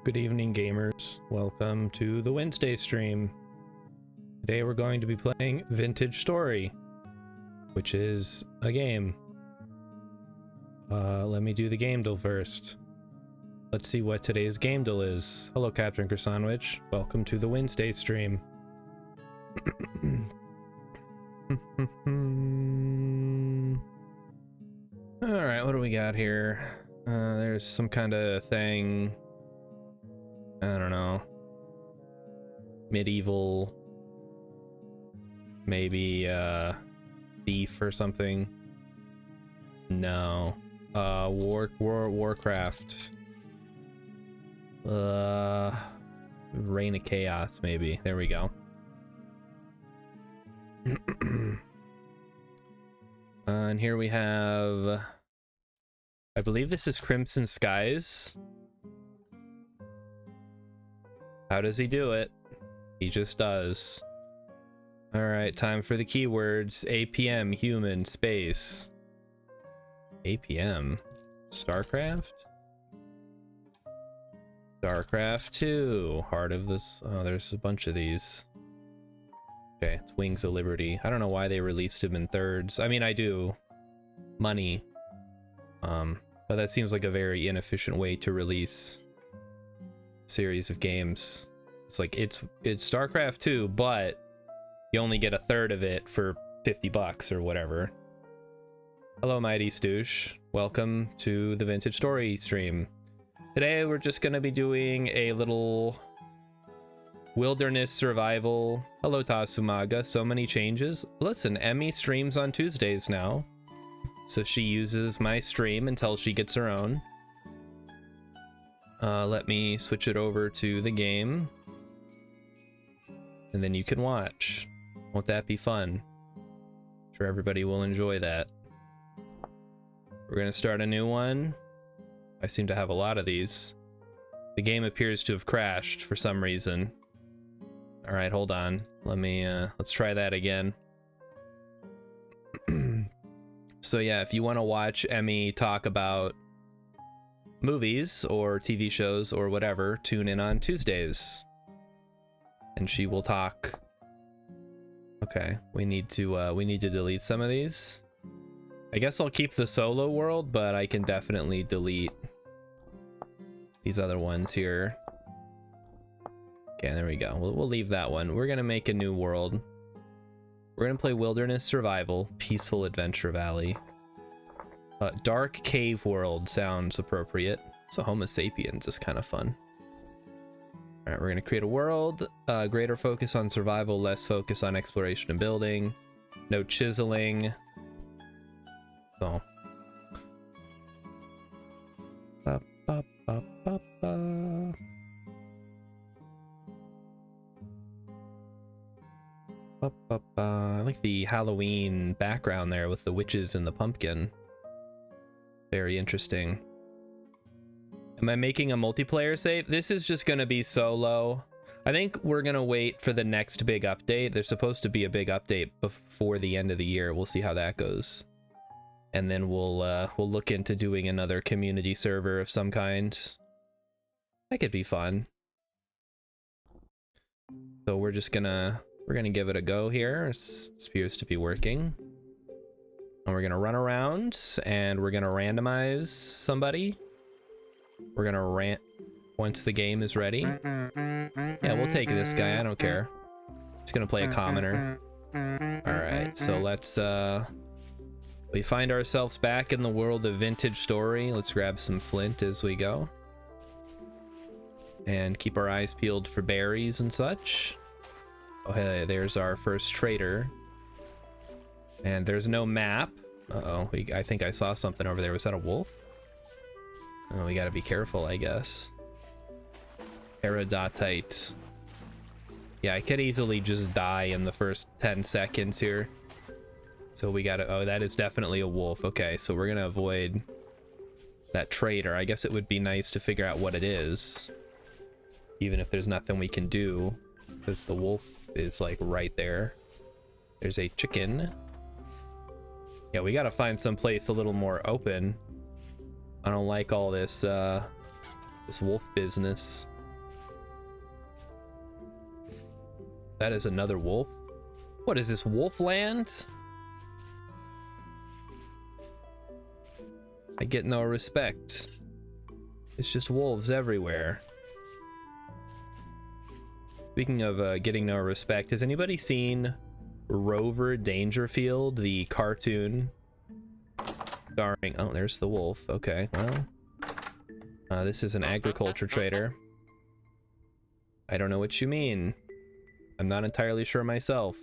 Good evening, gamers. Welcome to the Wednesday stream. Today we're going to be playing Vintage Story, which is a game. Let me do the game deal first. Let's see what today's game deal is. Hello, Captain Sandwich. Welcome to the Wednesday stream. Alright, what do we got here? There's some kind of thing. I don't know. Medieval. Maybe, thief or something. No. Warcraft. Reign of Chaos, maybe. There we go. And here we have, I believe this is Crimson Skies. How does he do it? He just does. All right, time for the keywords. APM, human, space. APM, StarCraft? StarCraft 2, Heart of this. Oh, there's a bunch of these. Okay, it's Wings of Liberty. I don't know why they released him in thirds. I mean, I do. Money. But that seems like a very inefficient way to release a series of games. It's like, it's StarCraft 2, but you only get a third of it for $50 or whatever. Hello, Mighty Stoosh. Welcome to the Vintage Story stream. Today, we're just gonna be doing a little wilderness survival. Hello, Tasumaga. So many changes. Listen, Emmy streams on Tuesdays now, so she uses my stream until she gets her own. Let me switch it over to the game, and then you can watch. Won't that be fun? I'm sure everybody will enjoy that. We're gonna start a new one. I seem to have a lot of these. The game appears to have crashed for some reason. All right, hold on. Let's try that again. So yeah, if you want to watch Emmy talk about movies or TV shows or whatever, tune in on Tuesdays. And she will talk. Okay, we need to delete some of these. I guess I'll keep the solo world, but I can definitely delete these other ones here. Okay, there we go. We'll leave that one. We're gonna make a new world. We're gonna play Wilderness Survival, Peaceful Adventure Valley. Dark Cave World sounds appropriate. So Homo sapiens is kind of fun. All right, we're gonna create a world. Greater focus on survival, less focus on exploration and building. No chiseling. So. Ba, ba, ba, ba, ba. I like the Halloween background there with the witches and the pumpkin. Very interesting. Am I making a multiplayer save? This is just gonna be solo. I think we're gonna wait for the next big update. There's supposed to be a big update before the end of the year. We'll see how that goes. And then we'll look into doing another community server of some kind. That could be fun. So we're gonna give it a go here. It appears to be working. And we're gonna run around and we're gonna randomize somebody. We're gonna once the game is ready. Yeah, we'll take this guy, I don't care. Just gonna play a commoner. Alright, so let's we find ourselves back in the world of Vintage Story. Let's grab some flint as we go. And keep our eyes peeled for berries and such. Oh, hey, there's our first trader. And there's no map. Uh-oh, I think I saw something over there. Was that a wolf? Oh, we gotta be careful, I guess. Peridotite. Yeah, I could easily just die in the first 10 seconds here. So we gotta, oh, that is definitely a wolf. Okay, so we're gonna avoid that trader. I guess it would be nice to figure out what it is, even if there's nothing we can do, because the wolf is like right there. There's a chicken. Yeah, we gotta find some place a little more open. I don't like all this this wolf business. That is another wolf. What is this, Wolfland? I get no respect. It's just wolves everywhere. Speaking of getting no respect, has anybody seen Rover Dangerfield, the cartoon starring... Oh, there's the wolf. Okay, well, this is an agriculture trader. I don't know what you mean. I'm not entirely sure myself.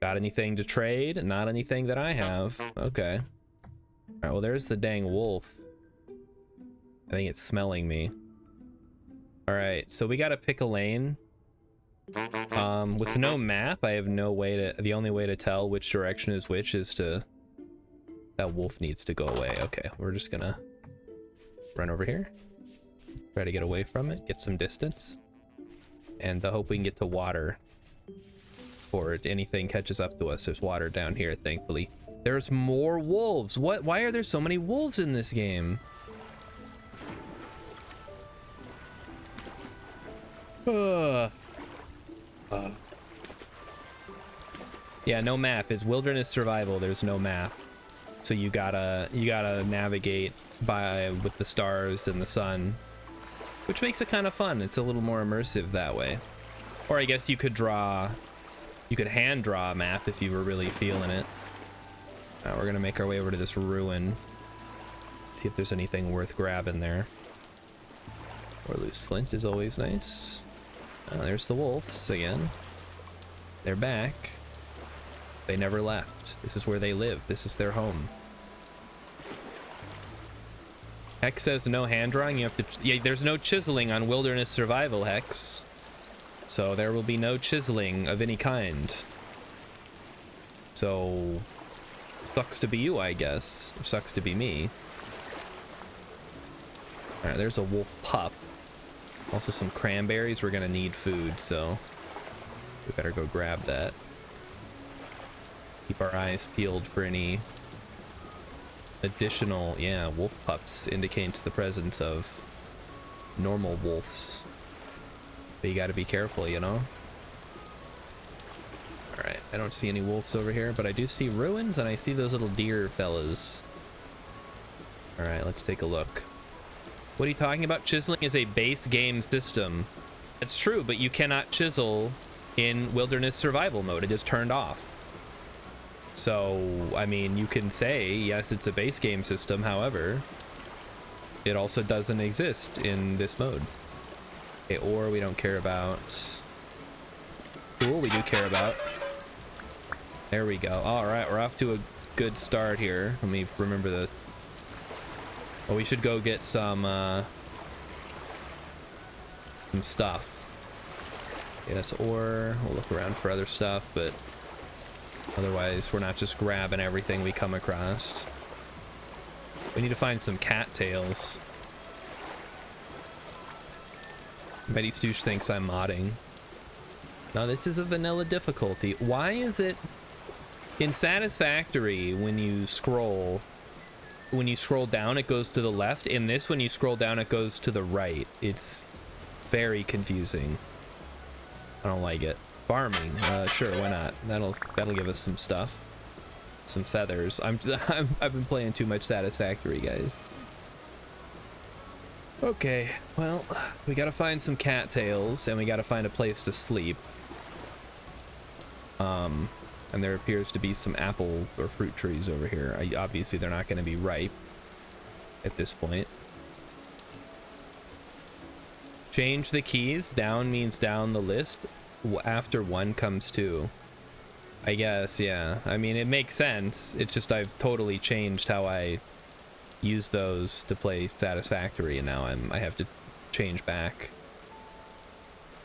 Got anything to trade? Not anything that I have. Okay. All right, well, there's the dang wolf. I think it's smelling me. All right, so we gotta pick a lane. With no map, I have no way to... The only way to tell which direction is which is to... That wolf needs to go away. Okay, we're just gonna run over here. Try to get away from it, get some distance. And hope we can get to water before anything catches up to us. There's water down here, thankfully. There's more wolves. What? Why are there so many wolves in this game? Yeah, no map. It's wilderness survival. There's no map, so you gotta navigate with the stars and the sun, which makes it kind of fun. It's a little more immersive that way. Or I guess you could hand draw a map if you were really feeling it. We're gonna make our way over to this ruin, see if there's anything worth grabbing there. Or loose flint is always nice. There's the wolves again. They're back. They never left. This is where they live. This is their home. Hex says no hand drawing. You have to... Yeah, there's no chiseling on wilderness survival, Hex. So there will be no chiseling of any kind. So... Sucks to be you, I guess. Or sucks to be me. Alright, there's a wolf pup. Also some cranberries. We're gonna need food, so... We better go grab that. Keep our eyes peeled for any additional... Yeah, wolf pups indicates the presence of normal wolves. But you gotta be careful, you know? Alright, I don't see any wolves over here, but I do see ruins and I see those little deer fellas. Alright, let's take a look. What are you talking about? Chiseling is a base game system. It's true, but you cannot chisel in wilderness survival mode. It is turned off. So, I mean, you can say, yes, it's a base game system. However, it also doesn't exist in this mode. Okay, or we don't care about... Cool, we do care about. There we go. All right, we're off to a good start here. Let me remember the... Well, we should go get some stuff. Okay, that's ore. We'll look around for other stuff, but otherwise we're not just grabbing everything we come across. We need to find some cattails. Betty Stoosh thinks I'm modding. No, this is a vanilla difficulty. Why is it in Satisfactory when you scroll down it goes to the left? In this, when you scroll down it goes to the right. It's very confusing. I don't like it. Farming, sure, why not? That'll give us some stuff, some feathers. I've been playing too much Satisfactory, guys. Okay, well, we gotta find some cattails and we gotta find a place to sleep. And there appears to be some apple or fruit trees over here. Obviously they're not going to be ripe at this point. Change the keys. Down means down the list. After one comes two. I guess, yeah. I mean, it makes sense. It's just I've totally changed how I use those to play Satisfactory, and now I have to change back.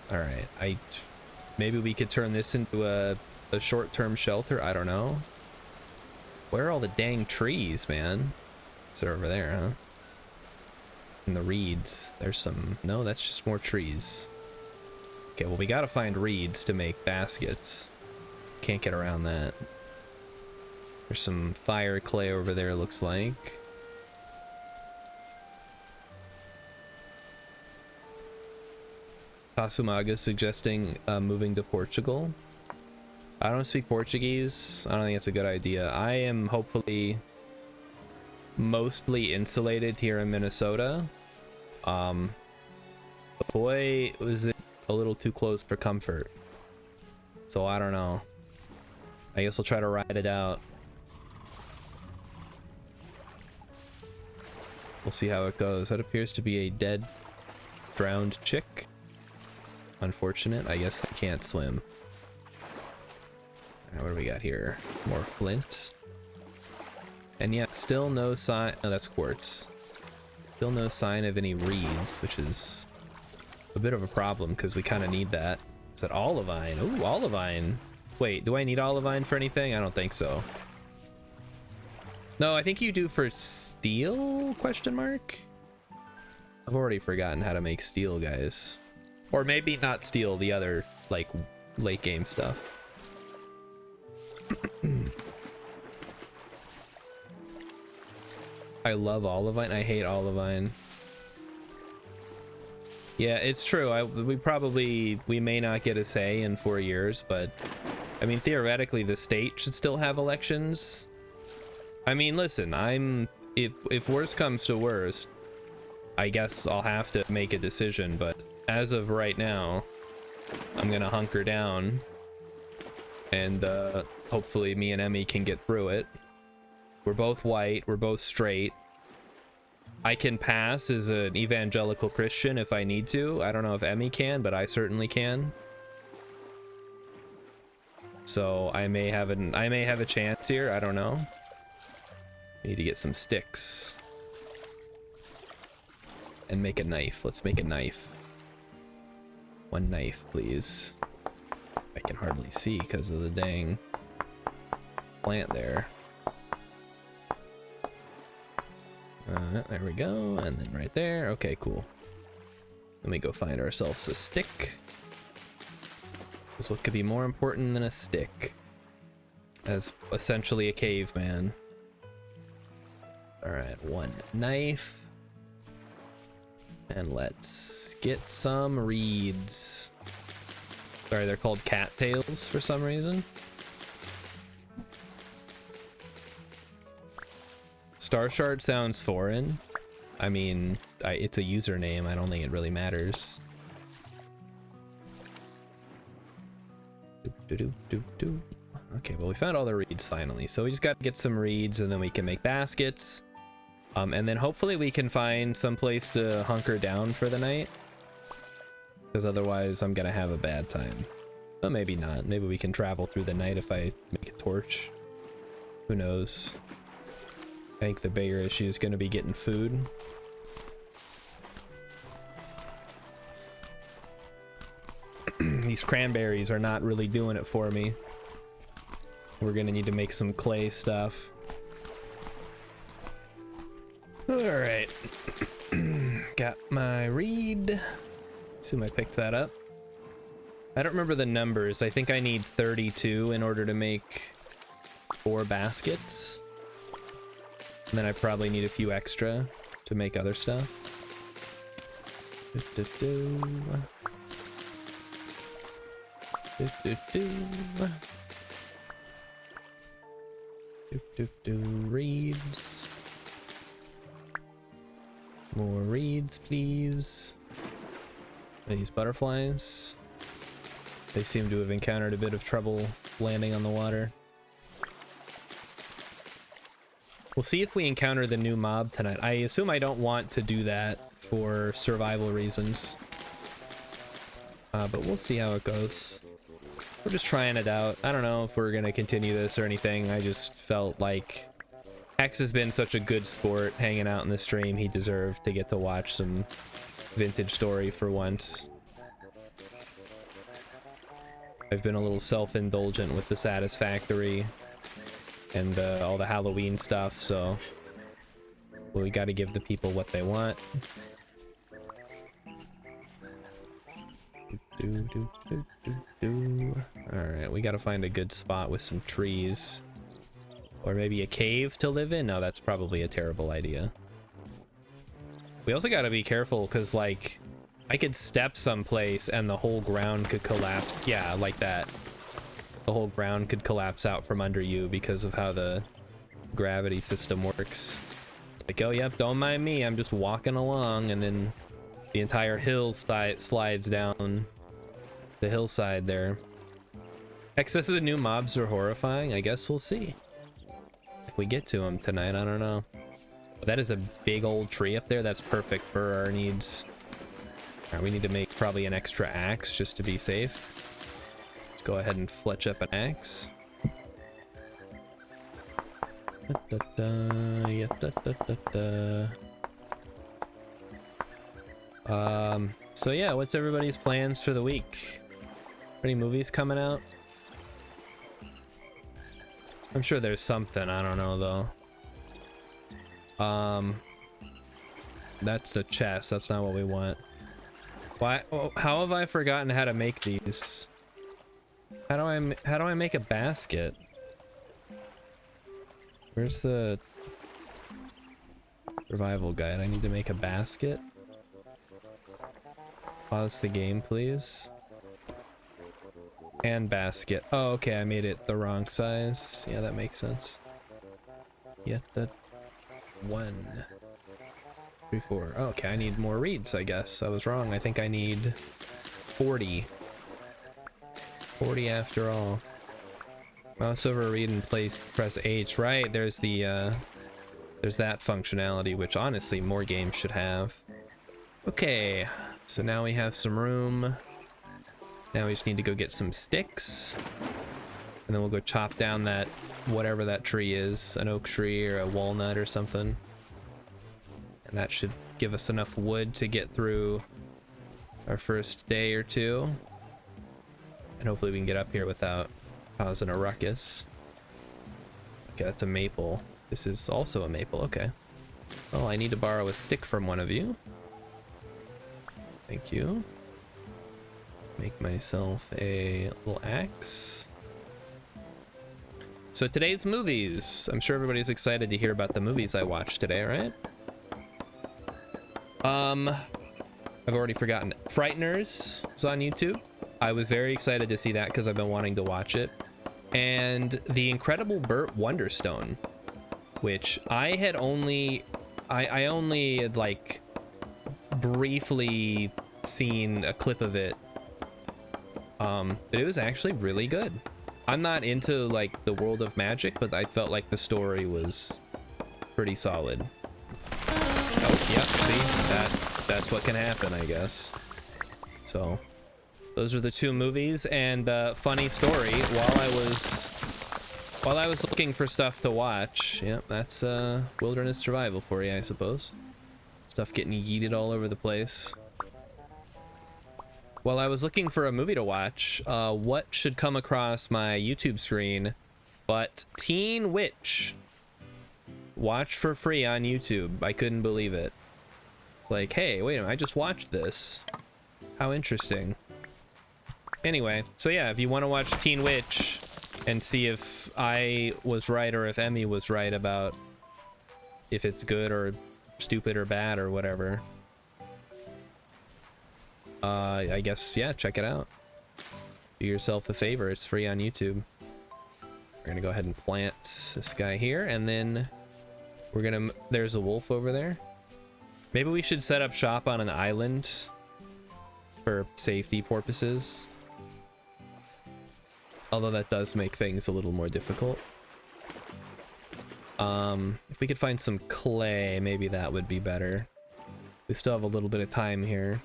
All right, maybe we could turn this into a short-term shelter. I don't know. Where are all the dang trees, man? It's over there, huh? And the reeds. There's some... No, that's just more trees. Okay, well, we gotta find reeds to make baskets. Can't get around that. There's some fire clay over there, looks like. Tasumaga suggesting moving to Portugal. I don't speak Portuguese. I don't think it's a good idea. I am hopefully mostly insulated here in Minnesota. But boy, was it a little too close for comfort. So I don't know. I guess I'll try to ride it out. We'll see how it goes. That appears to be a dead, drowned chick. Unfortunate. I guess they can't swim. What do we got here? More flint. And yet, still no sign. Oh, that's quartz. Still no sign of any reeds, which is a bit of a problem because we kind of need that. Is that olivine? Ooh, olivine. Wait, do I need olivine for anything? I don't think so. No, I think you do for steel? Question mark? I've already forgotten how to make steel, guys. Or maybe not steel, the other, like, late game stuff. I love olivine. I hate olivine. Yeah, it's true. We may not get a say in 4 years, but I mean, theoretically, the state should still have elections. I mean, listen, if worst comes to worst, I guess I'll have to make a decision, but as of right now, I'm gonna hunker down and hopefully me and Emmy can get through it. We're both white, we're both straight. I can pass as an evangelical Christian if I need to. I don't know if Emmy can, but I certainly can. So I may have a chance here, I don't know. We need to get some sticks and make a knife. Let's make a knife. One knife, please. I can hardly see because of the dang plant there. There we go, and then right there. Okay, cool. Let me go find ourselves a stick. Because what could be more important than a stick? As essentially a caveman. Alright, one knife. And let's get some reeds. Sorry, they're called cattails for some reason. Star Shard sounds foreign. I mean, it's a username. I don't think it really matters. Okay, well, we found all the reeds finally. So we just got to get some reeds and then we can make baskets. And then hopefully we can find some place to hunker down for the night. Because otherwise I'm going to have a bad time. But maybe not. Maybe we can travel through the night if I make a torch. Who knows? I think the bigger issue is going to be getting food. These cranberries are not really doing it for me. We're going to need to make some clay stuff. Alright. Got my reed. Assume I picked that up. I don't remember the numbers. I think I need 32 in order to make 4 baskets. And then I probably need a few extra to make other stuff. Reeds. More reeds, please. Are these butterflies? They seem to have encountered a bit of trouble landing on the water. We'll see if we encounter the new mob tonight. I assume I don't want to do that for survival reasons. But we'll see how it goes. We're just trying it out. I don't know if we're gonna continue this or anything. I just felt like Hex has been such a good sport hanging out in the stream. He deserved to get to watch some vintage story for once. I've been a little self-indulgent with the Satisfactory and all the Halloween stuff, so we got to give the people what they want. Alright, we got to find a good spot with some trees. Or maybe a cave to live in? No, that's probably a terrible idea. We also got to be careful because, like, I could step someplace and the whole ground could collapse. Yeah, like that. The whole ground could collapse out from under you because of how the gravity system works. It's like, oh, yep, don't mind me. I'm just walking along, and then the entire hillside slides down the hillside there. Excess of the new mobs are horrifying. I guess we'll see if we get to them tonight. I don't know. But that is a big old tree up there. That's perfect for our needs. All right, we need to make probably an extra axe just to be safe. Let's go ahead and fletch up an axe. So yeah, what's everybody's plans for the week? Any movies coming out? I'm sure there's something, I don't know though. That's the chest, that's not what we want. Why? Oh, how have I forgotten how to make these? How do I make a basket? Where's the survival guide? I need to make a basket. Pause the game, please. And basket. Oh, okay, I made it the wrong size. Yeah, that makes sense. Yeah, that 1, 3, 4. Oh, okay, I need more reeds, I guess. I was wrong. I think I need 40. 40 after all. Mouse over read and press H. Right, there's the there's that functionality, which honestly more games should have. Okay, so now we have some room. Now we just need to go get some sticks, and then we'll go chop down that whatever that tree is, an oak tree or a walnut or something, and that should give us enough wood to get through our first day or two, and hopefully we can get up here without causing a ruckus. Okay, that's a maple. This is also a maple. Okay. Oh, I need to borrow a stick from one of you. Thank you. Make myself a little axe. So today's movies. I'm sure everybody's excited to hear about the movies I watched today, right? I've already forgotten. Frighteners was on YouTube. I was very excited to see that because I've been wanting to watch it. And The Incredible Burt Wonderstone, which I had only had like briefly seen a clip of it. But it was actually really good. I'm not into like the world of magic, but I felt like the story was pretty solid. Oh, yep, see, that's what can happen, I guess. So those are the two movies, and funny story, while I was looking for stuff to watch, yep, that's wilderness survival for you, I suppose. Stuff getting yeeted all over the place. While I was looking for a movie to watch, what should come across my YouTube screen but Teen Witch. Watch for free on YouTube. I couldn't believe it. It's like, hey, wait a minute, I just watched this. How interesting. Anyway, so yeah, if you want to watch Teen Witch and see if I was right or if Emmy was right about if it's good or stupid or bad or whatever, I guess, yeah, check it out. Do yourself a favor, it's free on YouTube. We're gonna go ahead and plant this guy here, and then we're gonna, there's a wolf over there. Maybe we should set up shop on an island for safety purposes. Although that does make things a little more difficult. If we could find some clay, maybe that would be better. We still have a little bit of time here.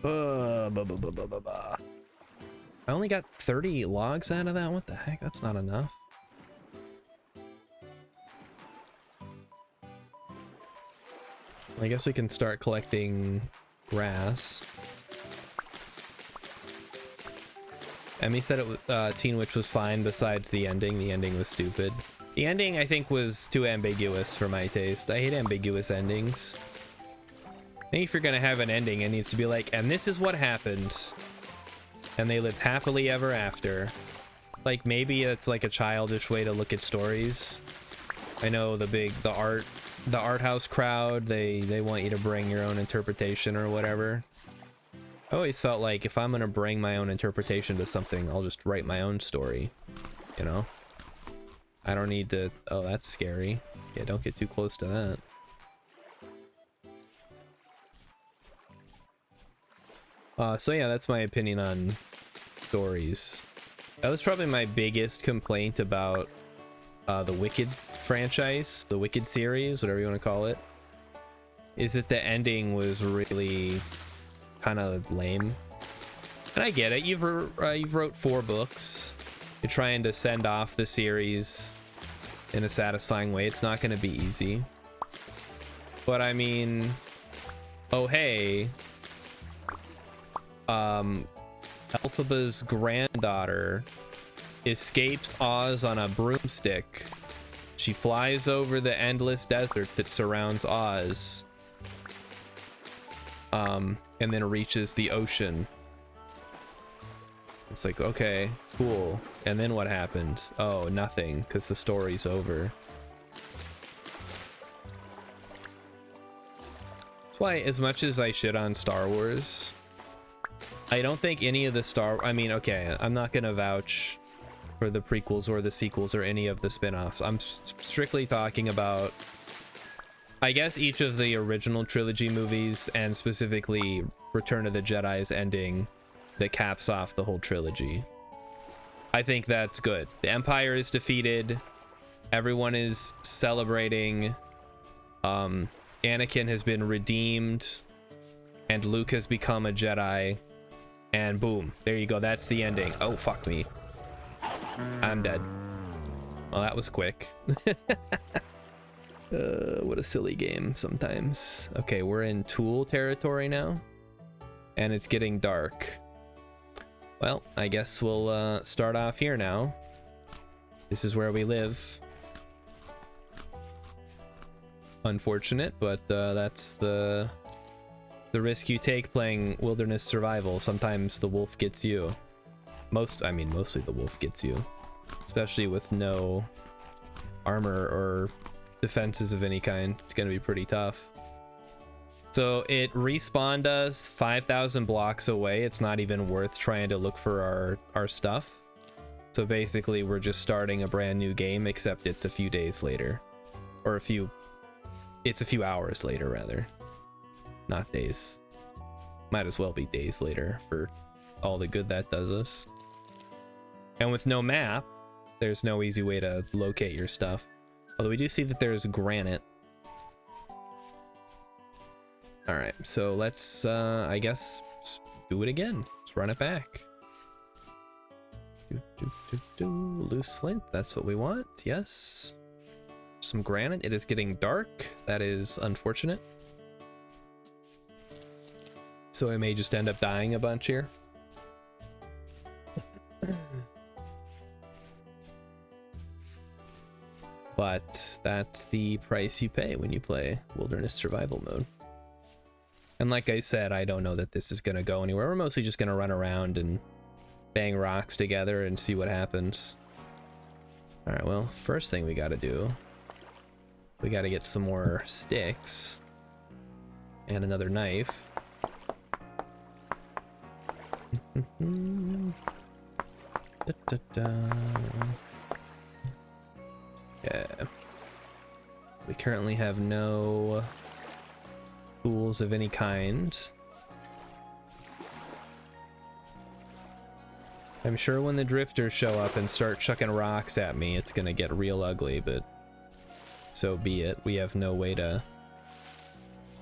I only got 30 logs out of that. What the heck? That's not enough. I guess we can start collecting grass. Emmy said it was, Teen Witch was fine besides the ending. The ending was stupid. The ending, I think, was too ambiguous for my taste. I hate ambiguous endings. I think if you're gonna have an ending, it needs to be like, and this is what happened. And they lived happily ever after. Like, maybe it's like a childish way to look at stories. I know the art the art house crowd, they want you to bring your own interpretation or whatever. I always felt like if I'm gonna bring my own interpretation to something, I'll just write my own story, you know? I don't need to... Oh, that's scary. Yeah, don't get too close to that. So yeah, that's my opinion on stories. That was probably my biggest complaint about the Wicked franchise, the Wicked series, whatever you want to call it, is that the ending was really kind of lame. And I get it. You've wrote 4 books. You're trying to send off the series in a satisfying way. It's not going to be easy. But I mean, oh hey, Elphaba's granddaughter escapes Oz on a broomstick. She flies over the endless desert that surrounds Oz, and then reaches the ocean. It's like, okay, cool. And then what happened? Oh, nothing, because the story's over. That's why, as much as I shit on Star Wars, I don't think any of the I mean, okay, I'm not gonna vouch for the prequels or the sequels or any of the spin-offs. I'm strictly talking about, I guess, each of the original trilogy movies, and specifically Return of the Jedi's ending that caps off the whole trilogy. I think that's good. The Empire is defeated. Everyone is celebrating. Anakin has been redeemed, and Luke has become a Jedi. And boom, there you go. That's the ending. Oh, fuck me. I'm dead. Well, that was quick. What a silly game sometimes. Okay, we're in Tool territory now, and it's getting dark. Well, I guess we'll start off here now. This is where we live. Unfortunate, but that's the risk you take playing wilderness survival. Sometimes the wolf gets you. Mostly the wolf gets you, especially with no armor or defenses of any kind. It's gonna be pretty tough. So it respawned us 5,000 blocks away. It's not even worth trying to look for our stuff. So basically we're just starting a brand new game, except it's a few days later, or it's a few hours later rather, not days. Might as well be days later for all the good that does us. And with no map, there's no easy way to locate your stuff. Although we do see that there's granite. All right, so let's, I guess, do it again. Let's run it back. Loose flint, that's what we want, yes. Some granite, it is getting dark. That is unfortunate. So I may just end up dying a bunch here. But that's the price you pay when you play Wilderness Survival Mode. And like I said, I don't know that this is gonna go anywhere. We're mostly just gonna run around and bang rocks together and see what happens. All right, well, first thing we gotta do, we gotta get some more sticks and another knife. Yeah. We currently have no tools of any kind. I'm sure when the drifters show up and start chucking rocks at me, it's gonna get real ugly, but so be it. We have no way to...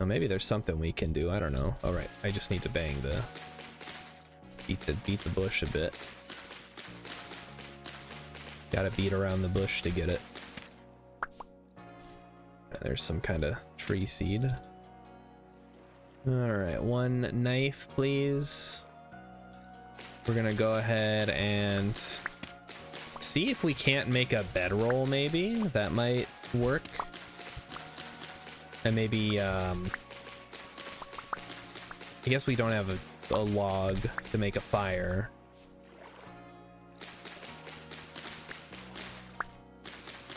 Oh, maybe there's something we can do. I don't know. All right, I just need to bang the... Beat the bush a bit. Gotta beat around the bush to get it. There's some kind of tree seed. All right, one knife, please. We're gonna go ahead and see if we can't make a bedroll, maybe. That might work. And maybe, I guess we don't have a log to make a fire.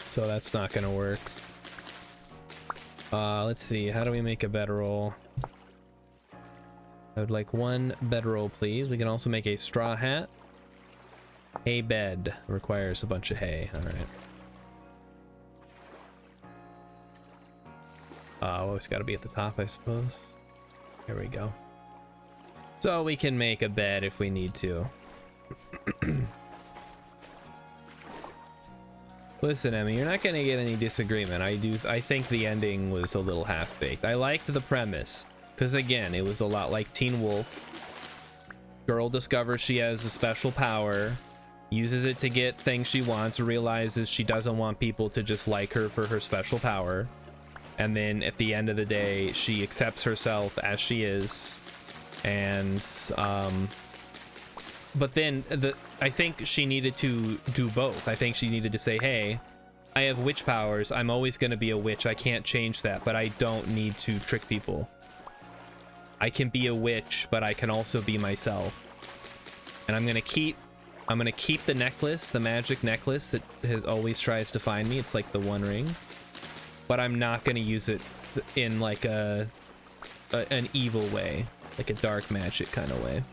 So that's not gonna work. Let's see. How do we make a bedroll? I would like 1 bedroll, please. We can also make a straw hat. Hay bed requires a bunch of hay. All right. Always got to be at the top, I suppose. Here we go. So we can make a bed if we need to. Listen, Emmy, you're not gonna get any disagreement. I think the ending was a little half-baked. I liked the premise, because again, it was a lot like Teen Wolf. Girl discovers she has a special power, uses it to get things she wants, realizes she doesn't want people to just like her for her special power, and then at the end of the day, she accepts herself as she is, and but then I think she needed to do both. I think she needed to say, hey, I have witch powers. I'm always going to be a witch. I can't change that, but I don't need to trick people. I can be a witch, but I can also be myself. And I'm going to keep the necklace, the magic necklace that has always tries to find me. It's like the One Ring, but I'm not going to use it in like an evil way, like a dark magic kind of way.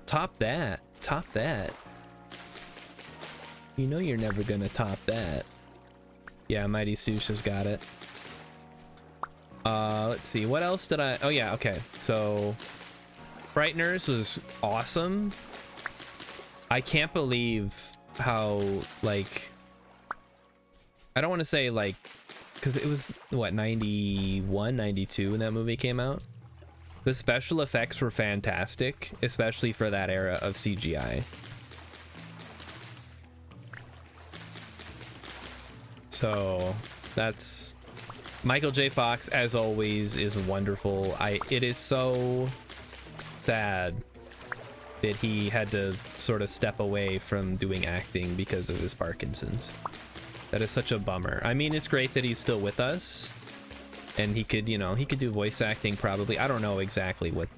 Top that. Top that. You know you're never gonna top that. Yeah, Mighty Sush has got it. Let's see, what else did I... Oh yeah, okay. So, Frighteners was awesome. I can't believe how, like... I don't want to say, like... Because it was, what, 91, 92 when that movie came out? The special effects were fantastic, especially for that era of CGI. So that's Michael J. Fox, as always, is wonderful. It is so sad that he had to sort of step away from doing acting because of his Parkinson's. That is such a bummer. I mean, it's great that he's still with us. And he could, you know, he could do voice acting probably. I don't know exactly what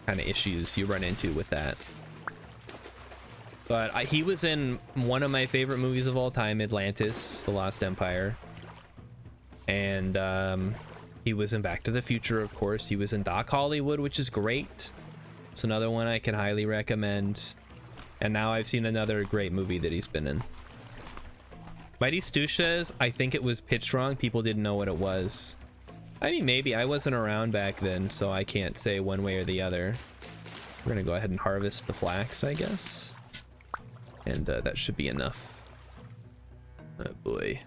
kind of issues you run into with that. But he was in one of my favorite movies of all time, Atlantis, The Lost Empire. And he was in Back to the Future, of course. He was in Doc Hollywood, which is great. It's another one I can highly recommend. And now I've seen another great movie that he's been in. Mighty Stushas, I think it was pitched wrong. People didn't know what it was. I mean, maybe. I wasn't around back then, so I can't say one way or the other. We're gonna go ahead and harvest the flax, I guess. And that should be enough. Oh boy.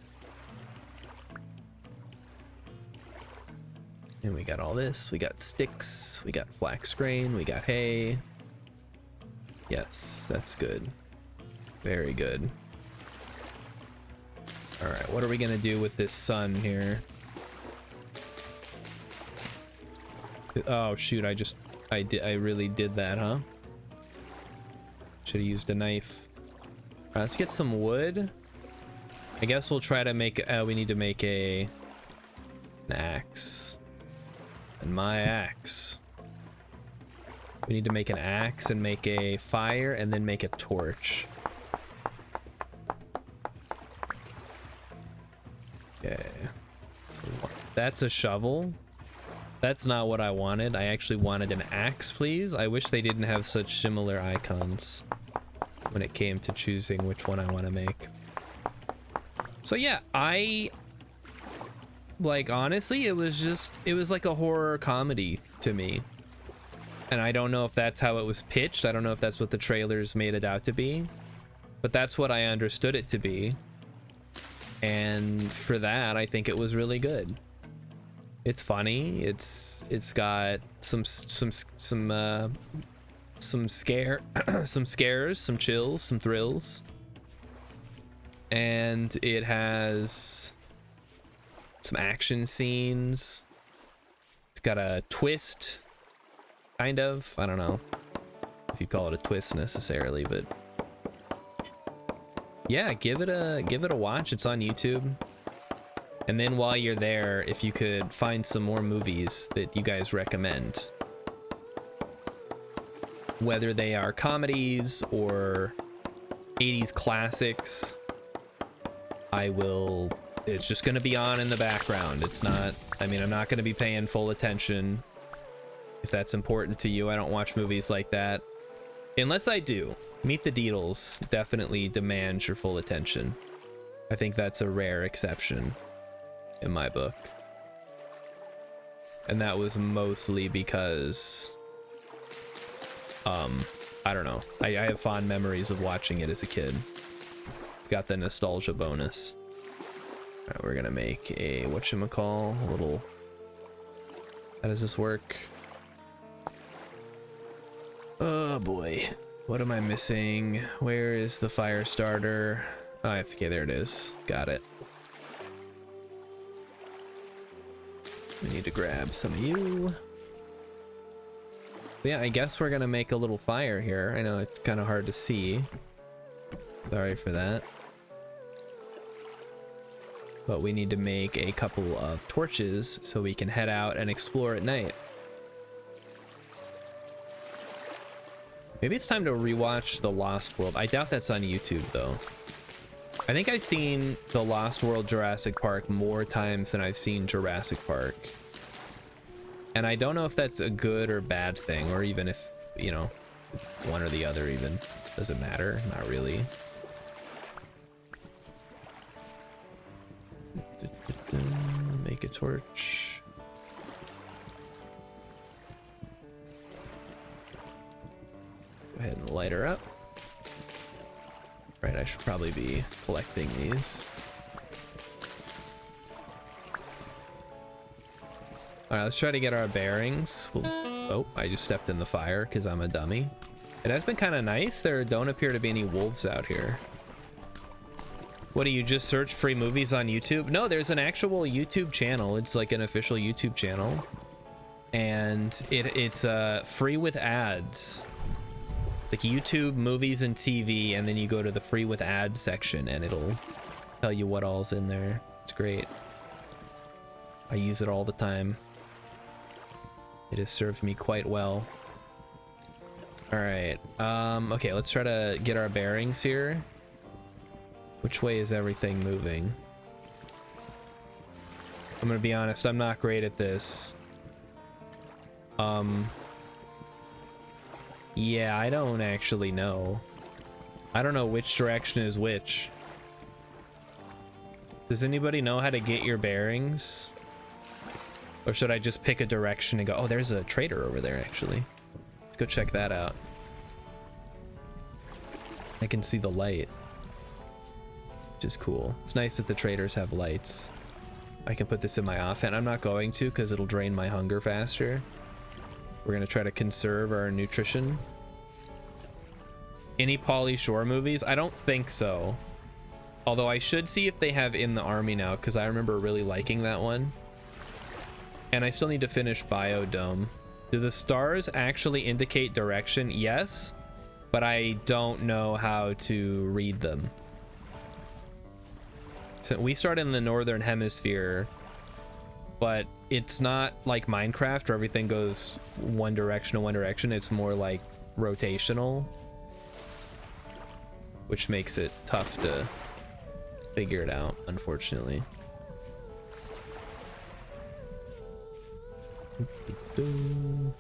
And we got all this. We got sticks. We got flax grain. We got hay. Yes, that's good. Very good. All right, what are we gonna do with this sun here? Oh shoot, I really did that, huh? Should have used a knife. Let's get some wood. I guess we'll try to make, we need to make an axe. And my axe. We need to make an axe and make a fire and then make a torch. Okay, so that's a shovel. That's not what I wanted. I actually wanted an axe, please. I wish they didn't have such similar icons when it came to choosing which one I want to make. So yeah, like, honestly, it was like a horror comedy to me. And I don't know if that's how it was pitched. I don't know if that's what the trailers made it out to be, but that's what I understood it to be. And for that, I think it was really good. It's funny. It's got some scares, some chills, some thrills, and it has some action scenes. It's got a twist, kind of. I don't know if you call it a twist necessarily, but yeah, give it a watch. It's on YouTube. And then while you're there, if you could find some more movies that you guys recommend, whether they are comedies or 80s classics, I will it's just going to be on in the background. It's not, I mean, I'm not going to be paying full attention. If that's important to you, I don't watch movies like that. Unless I do. Meet the Deedles definitely demands your full attention. I think that's a rare exception in my book. And that was mostly because, I don't know. I have fond memories of watching it as a kid. It's got the nostalgia bonus. All right, we're gonna make a, whatchamacall, a little, how does this work? Oh boy, what am I missing? Where is the fire starter? Oh, okay, there it is. Got it. We need to grab some of you. Yeah, I guess we're gonna make a little fire here. I know it's kind of hard to see. Sorry for that. But we need to make a couple of torches so we can head out and explore at night. Maybe it's time to rewatch The Lost World. I doubt that's on YouTube though. I think I've seen The Lost World Jurassic Park more times than I've seen Jurassic Park. And I don't know if that's a good or bad thing, or even if, you know, one or the other even. Does it matter? Not really. Make a torch. Go ahead and light her up. Right, I should probably be collecting these. All right, let's try to get our bearings. Oh, I just stepped in the fire because I'm a dummy. It has been kind of nice. There don't appear to be any wolves out here. What do you just search free movies on YouTube? No, there's an actual YouTube channel. It's like an official YouTube channel. And it's free with ads. Like YouTube movies and TV, and then you go to the free with ads section and it'll tell you what all's in there. It's great. I use it all the time. It has served me quite well. All right. Okay, let's try to get our bearings here. Which way is everything moving? I'm gonna be honest, I'm not great at this. Yeah, I don't actually know. I don't know which direction is which. Does anybody know how to get your bearings? Or should I just pick a direction and go, oh, there's a trader over there actually. Let's go check that out. I can see the light, which is cool. It's nice that the traders have lights. I can put this in my offhand. I'm not going to because it'll drain my hunger faster. We're gonna try to conserve our nutrition. Any Pauly Shore movies? I don't think so. Although I should see if they have In the Army now, because I remember really liking that one. And I still need to finish Biodome. Do the stars actually indicate direction? Yes, but I don't know how to read them. So we start in the northern hemisphere, but it's not like Minecraft where everything goes one direction to one direction. It's more like rotational, which makes it tough to figure it out, unfortunately.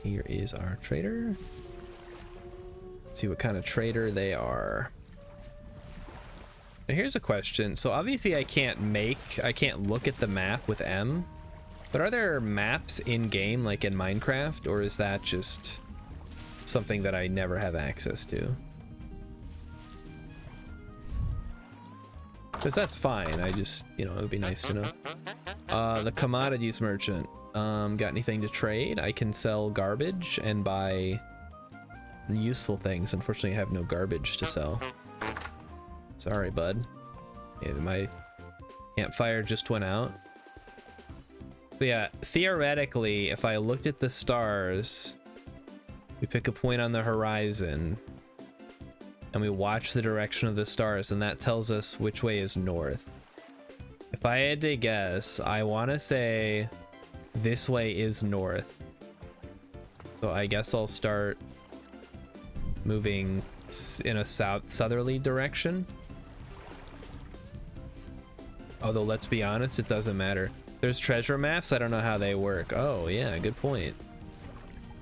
Here is our trader. Let's see what kind of trader they are. Now here's a question. So obviously I can't look at the map with M, but are there maps in game like in Minecraft, or is that just something that I never have access to? Because that's fine. I just, you know, it would be nice to know. The commodities merchant. Got anything to trade? I can sell garbage and buy useful things. Unfortunately, I have no garbage to sell. Sorry, bud. Yeah, my campfire just went out. But yeah, theoretically, if I looked at the stars, we pick a point on the horizon, and we watch the direction of the stars, and that tells us which way is north. If I had to guess, I want to say this way is north. So I guess I'll start moving in a southerly direction. Although, let's be honest, it doesn't matter. There's treasure maps. I don't know how they work. Oh, yeah, good point.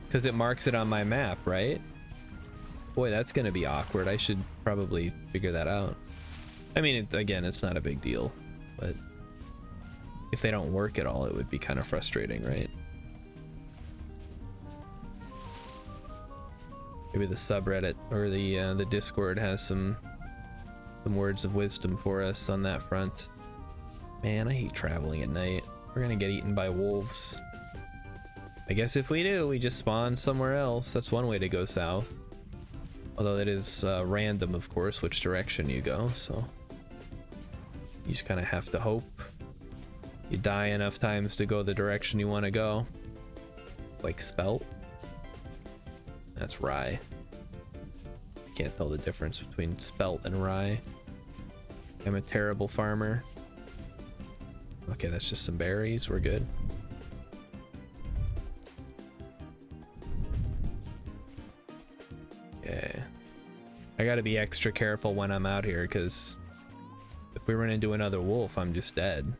Because it marks it on my map, right? Boy, that's going to be awkward. I should probably figure that out. I mean, again, it's not a big deal, but if they don't work at all, it would be kind of frustrating, right? Maybe the subreddit or the Discord has some words of wisdom for us on that front. Man, I hate traveling at night. We're gonna get eaten by wolves. I guess if we do, we just spawn somewhere else. That's one way to go south. Although it is random, of course, which direction you go, so you just kind of have to hope you die enough times to go the direction you want to go. Like spelt. That's rye. Can't tell the difference between spelt and rye. I'm a terrible farmer. Okay, that's just some berries. We're good. Okay. I gotta be extra careful when I'm out here, because if we run into another wolf, I'm just dead.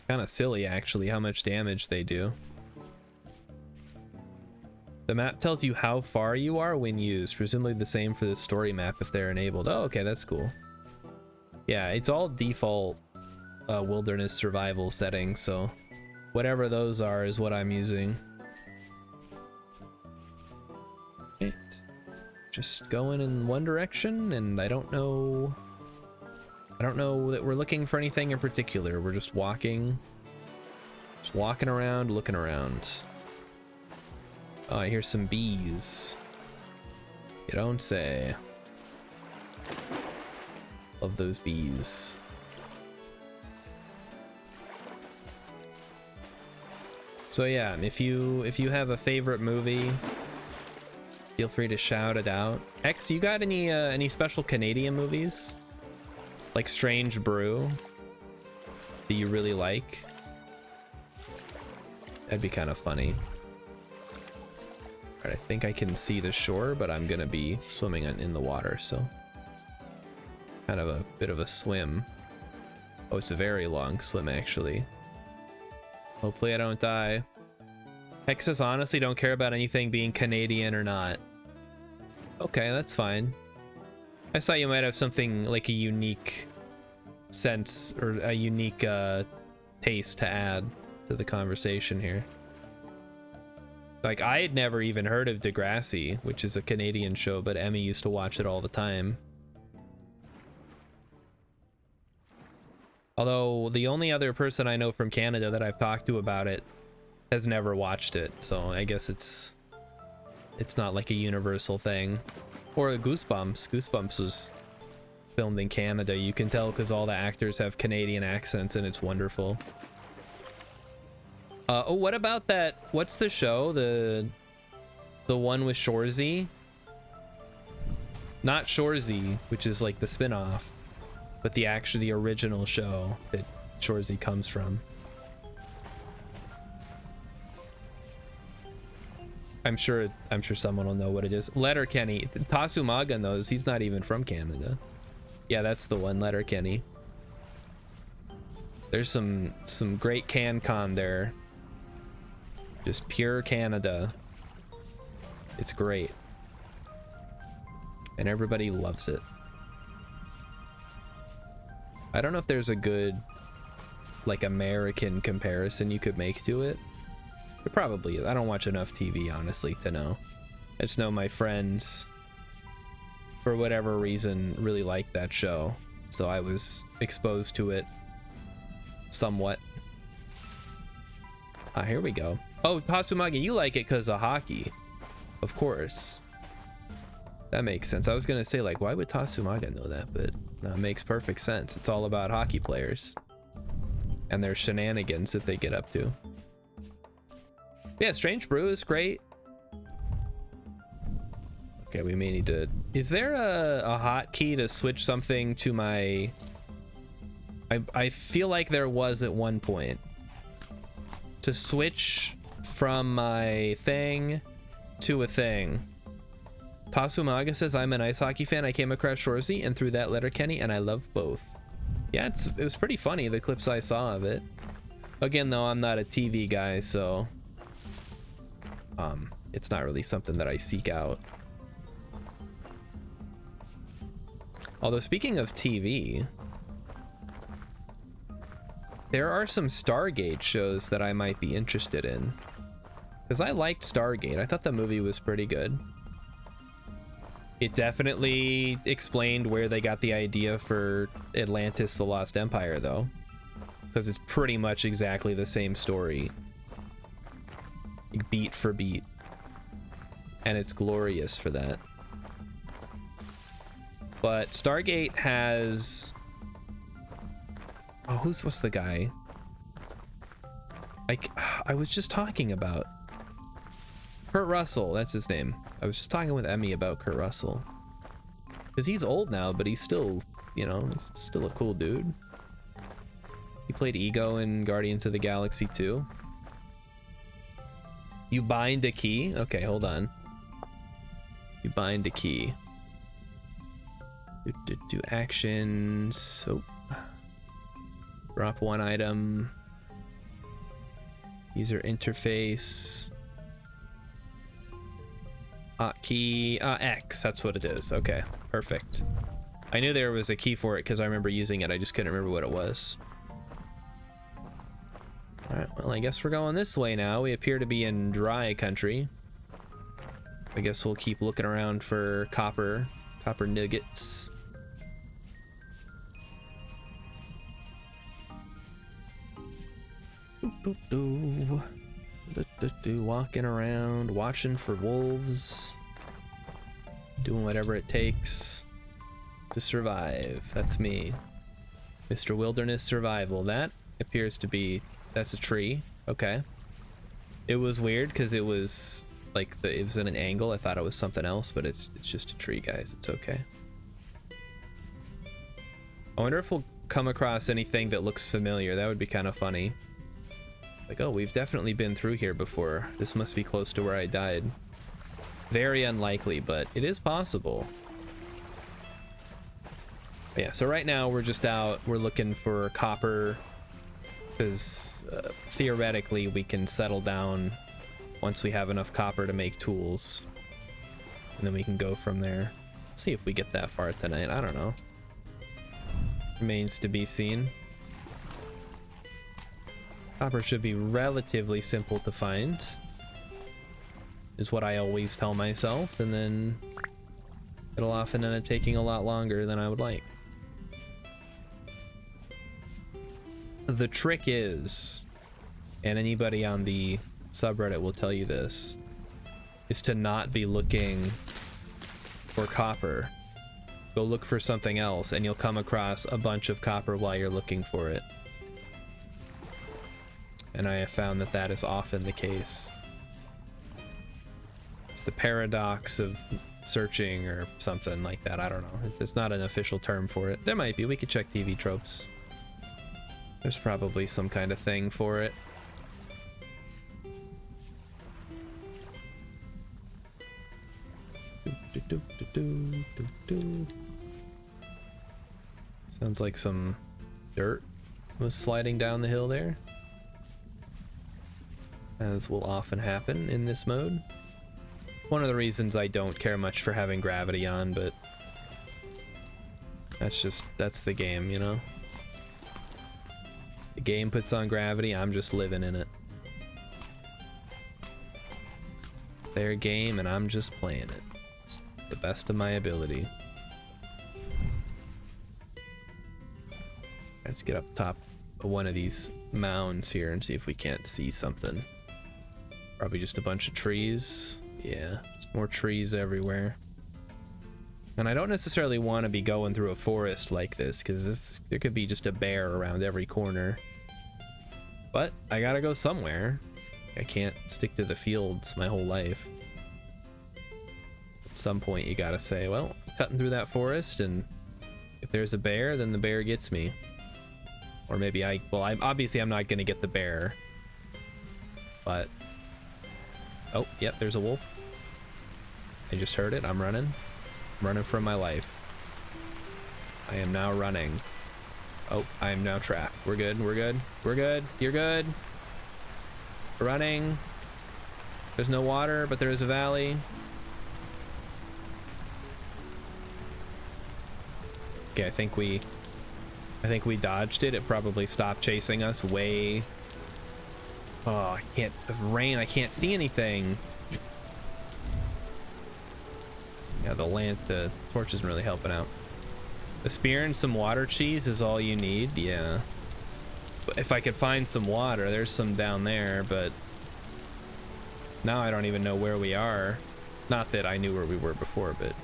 Kind of silly, actually, how much damage they do. The map tells you how far you are when used, presumably the same for the story map if they're enabled. Oh, okay, that's cool. Yeah, it's all default wilderness survival settings, so whatever those are is what I'm using. Right. Just going in one direction, and I don't know that we're looking for anything in particular. We're just walking around, looking around. Oh, I hear some bees. You don't say. Love those bees. So yeah, if you have a favorite movie, feel free to shout it out. X, you got any special Canadian movies? Like Strange Brew that you really like? That'd be kind of funny. Alright, I think I can see the shore, but I'm gonna be swimming in the water, so kind of a bit of a swim. Oh, it's a very long swim, actually. Hopefully I don't die. Hexus honestly don't care about anything being Canadian or not. Okay, that's fine. I thought you might have something like a unique sense or a unique taste to add to the conversation here. Like, I had never even heard of Degrassi, which is a Canadian show, but Emmy used to watch it all the time. Although the only other person I know from Canada that I've talked to about it has never watched it, so I guess it's not like a universal thing. Or Goosebumps. Goosebumps was filmed in Canada. You can tell because all the actors have Canadian accents, and it's wonderful. Oh, what about that? What's the show? The one with Shorzy? Not Shorzy, which is like the spin-off, but the original show that Shorzy comes from. I'm sure someone will know what it is. Letterkenny. Tasumaga knows. He's not even from Canada. Yeah, that's the one, Letterkenny. There's some great CanCon there. Just pure Canada. It's great. And everybody loves it. I don't know if there's a good, like, American comparison you could make to it. It probably is. I don't watch enough TV, honestly, to know. I just know my friends, for whatever reason, really like that show. So I was exposed to it somewhat. Ah, here we go. Oh, Tasumagi, you like it because of hockey. Of course. That makes sense. I was going to say, like, why would Tasumaga know that? But no, it makes perfect sense. It's all about hockey players and their shenanigans that they get up to. Yeah, Strange Brew is great. Okay, we may need to... Is there a hotkey to switch something to my... I feel like there was at one point. To switch from my thing to a thing. Tasumaga says, I'm an ice hockey fan. I came across Shorzy and through that Letterkenny, and I love both. Yeah, it was pretty funny, the clips I saw of it. Again, though, I'm not a TV guy, so it's not really something that I seek out. Although, speaking of TV, there are some Stargate shows that I might be interested in. Because I liked Stargate. I thought the movie was pretty good. It definitely explained where they got the idea for Atlantis: The Lost Empire, though. Because it's pretty much exactly the same story. Beat for beat. And it's glorious for that. But Stargate has... Oh, what's the guy? I was just talking about Kurt Russell, that's his name. I was just talking with Emmy about Kurt Russell. Because he's old now, but he's still, you know, he's still a cool dude. He played Ego in Guardians of the Galaxy 2. You bind a key? Okay, hold on. You bind a key. Do actions. So drop one item. User interface. Key. X. That's what it is. Okay, perfect. I knew there was a key for it because I remember using it. I just couldn't remember what it was. All right. Well, I guess we're going this way now. We appear to be in dry country. I guess we'll keep looking around for copper nuggets. Walking around, watching for wolves, doing whatever it takes to survive. That's me, Mr. Wilderness Survival. That appears to be, that's a tree. Okay. It was weird because it was like it was at an angle. I thought it was something else, but it's just a tree, guys. It's okay. I wonder if we'll come across anything that looks familiar. That would be kind of funny. Like, oh, we've definitely been through here before. This must be close to where I died. Very unlikely, but it is possible. But yeah, so right now we're just out. We're looking for copper because theoretically we can settle down once we have enough copper to make tools. And then we can go from there. See if we get that far tonight. I don't know. Remains to be seen. Copper should be relatively simple to find, is what I always tell myself, and then it'll often end up taking a lot longer than I would like. The trick is, and anybody on the subreddit will tell you this, is to not be looking for copper. Go look for something else and you'll come across a bunch of copper while you're looking for it. And I have found that that is often the case. It's the paradox of searching or something like that. I don't know. There's not an official term for it. There might be. We could check TV tropes. There's probably some kind of thing for it. Sounds like some dirt was sliding down the hill there, as will often happen in this mode. One of the reasons I don't care much for having gravity on, but that's the game, you know? The game puts on gravity, I'm just living in it. Their game and I'm just playing it. It's the best of my ability. Let's get up top of one of these mounds here and see if we can't see something. Probably just a bunch of trees. Yeah, just more trees everywhere. And I don't necessarily want to be going through a forest like this, because there could be just a bear around every corner. But I gotta go somewhere. I can't stick to the fields my whole life. At some point you gotta say, well, I'm cutting through that forest, and if there's a bear, then the bear gets me. Or maybe I'm obviously I'm not gonna get the bear. But oh, yep, there's a wolf. I just heard it. I'm running. I'm running for my life. I am now running. Oh, I am now trapped. We're good. We're good. We're good. You're good. We're running. There's no water, but there is a valley. Okay, I think we dodged it. It probably stopped chasing us way. Oh, I can't. The rain. I can't see anything. Yeah, the torch isn't really helping out. A spear and some water cheese is all you need. Yeah. But if I could find some water, there's some down there, but now I don't even know where we are. Not that I knew where we were before, but.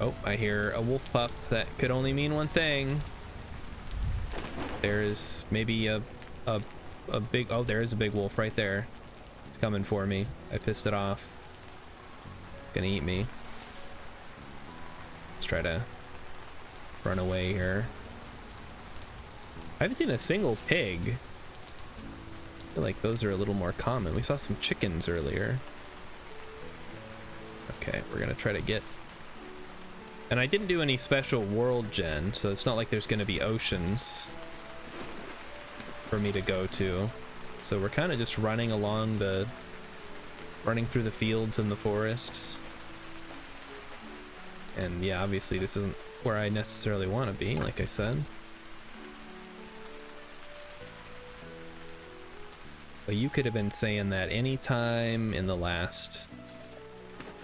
Oh, I hear a wolf pup. That could only mean one thing. There's maybe a big, oh, there's a big wolf right there. It's coming for me. I pissed it off. It's gonna eat me. Let's try to run away here. I haven't seen a single pig. I feel like those are a little more common. We saw some chickens earlier. Okay, we're gonna try to get. And I didn't do any special world gen, so it's not like there's gonna be oceans for me to go to. So we're kind of just running along running through the fields and the forests. And yeah, obviously this isn't where I necessarily want to be, like I said. But you could have been saying that any time in the last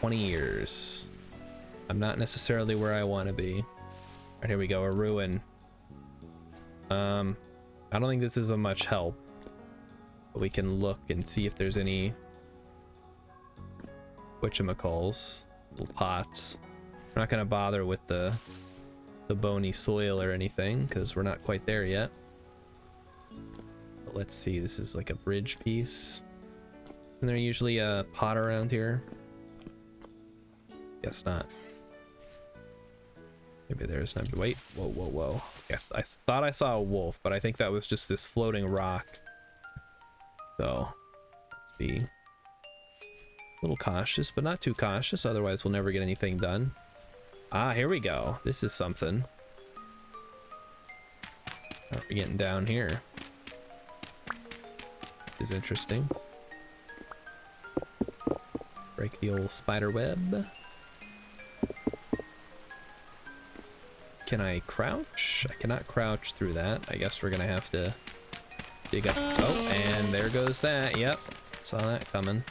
20 years. I'm not necessarily where I want to be. All right, here we go, a ruin. I don't think this is of much help, but we can look and see if there's any whatchamacalls, little pots. We're not gonna bother with the bony soil or anything because we're not quite there yet. But let's see, this is like a bridge piece. Isn't there usually a pot around here? Guess not. Maybe there's no. Wait, whoa, whoa, whoa. Yes, I thought I saw a wolf, but I think that was just this floating rock. So let's be a little cautious, but not too cautious, otherwise we'll never get anything done. Ah, here we go. This is something. How are we getting down here? This is interesting. Break the old spider web. Can I crouch? I cannot crouch through that. I guess we're gonna have to dig up. Oh, and there goes that. Yep, saw that coming.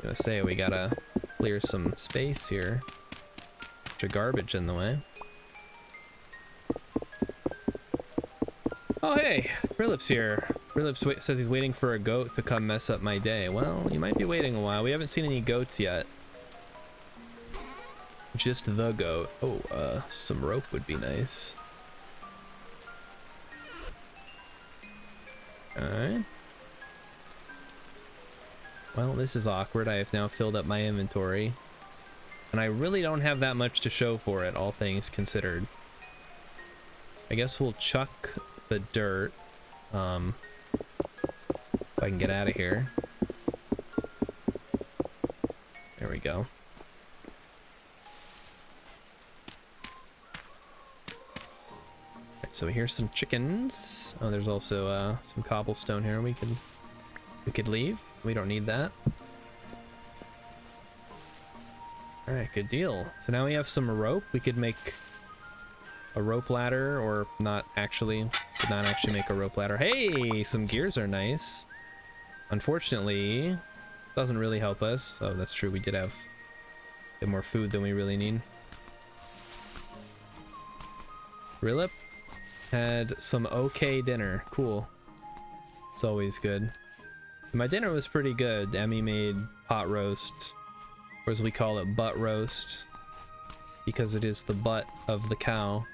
Gonna say we gotta clear some space here. Bunch of garbage in the way. Oh hey, Brilip's here. Brilip says he's waiting for a goat to come mess up my day. Well, you might be waiting a while. We haven't seen any goats yet. Just the goat. Oh, some rope would be nice. Alright. Well, this is awkward. I have now filled up my inventory. And I really don't have that much to show for it, all things considered. I guess we'll chuck the dirt. If I can get out of here. There we go. So here's some chickens. Oh, there's also some cobblestone here. We could leave. We don't need that. All right, good deal. So now we have some rope. We could make a rope ladder, or not actually. Could not actually make a rope ladder. Hey, some gears are nice. Unfortunately, doesn't really help us. Oh, that's true. We did have a bit more food than we really need. Brilip had some okay dinner. Cool. It's always good. My dinner was pretty good. Emmy made pot roast, or as we call it, butt roast, because it is the butt of the cow,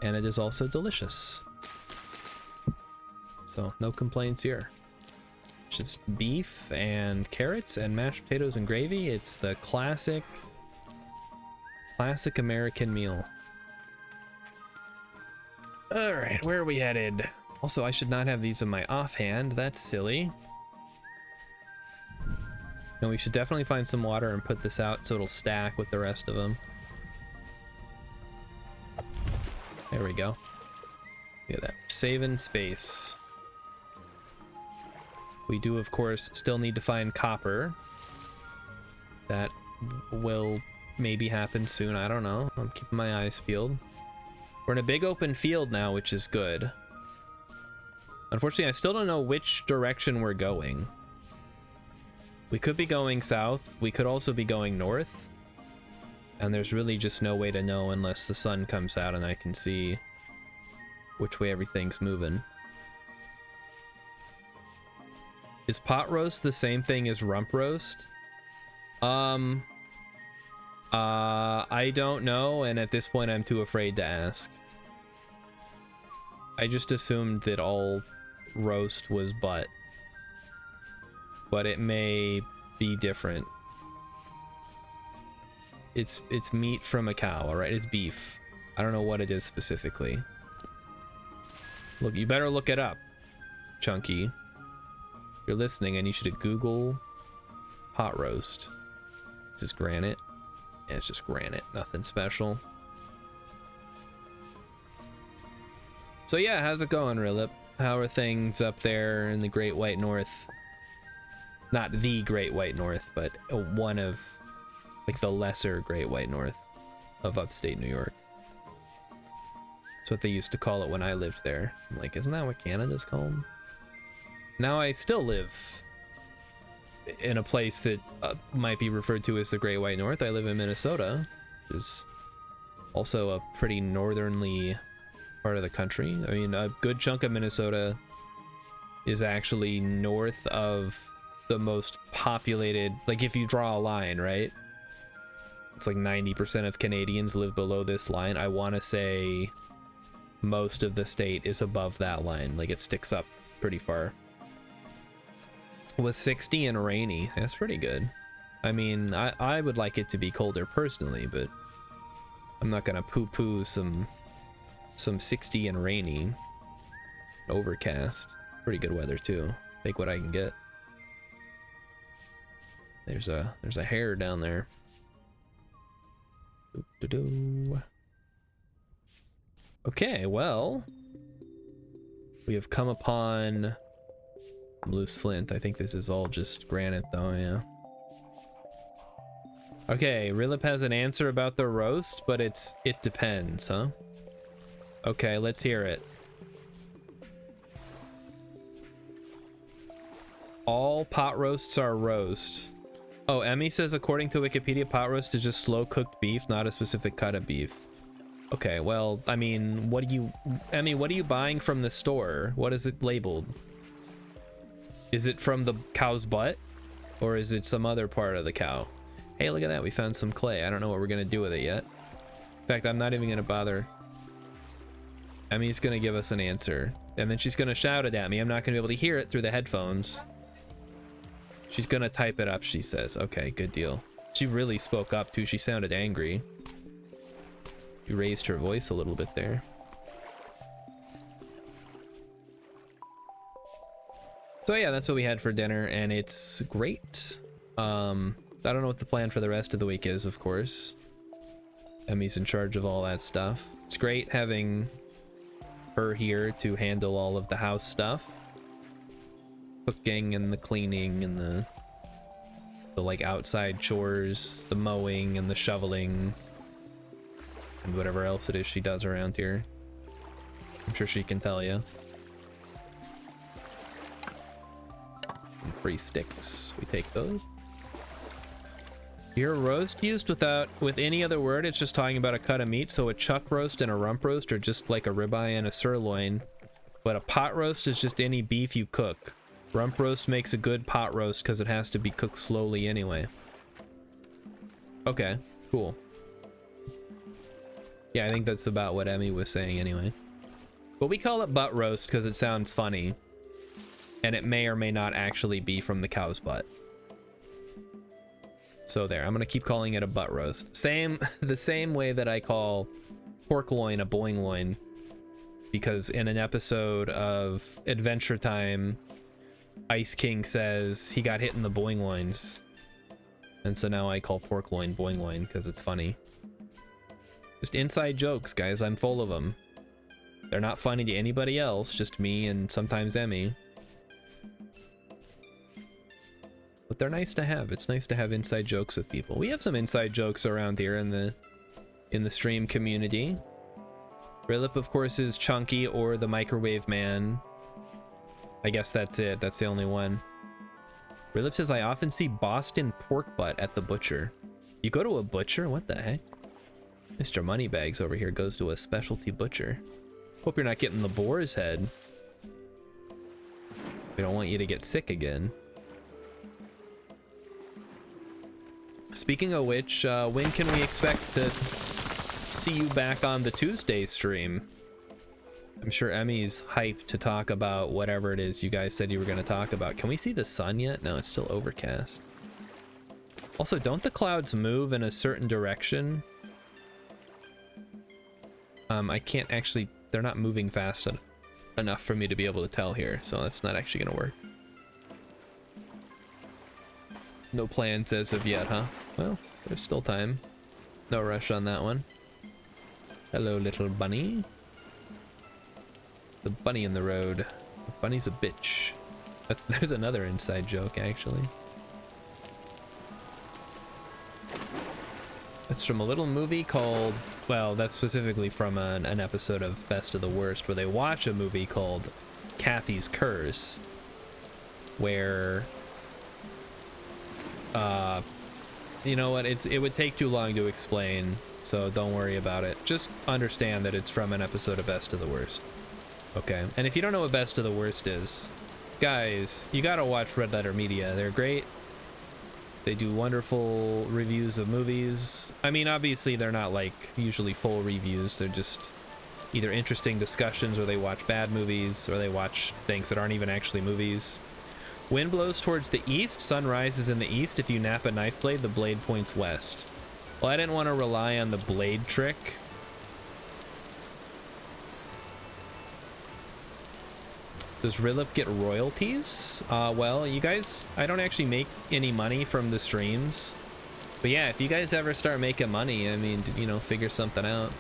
and it is also delicious. So no complaints here. Just beef and carrots and mashed potatoes and gravy. It's the classic American meal. All right, where are we headed? Also, I should not have these in my offhand. That's silly. And we should definitely find some water and put this out so it'll stack with the rest of them. There we go. Look at that. Saving space. We do, of course, still need to find copper. That will maybe happen soon. I don't know. I'm keeping my eyes peeled. We're in a big open field now, which is good. Unfortunately, I still don't know which direction we're going. We could be going south. We could also be going north. And there's really just no way to know unless the sun comes out and I can see which way everything's moving. Is pot roast the same thing as rump roast? I don't know, and at this point I'm too afraid to ask. I just assumed that all roast was butt. But it may be different. It's meat from a cow, alright? It's beef. I don't know what it is specifically. Look, you better look it up, Chunky. If you're listening, I need you to Google pot roast. Is this granite? Yeah, it's just granite, nothing special. So yeah, how's it going, Rilip? How are things up there in the Great White North? Not the Great White North, but one of, like, the lesser Great White North of upstate New York. That's what they used to call it when I lived there. I'm like, isn't that what Canada's called? Now I still live in a place that might be referred to as the Great White North. I live in Minnesota, which is also a pretty northernly part of the country. I mean, a good chunk of Minnesota is actually north of the most populated, like if you draw a line, right? It's like 90% of Canadians live below this line. I want to say most of the state is above that line. Like it sticks up pretty far. With 60 and rainy, that's pretty good. I mean, I would like it to be colder personally, but I'm not gonna poo-poo some 60 and rainy. Overcast. Pretty good weather too. Take what I can get. There's a hare down there. Doo-doo-doo. Okay, well, we have come upon loose flint. I think this is all just granite though, yeah. Okay, Rilip has an answer about the roast, but it depends, huh? Okay, let's hear it. All pot roasts are roast. Oh, Emmy says according to Wikipedia, pot roast is just slow cooked beef, not a specific cut of beef. Okay, well, I mean, Emmy, what are you buying from the store? What is it labeled? Is it from the cow's butt? Or is it some other part of the cow? Hey, look at that, we found some clay. I don't know what we're gonna do with it yet. In fact, I'm not even gonna bother. Emmy's gonna give us an answer. And then she's gonna shout it at me. I'm not gonna be able to hear it through the headphones. She's gonna type it up, she says. Okay, good deal. She really spoke up too, she sounded angry. She raised her voice a little bit there. So yeah, that's what we had for dinner, and it's great. I don't know what the plan for the rest of the week is, of course. Emmy's in charge of all that stuff. It's great having her here to handle all of the house stuff. Cooking and the cleaning and the like outside chores, the mowing and the shoveling, and whatever else it is she does around here. I'm sure she can tell you. And free sticks, we take those. Your roast used with any other word, it's just talking about a cut of meat. So a chuck roast and a rump roast are just like a ribeye and a sirloin, but a pot roast is just any beef you cook. Rump roast makes a good pot roast because it has to be cooked slowly anyway. Okay, cool. Yeah, I think that's about what Emmy was saying anyway. But we call it butt roast because it sounds funny. And it may or may not actually be from the cow's butt. So there, I'm gonna keep calling it a butt roast. The same way that I call pork loin a boing loin. Because in an episode of Adventure Time, Ice King says he got hit in the boing loins. And so now I call pork loin boing loin because it's funny. Just inside jokes, guys. I'm full of them. They're not funny to anybody else, just me and sometimes Emmy. But they're nice to have. It's nice to have inside jokes with people. We have some inside jokes around here in the stream community. Rilip, of course, is Chunky or the Microwave Man. I guess that's it. That's the only one. Rilip says, I often see Boston pork butt at the butcher. You go to a butcher? What the heck? Mr. Moneybags over here goes to a specialty butcher. Hope you're not getting the boar's head. We don't want you to get sick again. Speaking of which, when can we expect to see you back on the Tuesday stream? I'm sure Emmy's hyped to talk about whatever it is you guys said you were going to talk about. Can we see the sun yet? No, it's still overcast. Also, don't the clouds move in a certain direction? I can't actually, they're not moving fast enough for me to be able to tell here, so that's not actually going to work. No plans as of yet, huh? Well, there's still time. No rush on that one. Hello, little bunny. The bunny in the road. The bunny's a bitch. There's another inside joke, actually. It's from a little movie called, well, that's specifically from an episode of Best of the Worst, where they watch a movie called Kathy's Curse, where you know what, it would take too long to explain, so don't worry about it. Just understand that it's from an episode of Best of the Worst. Okay, and if you don't know what Best of the Worst is, guys, you gotta watch Red Letter Media. They're great. They do wonderful reviews of movies. I mean, obviously they're not like usually full reviews. They're just either interesting discussions, or they watch bad movies, or they watch things that aren't even actually movies. Wind blows towards the east, sun rises in the east. If you nap a knife blade, the blade points west. Well, I didn't want to rely on the blade trick. Does Rilip get royalties? Well, you guys, I don't actually make any money from the streams. But yeah, if you guys ever start making money, I mean, you know, figure something out.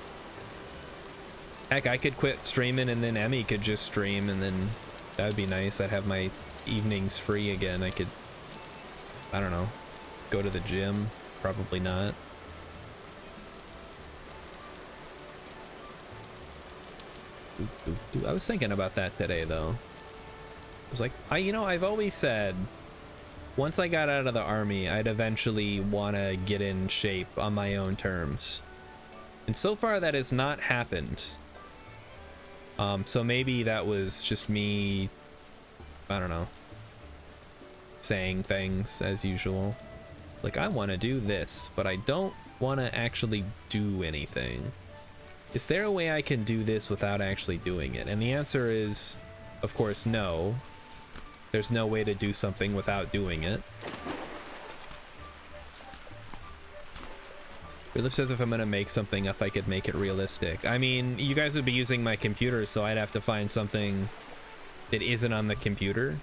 Heck, I could quit streaming and then Emmy could just stream, and then that would be nice. I'd have my evenings free again. I could, I don't know, go to the gym. Probably not. I was thinking about that today, though. I was like, you know, I've always said once I got out of the army, I'd eventually want to get in shape on my own terms. And so far that has not happened. So maybe that was just me, I don't know, saying things as usual. Like, I want to do this, but I don't want to actually do anything. Is there a way I can do this without actually doing it? And the answer is, of course, no. There's no way to do something without doing it. Rilip says if I'm gonna make something up, I could make it realistic. I mean, you guys would be using my computer, so I'd have to find something that isn't on the computer.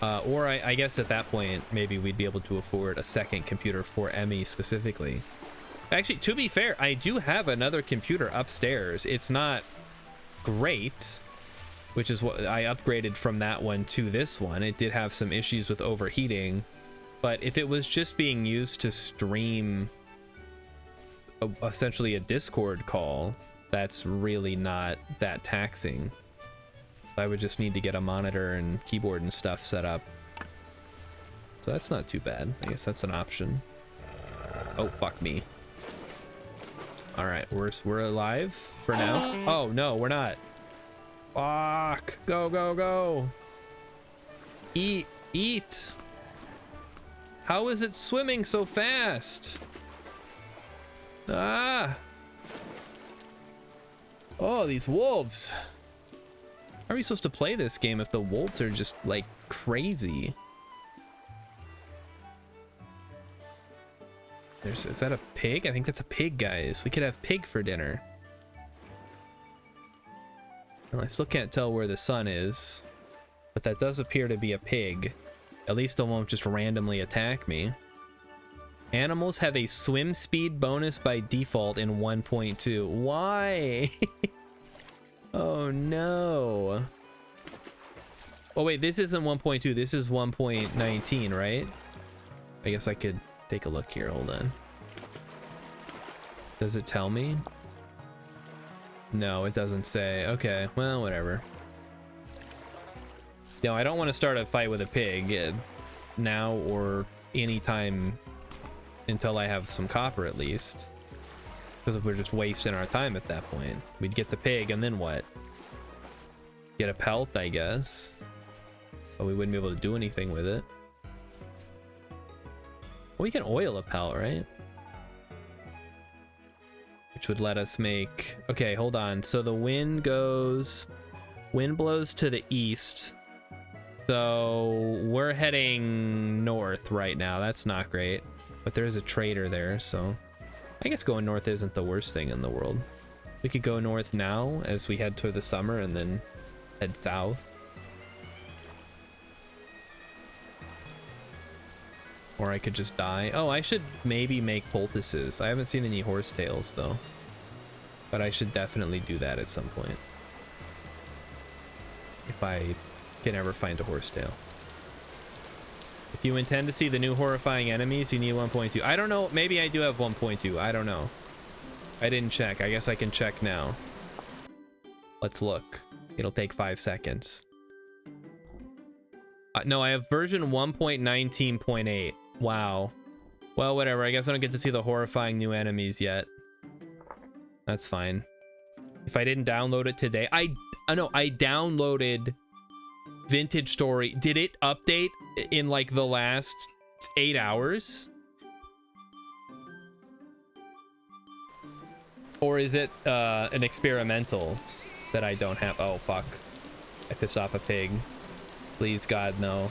Or I guess at that point, maybe we'd be able to afford a second computer for Emmy specifically. Actually, to be fair, I do have another computer upstairs. It's not great, which is what I upgraded from that one to this one. It did have some issues with overheating, but if it was just being used to stream essentially a Discord call, that's really not that taxing. I would just need to get a monitor and keyboard and stuff set up. So that's not too bad. I guess that's an option. Oh, fuck me. All right, we're alive for now. Oh no, we're not. Fuck! Go, go, go! Eat, eat! How is it swimming so fast? Ah! Oh, these wolves! How are we supposed to play this game if the wolves are just like crazy? Is that a pig? I think that's a pig, guys. We could have pig for dinner. Well, I still can't tell where the sun is, but that does appear to be a pig. At least it won't just randomly attack me. Animals have a swim speed bonus by default in 1.2. Why? Oh no. Oh wait, this isn't 1.2, this is 1.19, right? I guess I could take a look here, hold on. Does it tell me? No, it doesn't say. Okay, well, whatever. No, I don't want to start a fight with a pig now or anytime until I have some copper at least. Because we're just wasting our time at that point. We'd get the pig and then what? Get a pelt, I guess. But we wouldn't be able to do anything with it. Well, we can oil a pelt, right? Which would let us make... Okay, hold on. So the wind blows to the east. So we're heading north right now. That's not great. But there's a trader there, so... I guess going north isn't the worst thing in the world. We could go north now as we head toward the summer and then head south. Or I could just die. Oh, I should maybe make poultices. I haven't seen any horsetails though. But I should definitely do that at some point. If I can ever find a horsetail. If you intend to see the new horrifying enemies, you need 1.2. I don't know. Maybe I do have 1.2. I don't know. I didn't check. I guess I can check now. Let's look. It'll take 5 seconds. No, I have version 1.19.8. Wow. Well, whatever. I guess I don't get to see the horrifying new enemies yet. That's fine. If I didn't download it today, I downloaded Vintage Story. Did it update in like the last 8 hours? Or is it an experimental that I don't have? Oh, fuck. I pissed off a pig. Please, God, no.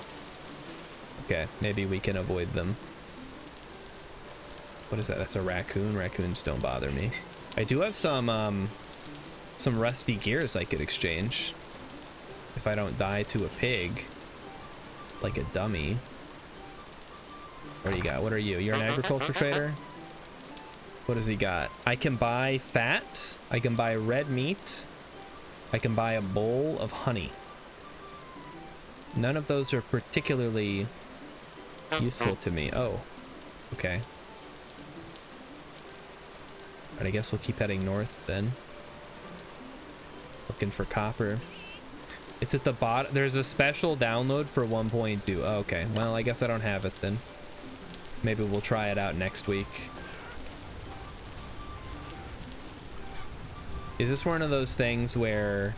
Okay, maybe we can avoid them. What is that? That's a raccoon. Raccoons don't bother me. I do have some rusty gears I could exchange. If I don't die to a pig. Like a dummy. What do you got? What are you? You're an agriculture trader? What does he got? I can buy fat. I can buy red meat. I can buy a bowl of honey. None of those are particularly useful to me. Oh, okay. All right, I guess we'll keep heading north then. Looking for copper. It's at the bottom. There's a special download for 1.2. Oh, okay, well, I guess I don't have it then. Maybe we'll try it out next week. Is this one of those things where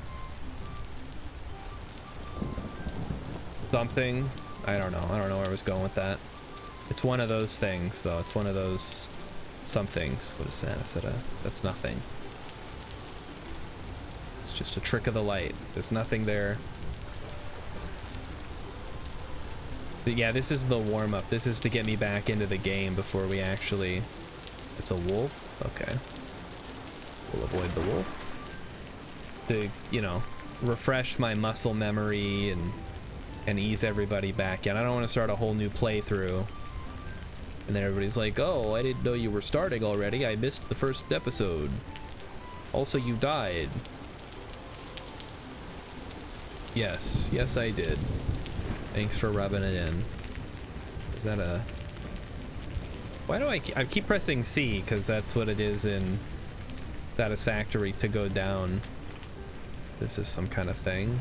something? I don't know where I was going with that. It's one of those things though. It's one of those somethings. What is that? Is that that's nothing. It's just a trick of the light. There's nothing there. But yeah, this is the warm-up. This is to get me back into the game before we actually... It's a wolf? Okay. We'll avoid the wolf. To, you know, refresh my muscle memory and ease everybody back in. I don't want to start a whole new playthrough. And then everybody's like, oh, I didn't know you were starting already. I missed the first episode. Also, you died. Yes. Yes, I did. Thanks for rubbing it in. Is that a... Why do I keep pressing C? Because that's what it is in Satisfactory to go down. This is some kind of thing.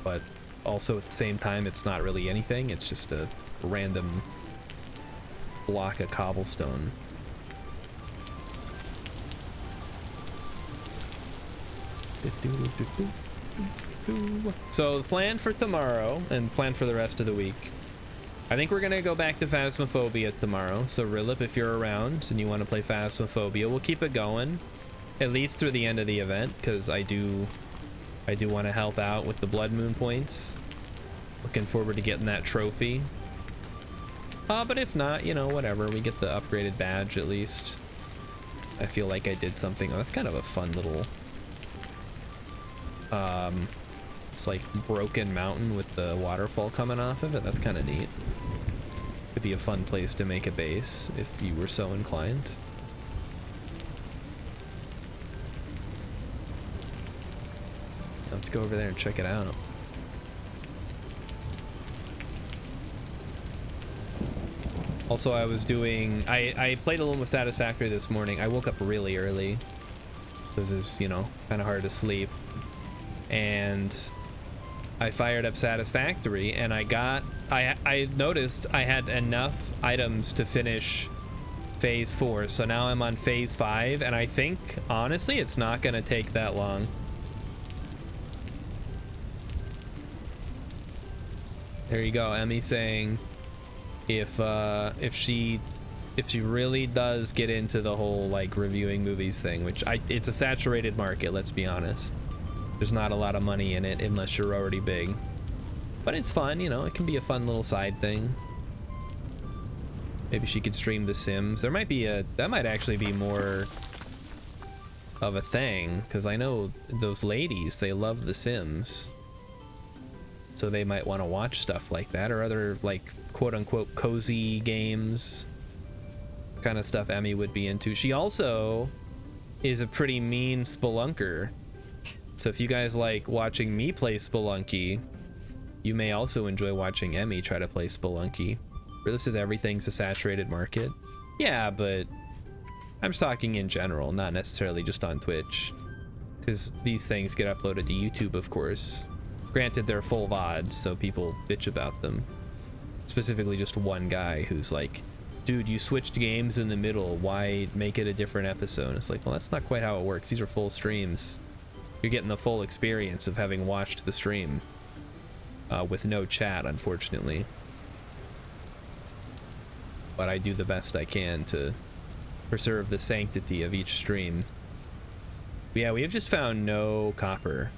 But also at the same time, it's not really anything. It's just a random block of cobblestone. So the plan for tomorrow and plan for the rest of the week, I think we're gonna go back to Phasmophobia tomorrow. So Rilip, if you're around and you want to play Phasmophobia, we'll keep it going at least through the end of the event, because I do want to help out with the Blood Moon points. Looking forward to getting that trophy. But if not, you know, whatever, we get the upgraded badge at least. I feel like I did something. Oh, that's kind of a fun little It's like broken mountain with the waterfall coming off of it. That's kind of neat. Could be a fun place to make a base if you were so inclined. Let's go over there and check it out. Also, I was doing, I played a little more Satisfactory this morning. I woke up really early because it's, you know, kind of hard to sleep. And I fired up Satisfactory and I noticed I had enough items to finish phase 4. So now I'm on phase 5 and I think, honestly, it's not going to take that long. There you go, Emmy saying if she really does get into the whole like reviewing movies thing, which it's a saturated market, let's be honest. There's not a lot of money in it unless you're already big. But it's fun, you know, it can be a fun little side thing. Maybe she could stream The Sims. There might be that might actually be more of a thing, because I know those ladies, they love The Sims. So they might want to watch stuff like that, or other like quote unquote cozy games. Kind of stuff Emmy would be into. She also is a pretty mean spelunker. So if you guys like watching me play Spelunky, you may also enjoy watching Emmy try to play Spelunky. Rhythm says everything's a saturated market. Yeah, but I'm just talking in general, not necessarily just on Twitch. Because these things get uploaded to YouTube, of course. Granted, they're full VODs, so people bitch about them. Specifically just one guy who's like, dude, you switched games in the middle, why make it a different episode? It's like, well, that's not quite how it works. These are full streams. You're getting the full experience of having watched the stream. With no chat, unfortunately. But I do the best I can to preserve the sanctity of each stream. But yeah, we have just found no copper.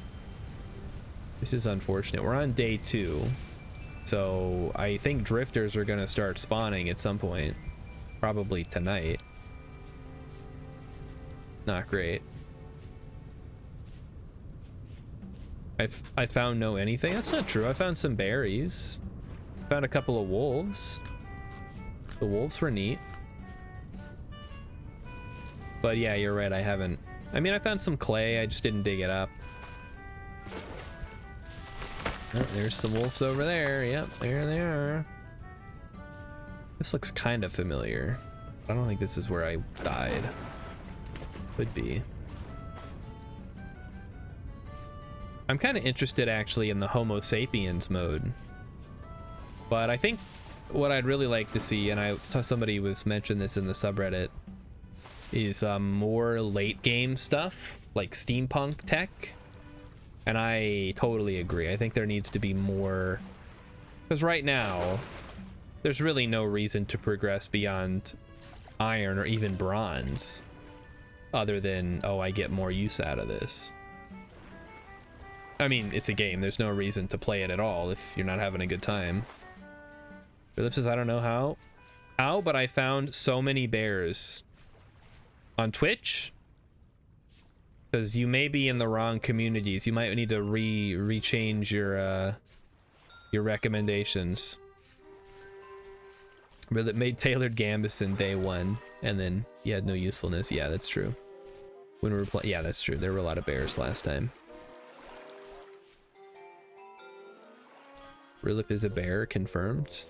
This is unfortunate. We're on day 2. So I think drifters are going to start spawning at some point. Probably tonight. Not great. I found no anything. That's not true. I found some berries. Found a couple of wolves. The wolves were neat. But yeah, you're right. I haven't. I mean, I found some clay. I just didn't dig it up. Oh, there's some wolves over there. Yep, there they are. This looks kind of familiar. I don't think this is where I died. Could be. I'm kind of interested actually in the Homo sapiens mode. But I think what I'd really like to see, and somebody was mentioned this in the subreddit, is more late game stuff, like steampunk tech. And I totally agree. I think there needs to be more, because right now there's really no reason to progress beyond iron or even bronze, other than, oh, I get more use out of this. I mean, it's a game. There's no reason to play it at all if you're not having a good time. Philip says, I don't know how, but I found so many bears on Twitch. Because you may be in the wrong communities. You might need to rechange your recommendations. But it made tailored Gambus in day 1, and then you had no usefulness. Yeah, that's true. When we were playing, yeah, that's true. There were a lot of bears last time. Rilip is a bear, confirmed.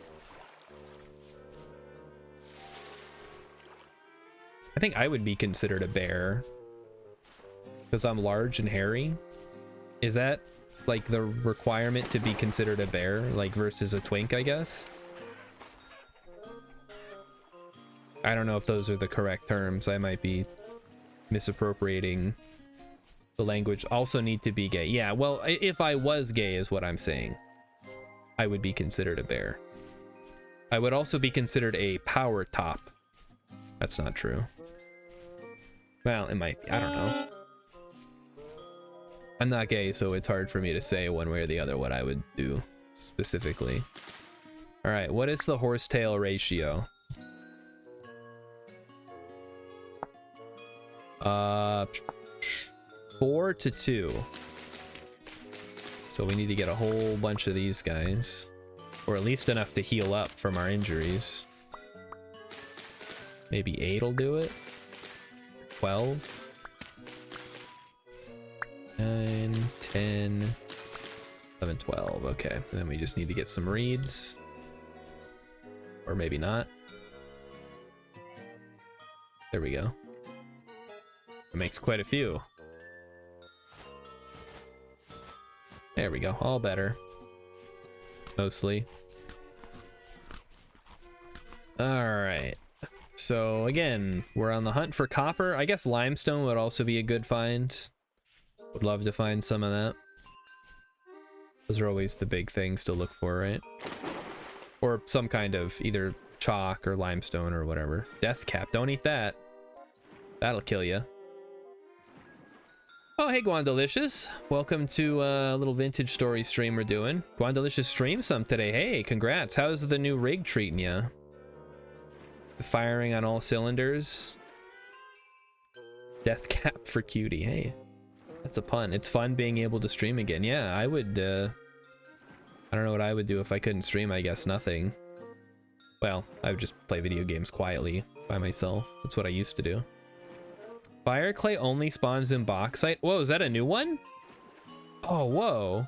I think I would be considered a bear. Because I'm large and hairy. Is that like the requirement to be considered a bear, like versus a twink, I guess? I don't know if those are the correct terms. I might be misappropriating the language. Also need to be gay. Yeah, well, if I was gay is what I'm saying. I would be considered a bear. I would also be considered a power top. That's not true. Well, it might be. I don't know. I'm not gay, so it's hard for me to say one way or the other what I would do specifically. All right, what is the horsetail ratio? 4 to 2. So we need to get a whole bunch of these guys, or at least enough to heal up from our injuries. Maybe 8 will do it. 12. 9, 10, 11, 12. Okay, and then we just need to get some reeds. Or maybe not. There we go. It makes quite a few. There we go, all better. Mostly. Alright. So again, we're on the hunt for copper. I guess limestone would also be a good find. Would love to find some of that. Those are always the big things to look for, right? Or some kind of either chalk or limestone or whatever. Death cap, don't eat that. That'll kill you. Oh, hey, Guandalicious. Welcome to a little vintage story stream we're doing. Guandalicious streamed some today. Hey, congrats. How's the new rig treating you? Firing on all cylinders. Death cap for cutie. Hey, that's a pun. It's fun being able to stream again. Yeah, I would, I don't know what I would do if I couldn't stream. I guess nothing. Well, I would just play video games quietly by myself. That's what I used to do. Fire clay only spawns in bauxite. Whoa, is that a new one? Oh, whoa.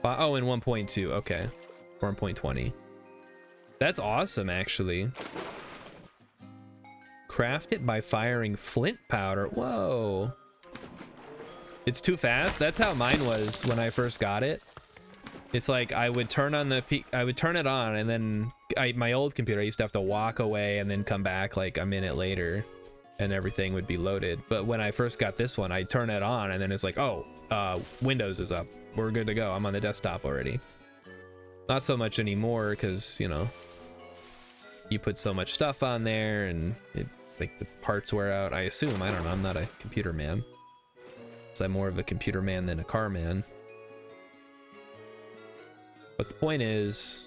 Oh, in 1.2. Okay. 1.20. That's awesome, actually. Craft it by firing flint powder. Whoa. It's too fast. That's how mine was when I first got it. It's like I would turn on the I would turn it on, and then my old computer, I used to have to walk away and then come back like a minute later, and everything would be loaded. But when I first got this one, I'd turn it on, and then it's like, oh, Windows is up. We're good to go. I'm on the desktop already. Not so much anymore, because, you know, you put so much stuff on there, and like the parts wear out, I assume. I don't know. I'm not a computer man. So I'm more of a computer man than a car man. But the point is,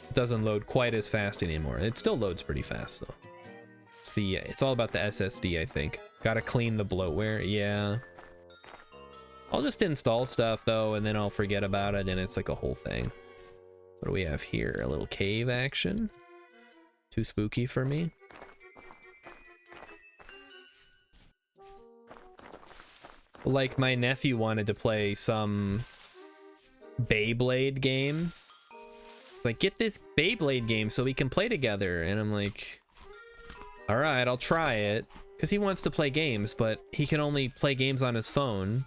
it doesn't load quite as fast anymore. It still loads pretty fast though. It's all about the SSD, I think. Gotta clean the bloatware. Yeah. I'll just install stuff though, and then I'll forget about it, and it's like a whole thing. What do we have here? A little cave action. Too spooky for me. Like, my nephew wanted to play some Beyblade game. Like, get this Beyblade game so we can play together. And I'm like, all right, I'll try it. Because he wants to play games, but he can only play games on his phone.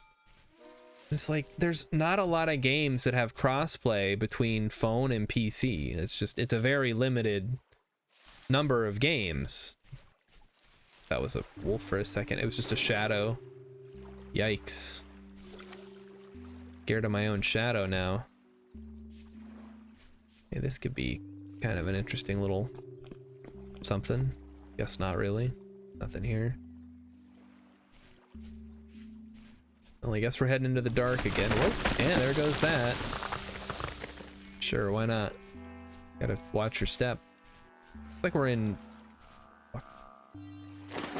It's like, there's not a lot of games that have crossplay between phone and PC. It's a very limited number of games. That was a wolf for a second. It was just a shadow. Yikes. Scared of my own shadow now. Hey, this could be kind of an interesting little something. Guess not really. Nothing here. Well, I guess we're heading into the dark again. Whoop. Yeah, there goes that. Sure, why not? Gotta watch your step. It's like we're in... Thought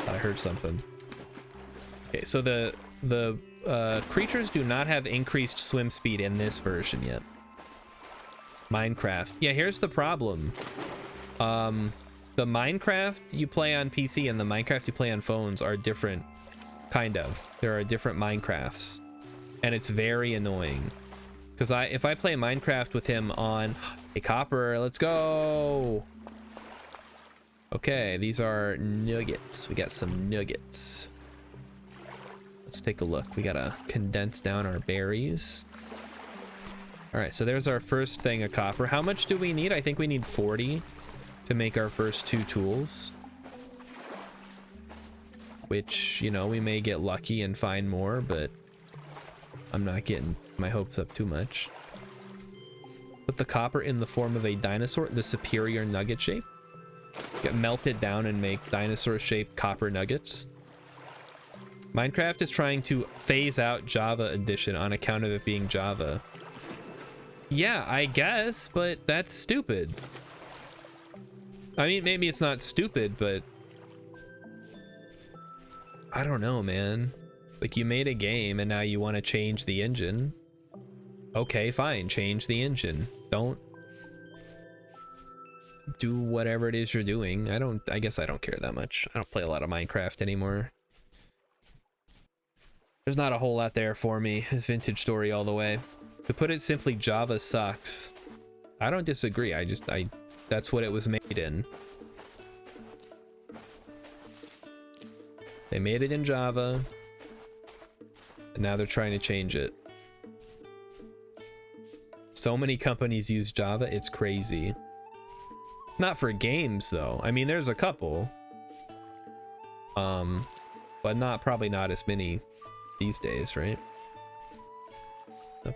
I heard something. Okay, so the creatures do not have increased swim speed in this version yet. Minecraft. Yeah, here's the problem. The Minecraft you play on PC and the Minecraft you play on phones are different, kind of. There are different Minecrafts, and it's very annoying. Because if I play Minecraft with him on a copper, let's go. Okay, these are nuggets. We got some nuggets. Let's take a look. We gotta condense down our berries. All right, so there's our first thing of copper. How much do we need? I think we need 40 to make our first 2 tools. Which, you know, we may get lucky and find more, but I'm not getting my hopes up too much. Put the copper in the form of a dinosaur, the superior nugget shape. Get melted down and make dinosaur-shaped copper nuggets. Minecraft is trying to phase out Java Edition on account of it being Java. Yeah, I guess, but that's stupid. I mean, maybe it's not stupid, but I don't know, man. Like, you made a game and now you want to change the engine. Okay, fine, change the engine. Don't do whatever it is you're doing. I guess I don't care that much. I don't play a lot of Minecraft anymore. There's not a whole lot there for me. It's vintage story all the way. To put it simply, Java sucks. I don't disagree. That's what it was made in. They made it in Java, and now they're trying to change it. So many companies use Java, it's crazy. Not for games though. I mean, there's a couple. But probably not as many these days, right? Look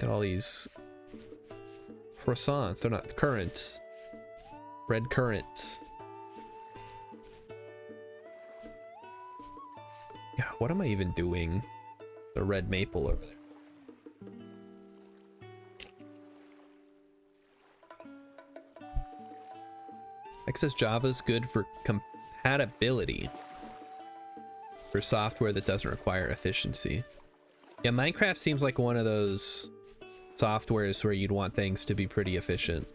at all these croissants. They're not currants. Red currants. Yeah, what am I even doing? The red maple over there. Access Java is good for compatibility for software that doesn't require efficiency. Yeah, Minecraft seems like one of those softwares where you'd want things to be pretty efficient.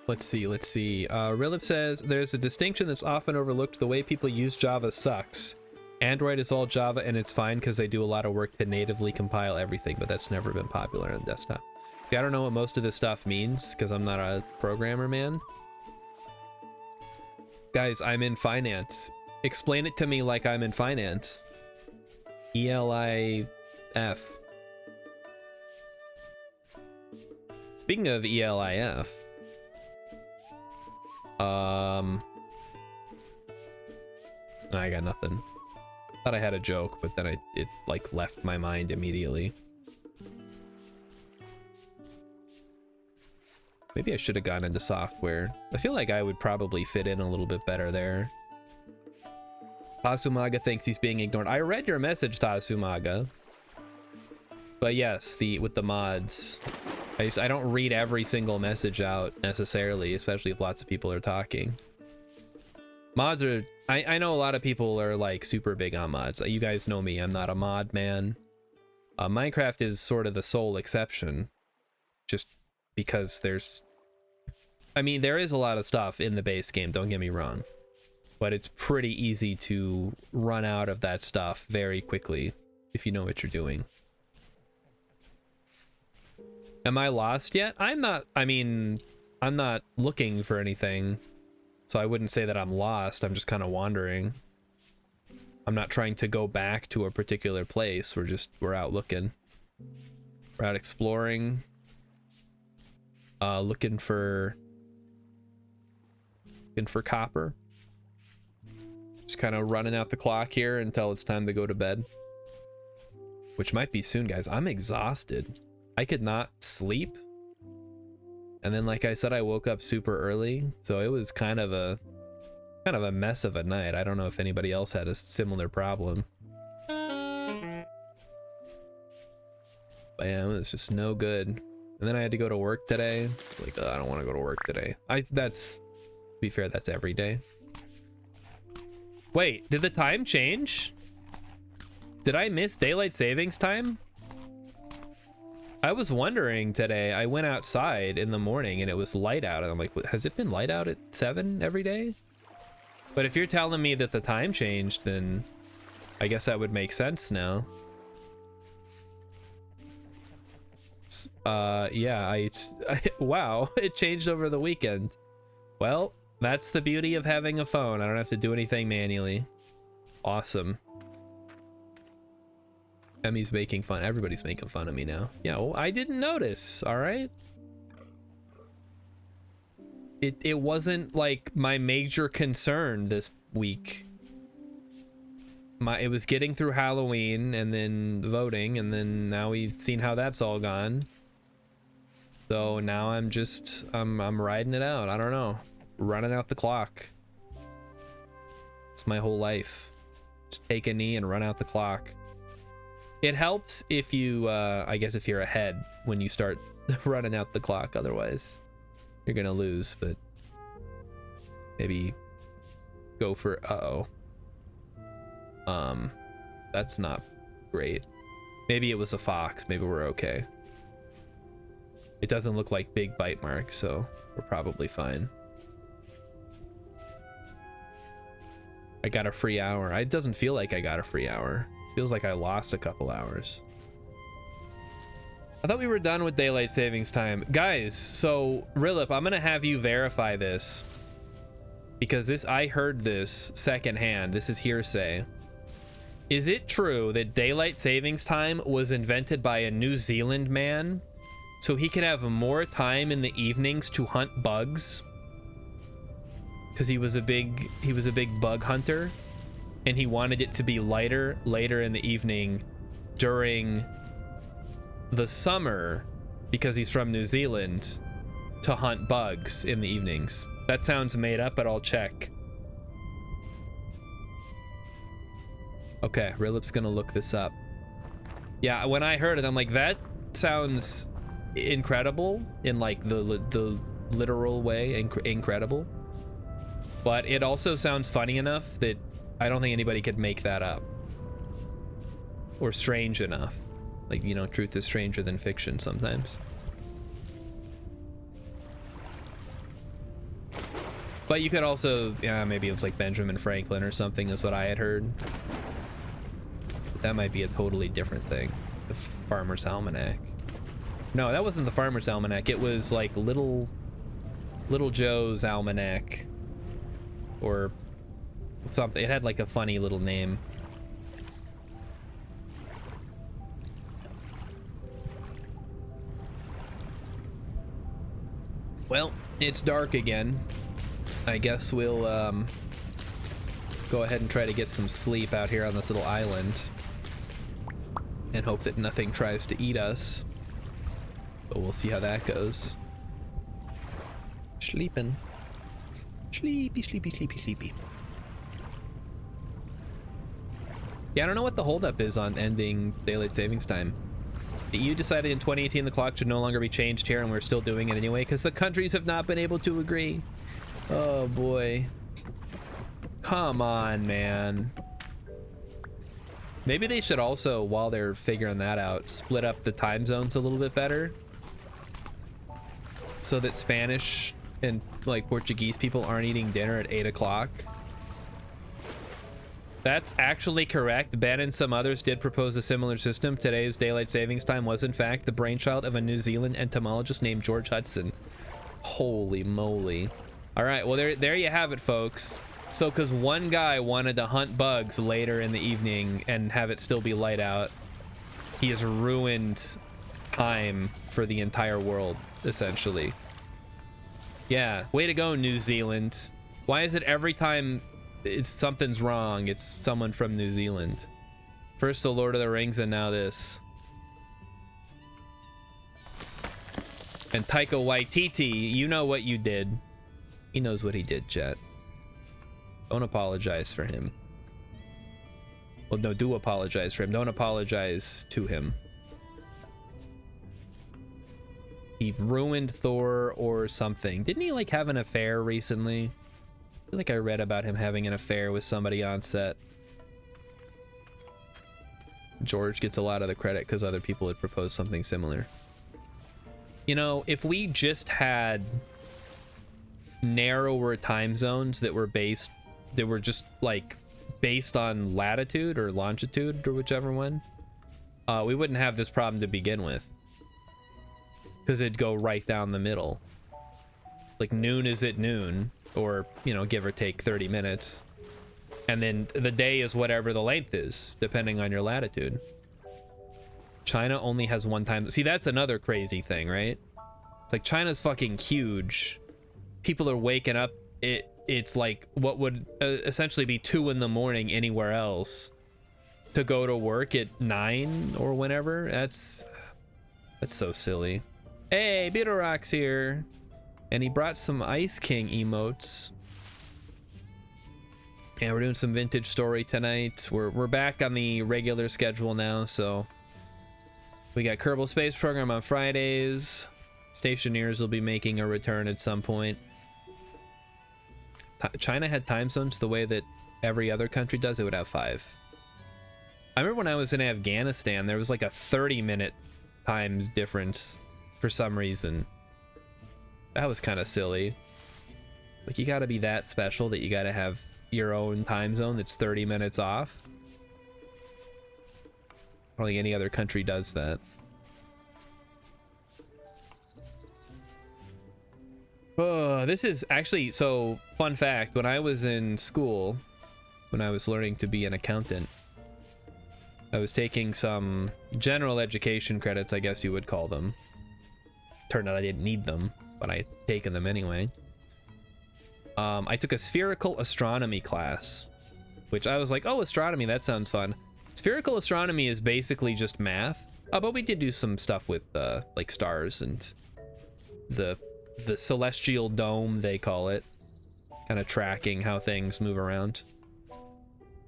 Let's see. Rilip says, there's a distinction that's often overlooked. The way people use Java sucks. Android is all Java and it's fine because they do a lot of work to natively compile everything, but that's never been popular on desktop. See, I don't know what most of this stuff means because I'm not a programmer, man. Guys, I'm in finance. Explain it to me like I'm in finance. ELIF. Speaking of ELIF, I got nothing. Thought I had a joke, but then it like left my mind immediately. Maybe I should have gone into software. I feel like I would probably fit in a little bit better there. Tasumaga thinks he's being ignored. I read your message, Tasumaga. But yes, with the mods. I don't read every single message out necessarily, especially if lots of people are talking. Mods are... I know a lot of people are like super big on mods. You guys know me, I'm not a mod man. Minecraft is sort of the sole exception. Just because there's... I mean, there is a lot of stuff in the base game, don't get me wrong. But it's pretty easy to run out of that stuff very quickly if you know what you're doing. Am I lost yet? I'm not, I mean, I'm not looking for anything. So I wouldn't say that I'm lost, I'm just kind of wandering. I'm not trying to go back to a particular place, we're out looking. We're out exploring. Looking for copper. Just kind of running out the clock here until it's time to go to bed. Which might be soon, guys. I'm exhausted. I could not sleep. And then, like I said, I woke up super early. So it was kind of a mess of a night. I don't know if anybody else had a similar problem. But yeah, it was just no good. And then I had to go to work today. It's like, I don't want to go to work today. To be fair, that's every day. Wait, did the time change? Did I miss daylight savings time? I was wondering today. I went outside in the morning and it was light out. And I'm like, has it been light out at 7 every day? But if you're telling me that the time changed, then I guess that would make sense now. Yeah, wow, it changed over the weekend. Well, that's the beauty of having a phone. I don't have to do anything manually. Awesome. Emmy's making fun. Everybody's making fun of me now. Yeah, well, I didn't notice, all right? It wasn't like my major concern this week. It was getting through Halloween and then voting, and then now we've seen how that's all gone. So now I'm riding it out. I don't know. Running out the clock. It's my whole life. Just take a knee and run out the clock. It helps if you, I guess if you're ahead when you start running out the clock. Otherwise, you're gonna lose, but maybe go for, that's not great. Maybe it was a fox. Maybe we're okay. It doesn't look like big bite marks, so we're probably fine. I got a free hour. It doesn't feel like I got a free hour. Feels like I lost a couple hours. I thought we were done with daylight savings time. Guys, so Rilip, I'm gonna have you verify this. Because I heard this secondhand. This is hearsay. Is it true that daylight savings time was invented by a New Zealand man so he could have more time in the evenings to hunt bugs? Because he was a big bug hunter, and he wanted it to be lighter later in the evening during the summer, because he's from New Zealand, to hunt bugs in the evenings. That sounds made up, but I'll check. Okay, Rilip's gonna look this up. Yeah, when I heard it, I'm like, that sounds incredible in like the literal way, incredible. But it also sounds funny enough that I don't think anybody could make that up. Or strange enough. Like, you know, truth is stranger than fiction sometimes. But you could also, yeah, maybe it was like Benjamin Franklin or something is what I had heard. That might be a totally different thing. The Farmer's Almanac. No, that wasn't the Farmer's Almanac. It was like Little Joe's Almanac. Or something. It had like a funny little name. Well, it's dark again. I guess we'll go ahead and try to get some sleep out here on this little island and hope that nothing tries to eat us, but we'll see how that goes. Sleeping. Sleepy, sleepy, sleepy, sleepy. Yeah, I don't know what the holdup is on ending daylight savings time. You decided in 2018 the clock should no longer be changed here, and we're still doing it anyway because the countries have not been able to agree. Oh boy. Come on, man. Maybe they should also, while they're figuring that out, split up the time zones a little bit better so that Spanish and like Portuguese people aren't eating dinner at 8 o'clock. That's actually correct. Ben and some others did propose a similar system. Today's daylight savings time was in fact the brainchild of a New Zealand entomologist named George Hudson. Holy moly. All right, well there you have it, folks. So because one guy wanted to hunt bugs later in the evening and have it still be light out, he has ruined time for the entire world, essentially. Yeah, way to go, New Zealand. Why is it every time something's wrong, it's someone from New Zealand? First the Lord of the Rings and now this. And Taika Waititi, you know what you did. He knows what he did, chat. Don't apologize for him. Well, no, do apologize for him. Don't apologize to him. He ruined Thor or something. Didn't he like have an affair recently? I feel like I read about him having an affair with somebody on set. George gets a lot of the credit because other people had proposed something similar. You know, if we just had narrower time zones that were just like based on latitude or longitude or whichever one, we wouldn't have this problem to begin with, because it'd go right down the middle. Like noon is at noon, or you know, give or take 30 minutes, and then the day is whatever the length is depending on your latitude. China only has one time. See, that's another crazy thing, right? It's like China's fucking huge. People are waking up, it's like what would essentially be 2 in the morning anywhere else to go to work at 9 or whenever. That's so silly. Hey, Bitorock's here, and he brought some Ice King emotes. Yeah, we're doing some vintage story tonight. We're back on the regular schedule now, so we got Kerbal Space Program on Fridays. Stationeers will be making a return at some point. China had time zones the way that every other country does, it would have 5. I remember when I was in Afghanistan, there was like a 30-minute times difference for some reason. That was kind of silly. Like, you gotta be that special that you gotta have your own time zone that's 30 minutes off. I don't think any other country does that. This is actually, so fun fact, when I was in school, when I was learning to be an accountant, I was taking some general education credits, I guess you would call them. Turned out I didn't need them, but I had taken them anyway. I took a spherical astronomy class, which I was like, oh, astronomy, that sounds fun. Spherical astronomy is basically just math, but we did do some stuff with like stars and the celestial dome, they call it, kind of tracking how things move around.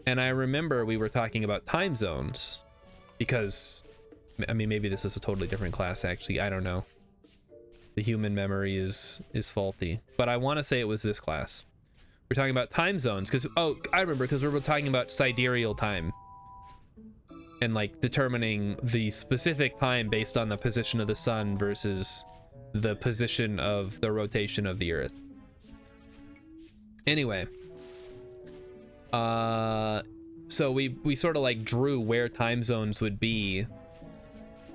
And I remember we were talking about time zones because, I mean, maybe this is a totally different class actually, I don't know. The human memory is faulty, but I want to say it was this class. We're talking about time zones because, oh, I remember, because we were talking about sidereal time and like determining the specific time based on the position of the sun versus the position of the rotation of the earth. Anyway, so we sort of like drew where time zones would be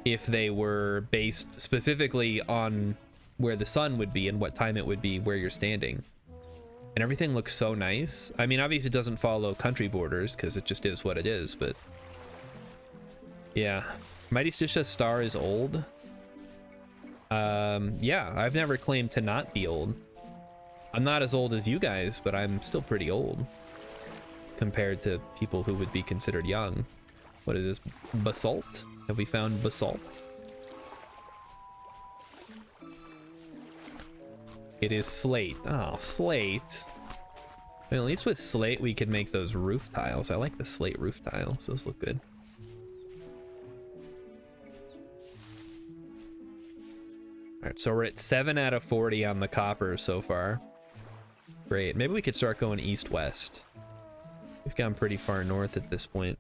if they were based specifically on where the sun would be and what time it would be where you're standing. And everything looks so nice. I mean, obviously it doesn't follow country borders because it just is what it is, but yeah. Mighty Stisha Star is old. Yeah, I've never claimed to not be old. I'm not as old as you guys, but I'm still pretty old compared to people who would be considered young. What is this? Basalt? Have we found basalt? It is slate. Oh, slate. Well, at least with slate we could make those roof tiles. I like the slate roof tiles. Those look good. Alright, so we're at 7 out of 40 on the copper so far. Great. Maybe we could start going east-west. We've gone pretty far north at this point.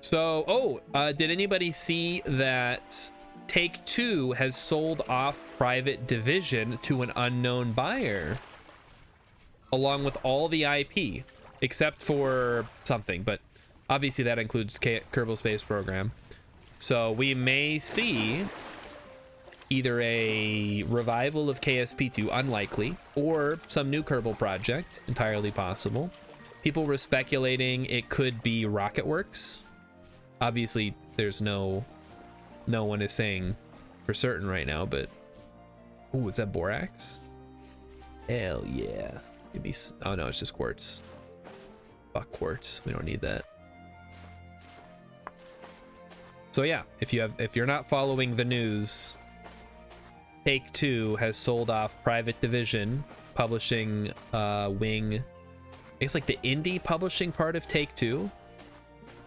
So, did anybody see that Take-Two has sold off Private Division to an unknown buyer? Along with all the IP, except for something, but obviously that includes Kerbal Space Program. So we may see either a revival of KSP2, unlikely, or some new Kerbal project, entirely possible. People were speculating it could be Rocketworks. Obviously, there's no one is saying for certain right now, but oh, is that borax? Hell yeah. Give me oh no, it's just quartz. Fuck quartz. We don't need that. So yeah, if you're not following the news, Take-Two has sold off Private Division, publishing wing. It's like the indie publishing part of Take-Two,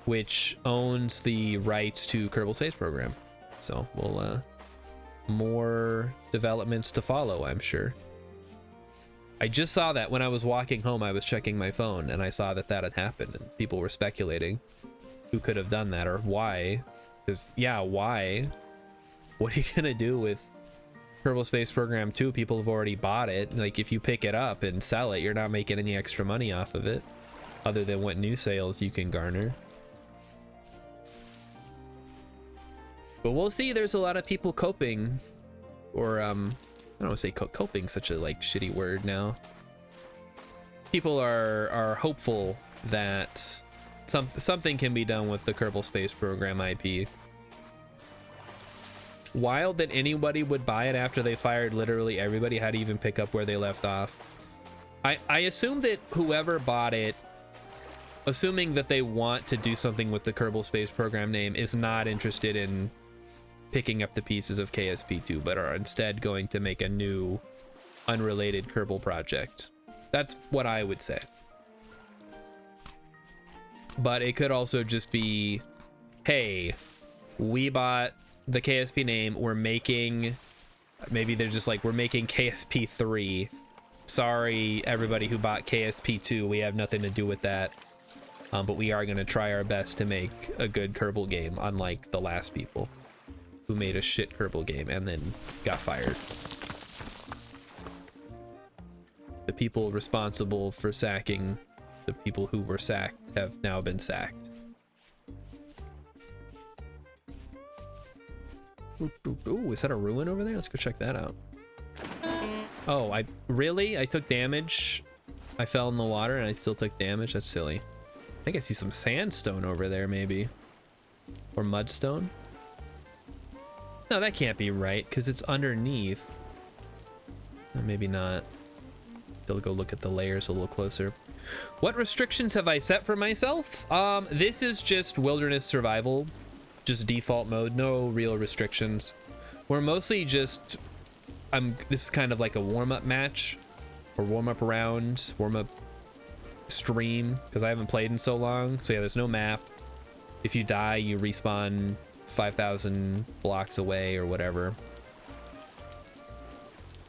which owns the rights to Kerbal Space Program. So we'll more developments to follow, I'm sure. I just saw that when I was walking home. I was checking my phone and I saw that had happened, and people were speculating who could have done that or why. Because yeah, why? What are you gonna do with Kerbal Space Program 2? People have already bought it. Like, if you pick it up and sell it, you're not making any extra money off of it other than what new sales you can garner. But we'll see. There's a lot of people coping, or I don't want to say coping, such a like shitty word now. People are hopeful that something can be done with the Kerbal Space Program IP. Wild that anybody would buy it after they fired literally everybody. How to even pick up where they left off. I assume that whoever bought it, assuming that they want to do something with the Kerbal Space Program name, is not interested in picking up the pieces of KSP2, but are instead going to make a new unrelated Kerbal project. That's what I would say. but it could also just be, hey, we bought the KSP name, we're making, maybe they're just like, we're making KSP 3. Sorry, everybody who bought KSP 2, we have nothing to do with that. But we are going to try our best to make a good Kerbal game, unlike the last people who made a shit Kerbal game and then got fired. The people responsible for sacking the people who were sacked have now been sacked. Ooh, is that a ruin over there? Let's go check that out. Oh, I took damage. I fell in the water and I still took damage. That's silly. I think I see some sandstone over there, maybe. Or mudstone. No, that can't be right, because it's underneath. Maybe not. Still go look at the layers a little closer. What restrictions have I set for myself? This is just wilderness survival. Just default mode, no real restrictions. We're mostly just, this is kind of like a warm-up match, or warm-up round, warm-up stream, because I haven't played in so long. So yeah, there's no map. If you die, you respawn 5,000 blocks away or whatever.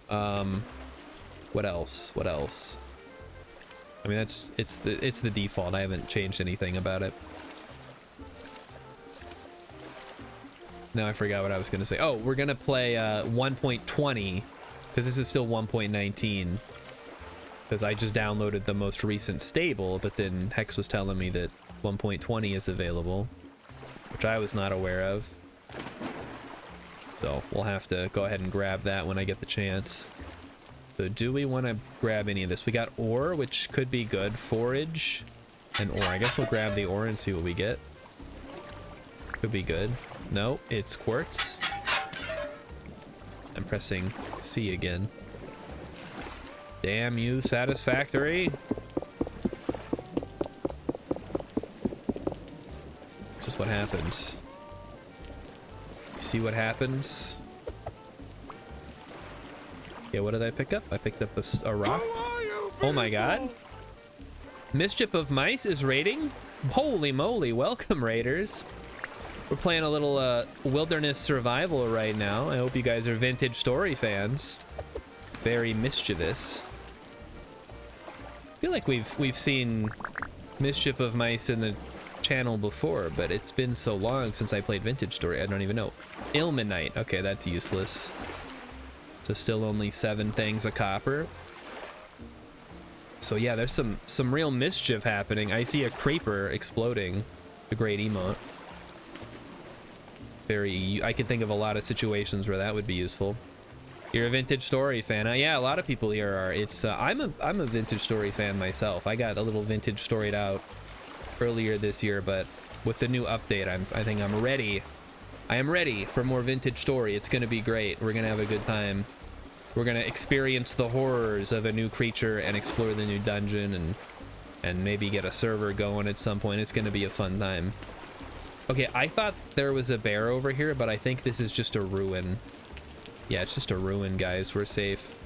What else? What else? I mean, it's the default. I haven't changed anything about it. Now I forgot what I was gonna say. Oh, we're gonna play 1.20 because this is still 1.19. Because I just downloaded the most recent stable, but then Hex was telling me that 1.20 is available, which I was not aware of. So we'll have to go ahead and grab that when I get the chance. So do we want to grab any of this? We got ore, which could be good. Forage and ore. I guess we'll grab the ore and see what we get. Could be good. No, it's quartz. I'm pressing C again. Damn you, satisfactory. This is what happens. You see what happens? Yeah, what did I pick up? I picked up a rock. Oh my god. Mischief of Mice is raiding? Holy moly, welcome raiders. We're playing a little wilderness survival right now. I hope you guys are Vintage Story fans. Very mischievous. I feel like we've seen Mischief of Mice in the channel before, but it's been so long since I played Vintage Story, I don't even know. Ilmenite, okay, that's useless. So still only 7 things of copper. So yeah, there's some real mischief happening. I see a creeper exploding, the great emote. I can think of a lot of situations where that would be useful. You're a Vintage Story fan. Yeah, a lot of people here are. It's I'm a Vintage Story fan myself. I got a little Vintage Storied out earlier this year, but with the new update, I think I'm ready. I am ready for more Vintage Story. It's gonna be great. We're gonna have a good time. We're gonna experience the horrors of a new creature and explore the new dungeon and maybe get a server going at some point. It's gonna be a fun time. Okay, I thought there was a bear over here, but I think this is just a ruin. Yeah, it's just a ruin, guys. We're safe.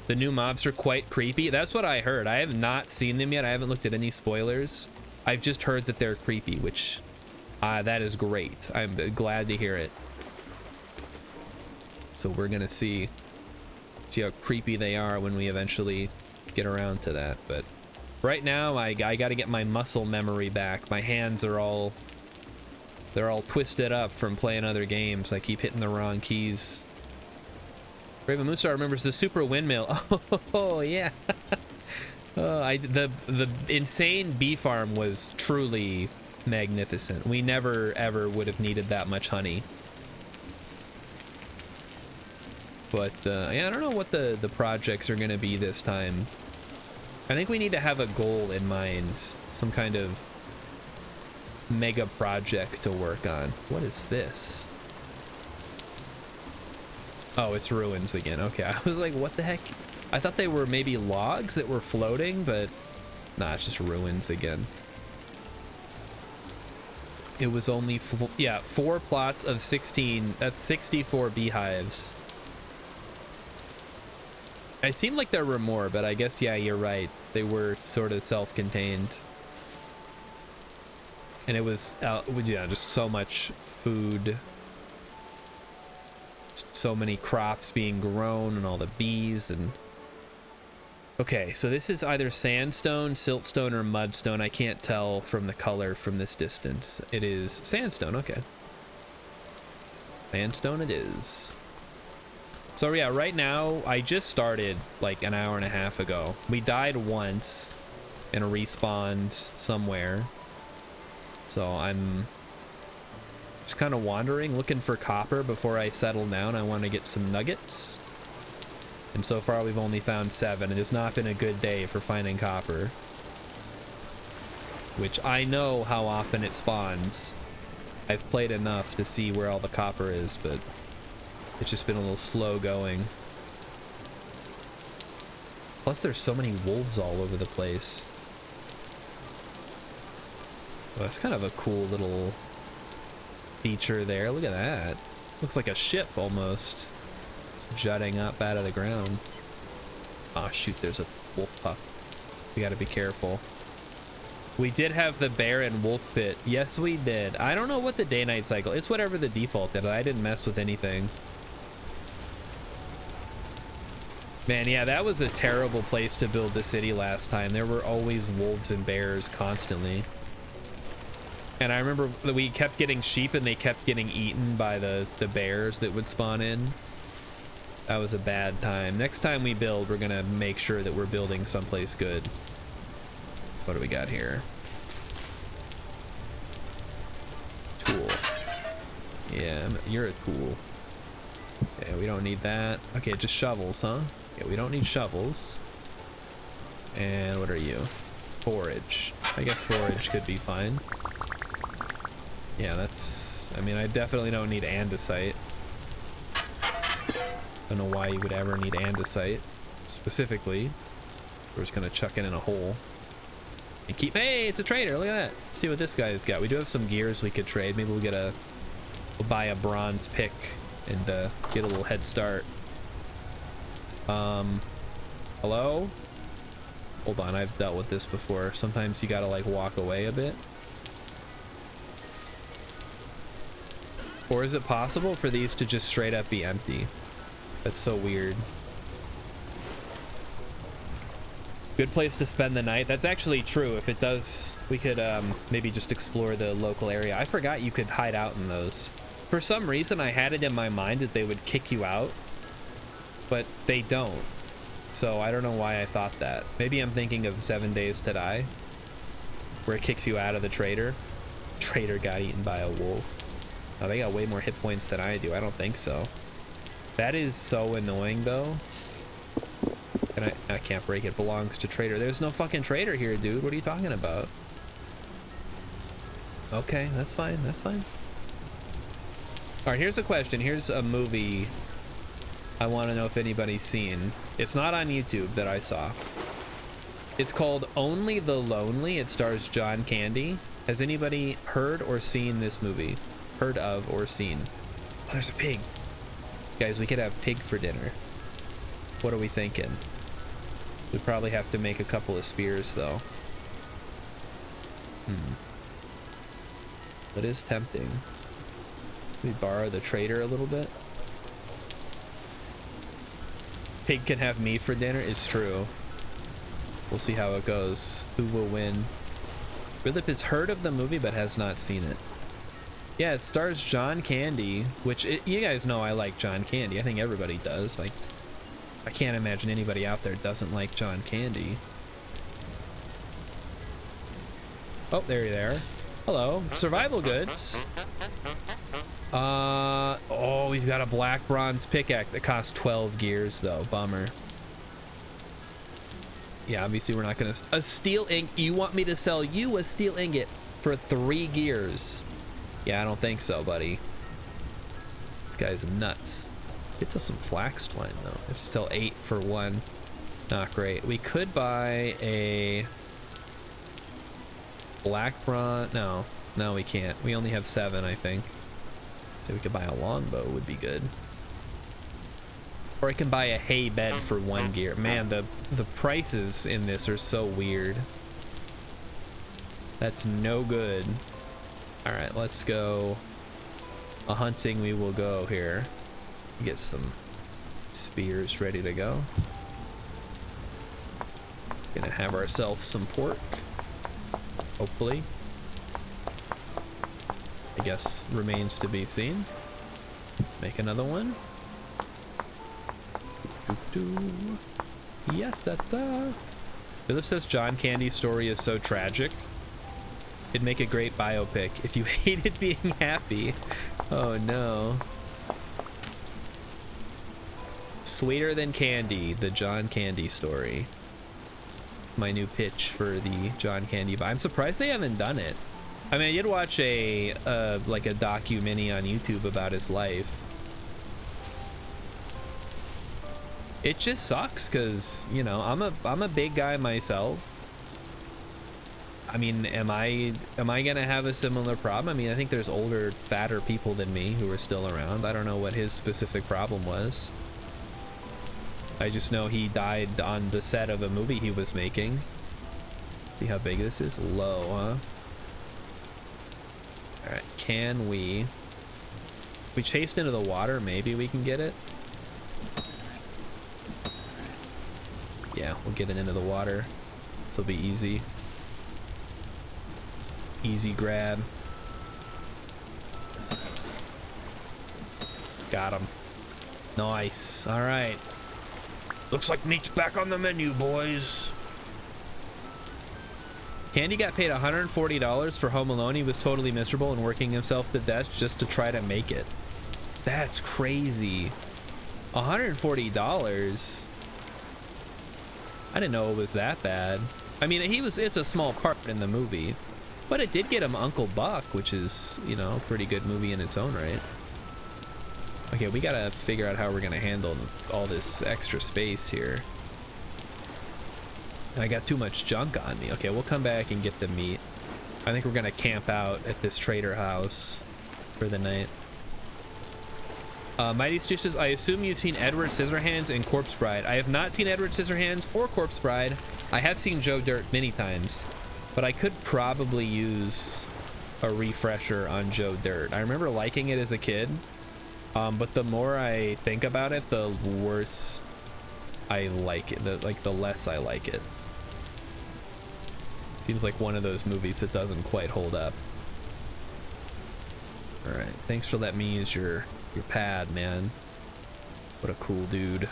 The new mobs are quite creepy. That's what I heard. I have not seen them yet. I haven't looked at any spoilers. I've just heard that they're creepy, which that is great. I'm glad to hear it. So we're gonna see how creepy they are when we eventually get around to that. But right now, I gotta get my muscle memory back. My hands are all twisted up from playing other games. I keep hitting the wrong keys. Raven Moonstar remembers the super windmill. Oh yeah. The insane bee farm was truly magnificent. We never ever would have needed that much honey. But yeah, I don't know what the projects are gonna be this time. I think we need to have a goal in mind, some kind of mega project to work on. What is this? Oh, it's ruins again. Okay, I was like, what the heck? I thought they were maybe logs that were floating, but nah, it's just ruins again. It was only, yeah, 4 plots of 16. That's 64 beehives. It seemed like there were more, but I guess, yeah, you're right. They were sort of self-contained. And it was, yeah, just so much food, so many crops being grown, and all the bees. And okay, so this is either sandstone, siltstone, or mudstone. I can't tell from the color from this distance. It is sandstone. Okay, sandstone it is. So yeah, right now I just started like an hour and a half ago. We died once and respawned somewhere. So I'm just kind of wandering, looking for copper before I settle down. I want to get some nuggets. And so far we've only found 7. It has not been a good day for finding copper. Which I know how often it spawns. I've played enough to see where all the copper is, but it's just been a little slow going. Plus there's so many wolves all over the place. Well, that's kind of a cool little feature there. Look at that. Looks like a ship almost. It's jutting up out of the ground. Oh shoot, there's a wolf pup. We gotta be careful. We did have the bear and wolf pit. Yes, we did. I don't know what the day-night cycle. It's whatever the default did. I didn't mess with anything. Man, yeah, that was a terrible place to build the city last time. There were always wolves and bears constantly. And I remember that we kept getting sheep and they kept getting eaten by the bears that would spawn in. That was a bad time. Next time we build, we're gonna make sure that we're building someplace good. What do we got here? Tool. Yeah, you're a tool. Okay, we don't need that. Okay, just shovels, huh? Yeah, we don't need shovels. And what are you? Forage. I guess forage could be fine. Yeah, that's... I mean, I definitely don't need andesite. Don't know why you would ever need andesite. Specifically. We're just gonna chuck it in a hole. And keep... Hey, it's a trader! Look at that! Let's see what this guy's got. We do have some gears we could trade. Maybe we'll get a... We'll buy a bronze pick and get a little head start. Hello? Hold on, I've dealt with this before. Sometimes you gotta like walk away a bit. Or is it possible for these to just straight up be empty? That's so weird. Good place to spend the night. That's actually true. If it does, we could maybe just explore the local area. I forgot you could hide out in those. For some reason, I had it in my mind that they would kick you out, but they don't. So I don't know why I thought that. Maybe I'm thinking of 7 Days to Die, where it kicks you out of the trader. Trader got eaten by a wolf. Oh, they got way more hit points than I do. I don't think so. That is so annoying, though. And I can't break it. Belongs to trader. There's no fucking trader here, dude. What are you talking about? Okay, that's fine. That's fine. All right, here's a question. Here's a movie I want to know if anybody's seen. It's not on YouTube that I saw. It's called Only the Lonely. It stars John Candy. Has anybody heard or seen this movie? Heard of or seen? Oh, there's a pig. Guys, we could have pig for dinner. What are we thinking? We probably have to make a couple of spears, though. That is tempting. Can we borrow the trader a little bit? Pig can have me for dinner. It's true. We'll see how it goes. Who will win? Philip has heard of the movie but has not seen it. Yeah, it stars John Candy, which you guys know I like John Candy. I think everybody does. Like, I can't imagine anybody out there doesn't like John Candy. Oh, there you are. Hello. Survival goods. Oh, he's got a black bronze pickaxe. It costs 12 gears though. Bummer. Yeah, obviously we're not gonna... A steel ingot. You want me to sell you a steel ingot for 3 gears? Yeah, I don't think so, buddy. This guy's nuts. Gets us some flax twine though. We have to sell 8 for 1. Not great. We could buy a black bronze. No, we can't. We only have 7, I think. So we could buy a longbow would be good. Or I can buy a hay bed for 1 gear. Man, the prices in this are so weird. That's no good. All right, let's go. A hunting we will go here. Get some spears ready to go. Gonna have ourselves some pork. Hopefully. I guess remains to be seen. Make another one. Yeah, da. Philip says John Candy's story is so tragic. It'd make a great biopic if you hated being happy. Oh no. Sweeter Than Candy, the John Candy story. It's my new pitch for the John Candy. I'm surprised they haven't done it. I mean, I did watch a like a docu-mini on YouTube about his life. It just sucks because, you know, I'm a big guy myself. I mean, am I gonna have a similar problem? I mean, I think there's older, fatter people than me who are still around. I don't know what his specific problem was. I just know he died on the set of a movie he was making. See how big this is? Low, huh? All right, can we? If we chased into the water, maybe we can get it. Yeah, we'll get it into the water. This will be easy. Easy grab. Got him. Nice. All right. Looks like meat's back on the menu, boys. Candy got paid $140 for Home Alone. He was totally miserable and working himself to death just to try to make it. That's crazy. $140. I didn't know it was that bad. I mean, it's a small part in the movie, but it did get him Uncle Buck, which is, you know, a pretty good movie in its own right. Okay, we gotta figure out how we're gonna handle all this extra space here. I got too much junk on me. Okay, we'll come back and get the meat. I think we're gonna camp out at this trader house for the night. Mighty Stoosh says, I assume you've seen Edward Scissorhands and Corpse Bride. I have not seen Edward Scissorhands or Corpse Bride. I have seen Joe Dirt many times, but I could probably use a refresher on Joe Dirt. I remember liking it as a kid, but the more I think about it, the worse I like it. The less I like it. Seems like one of those movies that doesn't quite hold up. All right, thanks for letting me use your pad, man. What a cool dude.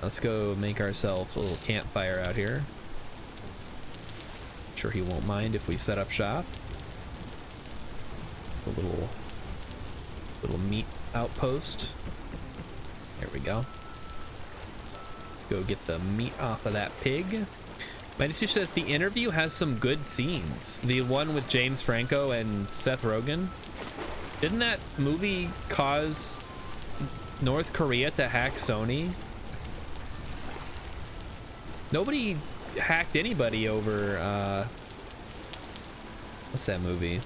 Let's go make ourselves a little campfire out here. Sure he won't mind if we set up shop. A little meat outpost. There we go. Let's go get the meat off of that pig. Mighty says the interview has some good scenes. The one with James Franco and Seth Rogen. Didn't that movie cause North Korea to hack Sony? Nobody hacked anybody over, what's that movie?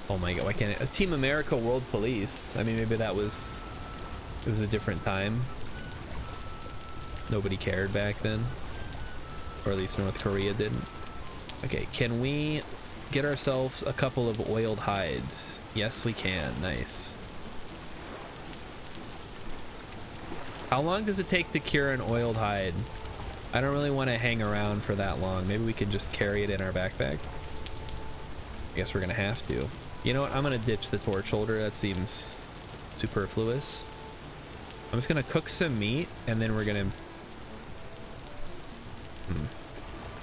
Oh my god, why can't it? Team America World Police. I mean, maybe it was a different time. Nobody cared back then. Or at least North Korea didn't. Okay, can we get ourselves a couple of oiled hides? Yes, we can. Nice. How long does it take to cure an oiled hide? I don't really want to hang around for that long. Maybe we can just carry it in our backpack. I guess we're gonna have to. You know what? I'm gonna ditch the torch holder. That seems superfluous. I'm just gonna cook some meat and then we're gonna...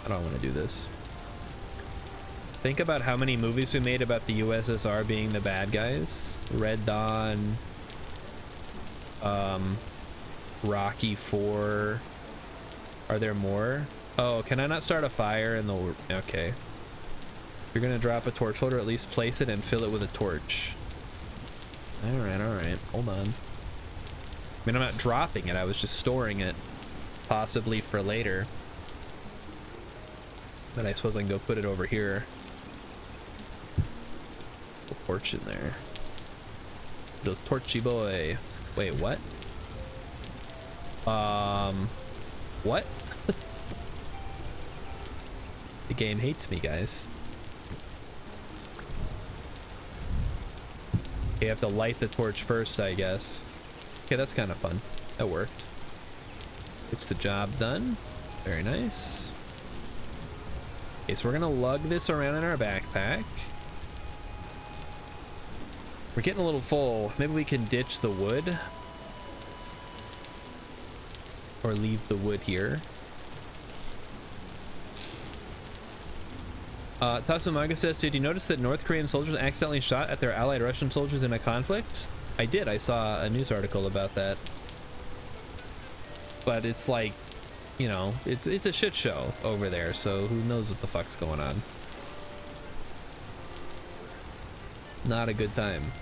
I don't want to do this. Think about how many movies we made about the USSR being the bad guys. Red Dawn, Rocky 4. Are there more? Oh, can I not start a fire in the... Okay. If you're gonna drop a torch holder, at least place it and fill it with a torch. All right. Hold on. I mean, I'm not dropping it. I was just storing it, possibly for later. But I suppose I can go put it over here. Little torch in there. Little torchy boy. Wait, what? What? The game hates me, guys. You have to light the torch first, I guess. Okay, that's kind of fun. That worked. Gets the job done. Very nice. Okay, so we're gonna lug this around in our backpack. We're getting a little full. Maybe we can ditch the wood. Or leave the wood here. Tatsumaga says, did you notice that North Korean soldiers accidentally shot at their allied Russian soldiers in a conflict? I did. I saw a news article about that. But it's like, you know, it's a shit show over there, so who knows what the fuck's going on. Not a good time.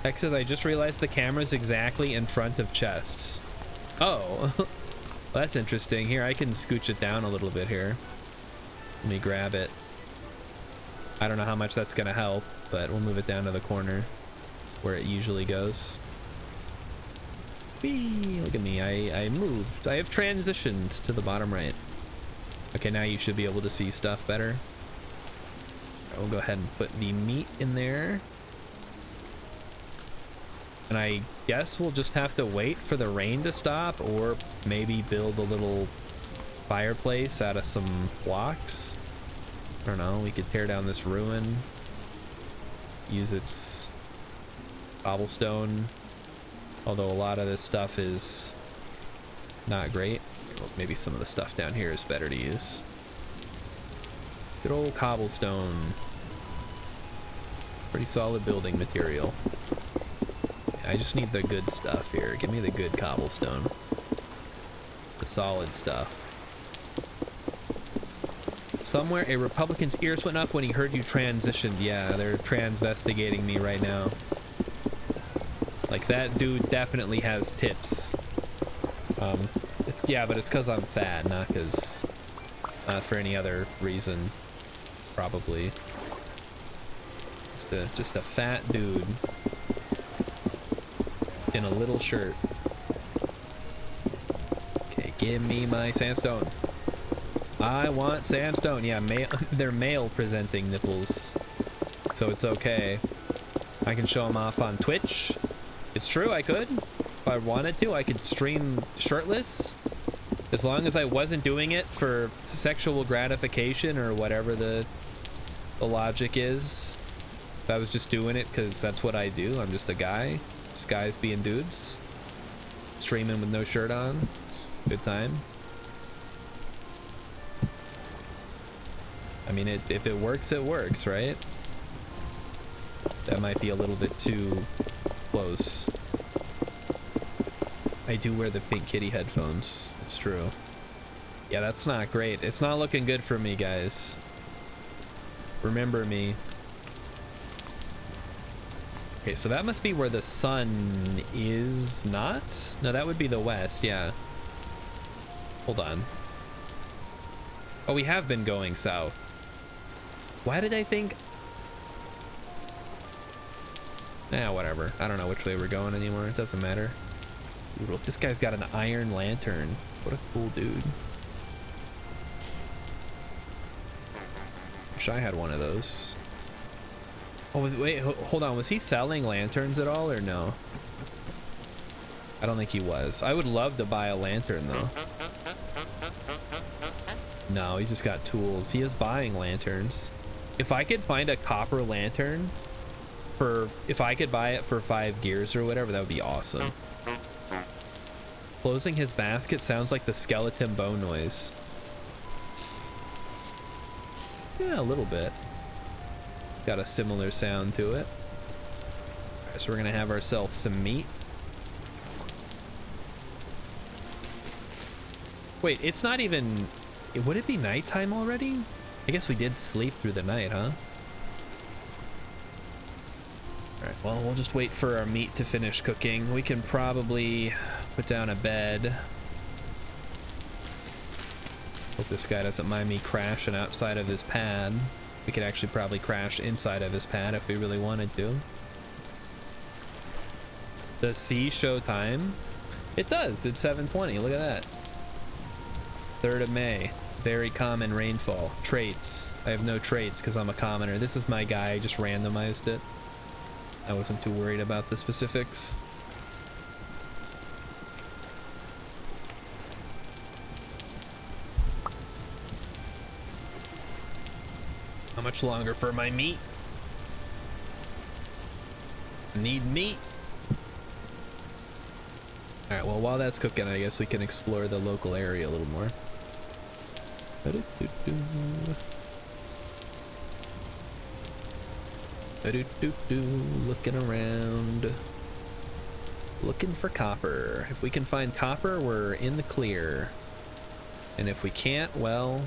X says, I just realized the camera's exactly in front of chests. Oh, well, that's interesting. Here, I can scooch it down a little bit here. Let me grab it. I don't know how much that's gonna help, but we'll move it down to the corner where it usually goes. Whee! Look at me, I moved. I have transitioned to the bottom right. Okay, now you should be able to see stuff better. Right, we'll go ahead and put the meat in there. And I guess we'll just have to wait for the rain to stop, or maybe build a little fireplace out of some blocks. I don't know, we could tear down this ruin, use its cobblestone, although a lot of this stuff is not great. Well, maybe some of the stuff down here is better to use. Good old cobblestone. Pretty solid building material. I just need the good stuff here. Give me the good cobblestone. The solid stuff. Somewhere a Republican's ears went up when he heard you transitioned. Yeah, they're transvestigating me right now. Like, that dude definitely has tits. Yeah, but it's because I'm fat, not because, not for any other reason, probably. Just a fat dude in a little shirt. Okay, give me my sandstone. I want sandstone. Yeah, they're male presenting nipples, so it's okay. I can show them off on Twitch. It's true, I could. If I wanted to, I could stream shirtless. As long as I wasn't doing it for sexual gratification or whatever the logic is. If I was just doing it because that's what I do. I'm just a guy. Just guys being dudes. Streaming with no shirt on. Good time. I mean, if it works, it works, right? That might be a little bit too close. I do wear the Pink Kitty headphones. It's true. Yeah, that's not great. It's not looking good for me, guys. Remember me. Okay, so that must be where the sun is not? No, that would be the west, yeah. Hold on. Oh, we have been going south. Why did I think? Whatever. I don't know which way we're going anymore. It doesn't matter. Ooh, this guy's got an iron lantern. What a cool dude. Wish I had one of those. Oh, wait, hold on. Was he selling lanterns at all or no? I don't think he was. I would love to buy a lantern though. No, he's just got tools. He is buying lanterns. If I could find a copper lantern if I could buy it for 5 gears or whatever, that would be awesome. Closing his basket sounds like the skeleton bone noise. Yeah, a little bit. Got a similar sound to it. All right, so we're gonna have ourselves some meat. Wait, it's not even... Would it be nighttime already? I guess we did sleep through the night, huh? All right, well, we'll just wait for our meat to finish cooking. We can probably put down a bed. Hope this guy doesn't mind me crashing outside of his pad. We could actually probably crash inside of his pad if we really wanted to. Does C show time? It does. It's 7:20. Look at that. 3rd of May. Very common rainfall. Traits. I have no traits because I'm a commoner. This is my guy. I just randomized it. I wasn't too worried about the specifics. How much longer for my meat? I need meat. All right, well, while that's cooking, I guess we can explore the local area a little more. Looking around. Looking for copper. If we can find copper, we're in the clear. And if we can't, well,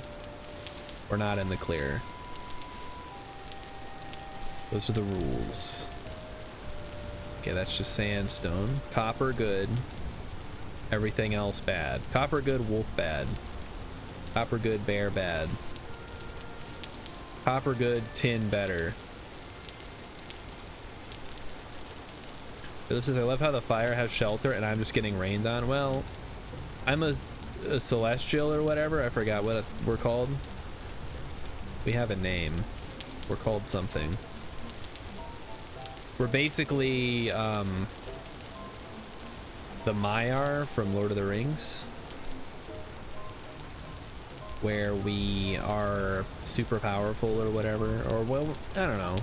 we're not in the clear. Those are the rules. Okay, that's just sandstone. Copper, good. Everything else, bad. Copper, good. Wolf, bad. Copper, good. Bear, bad. Copper, good. Tin, better. Philip says, I love how the fire has shelter and I'm just getting rained on. Well, I'm a celestial or whatever. I forgot what we're called. We have a name. We're called something. We're basically the Maiar from Lord of the Rings, where we are super powerful or whatever, or well, I don't know.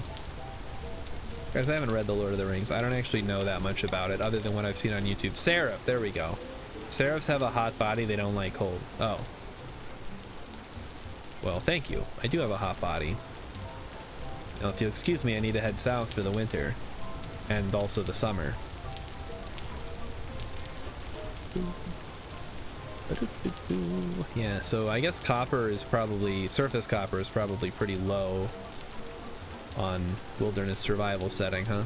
Guys, I haven't read the Lord of the Rings. I don't actually know that much about it other than what I've seen on YouTube. Seraph, there we go. Seraphs have a hot body, they don't like cold. Oh. Well, thank you. I do have a hot body. Now, if you'll excuse me, I need to head south for the winter and also the summer. Yeah, so I guess copper is probably, surface copper is probably pretty low on wilderness survival setting, huh?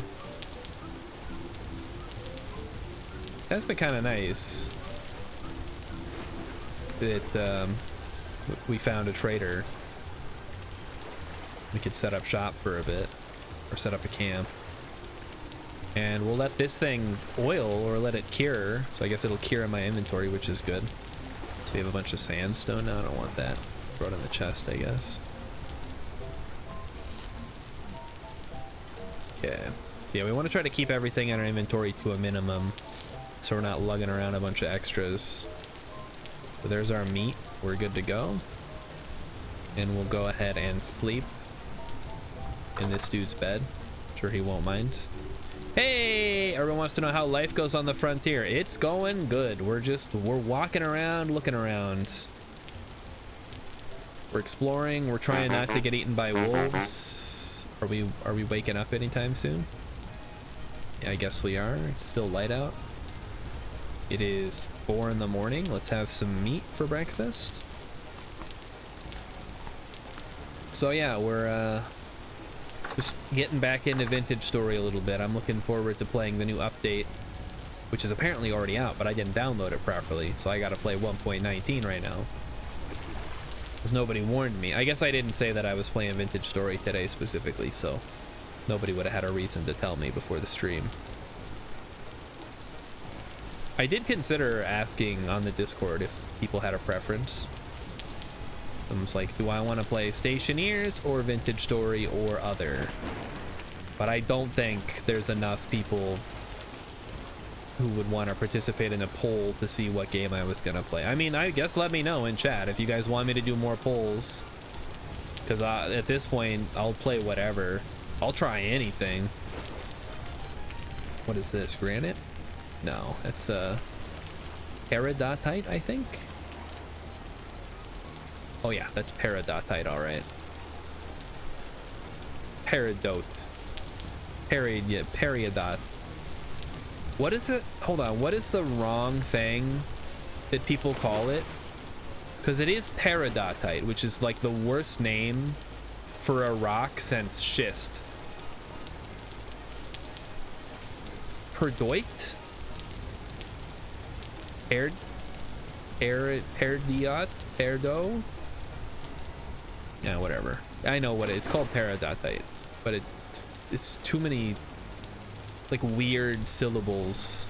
That's been kind of nice that we found a trader. We could set up shop for a bit, or set up a camp, and we'll let this thing oil or let it cure. So I guess it'll cure in my inventory, which is good. So we have a bunch of sandstone now. I don't want that. Throw it in the chest, I guess. Okay. So yeah, we want to try to keep everything in our inventory to a minimum, so we're not lugging around a bunch of extras. So there's our meat. We're good to go. And we'll go ahead and sleep in this dude's bed. I'm sure he won't mind. Hey, everyone wants to know how life goes on the frontier. It's going good. We're walking around, looking around. We're exploring. We're trying not to get eaten by wolves. Are we waking up anytime soon? Yeah, I guess we are. It's still light out. It is 4 in the morning. Let's have some meat for breakfast. So yeah, we're just getting back into Vintage Story a little bit. I'm looking forward to playing the new update, which is apparently already out, but I didn't download it properly, so I gotta play 1.19 right now, because nobody warned me. I guess I didn't say that I was playing Vintage Story today specifically, so nobody would have had a reason to tell me before the stream. I did consider asking on the Discord if people had a preference. I was like, do I want to play Stationeers or Vintage Story or other? But I don't think there's enough people who would want to participate in a poll to see what game I was going to play. I mean, I guess let me know in chat if you guys want me to do more polls. Because at this point, I'll play whatever. I'll try anything. What is this? Granite? No, it's peridotite, I think. Oh yeah, that's peridotite, all right. Peridot. Peridot. What is it? Hold on, what is the wrong thing that people call it? Because it is peridotite, which is like the worst name for a rock since schist. Perdoit? Perdiot? Perdo? Yeah, whatever. I know what it's called, peridotite, but it's too many like weird syllables,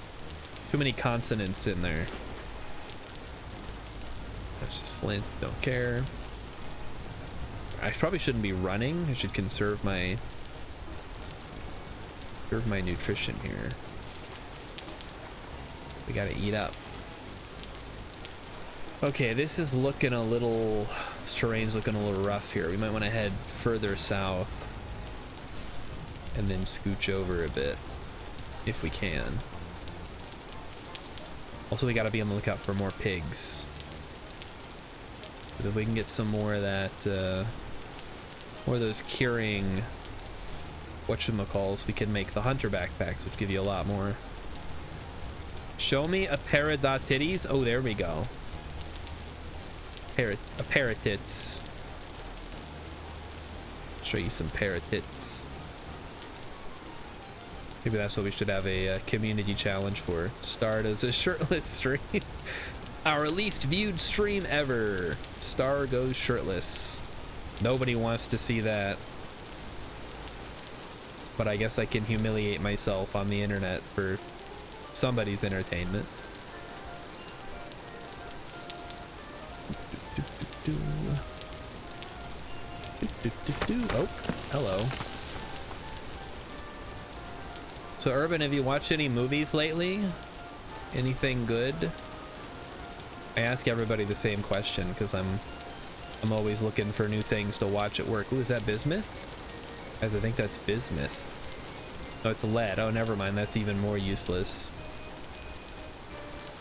too many consonants in there. That's just flint. Don't care. I probably shouldn't be running. I should conserve my nutrition here. We gotta eat up. Okay, this is looking a little... This terrain's looking a little rough here. We might want to head further south and then scooch over a bit if we can. Also, we gotta be on the lookout for more pigs. Because if we can get some more of that, more of those curing whatchamacalls, we can make the hunter backpacks, which give you a lot more. Show me a pair of dot titties. Oh, there we go. A pair of tits. Show you some pair of tits. Maybe that's what we should have a community challenge for. Start as a shirtless stream. Our least viewed stream ever. Star goes shirtless. Nobody wants to see that. But I guess I can humiliate myself on the internet for somebody's entertainment. Oh, hello. So Urban, have you watched any movies lately? Anything good? I ask everybody the same question because I'm always looking for new things to watch at work. Ooh, is that bismuth? As I think that's bismuth. Oh, it's lead. Oh, never mind. That's even more useless.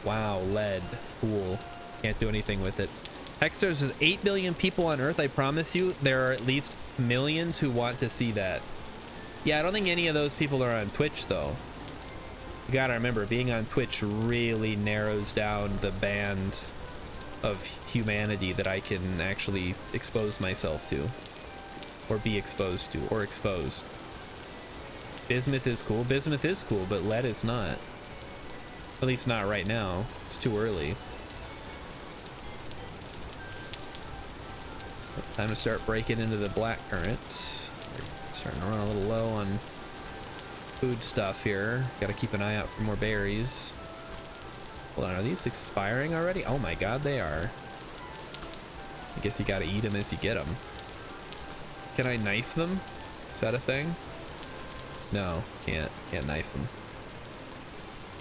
Wow, lead. Cool. Can't do anything with it. Hexers, there's 8 billion people on Earth. I promise you, there are at least millions who want to see that. Yeah, I don't think any of those people are on Twitch, though. You gotta remember, being on Twitch really narrows down the band of humanity that I can actually expose myself to. Or be exposed to. Or exposed. Bismuth is cool. Bismuth is cool, but lead is not. At least not right now. It's too early. Time to start breaking into the black currants. Starting to run a little low on food stuff here. Gotta keep an eye out for more berries. Hold on, are these expiring already? Oh my god, they are. I guess you gotta eat them as you get them. Can I knife them? Is that a thing? No, can't knife them.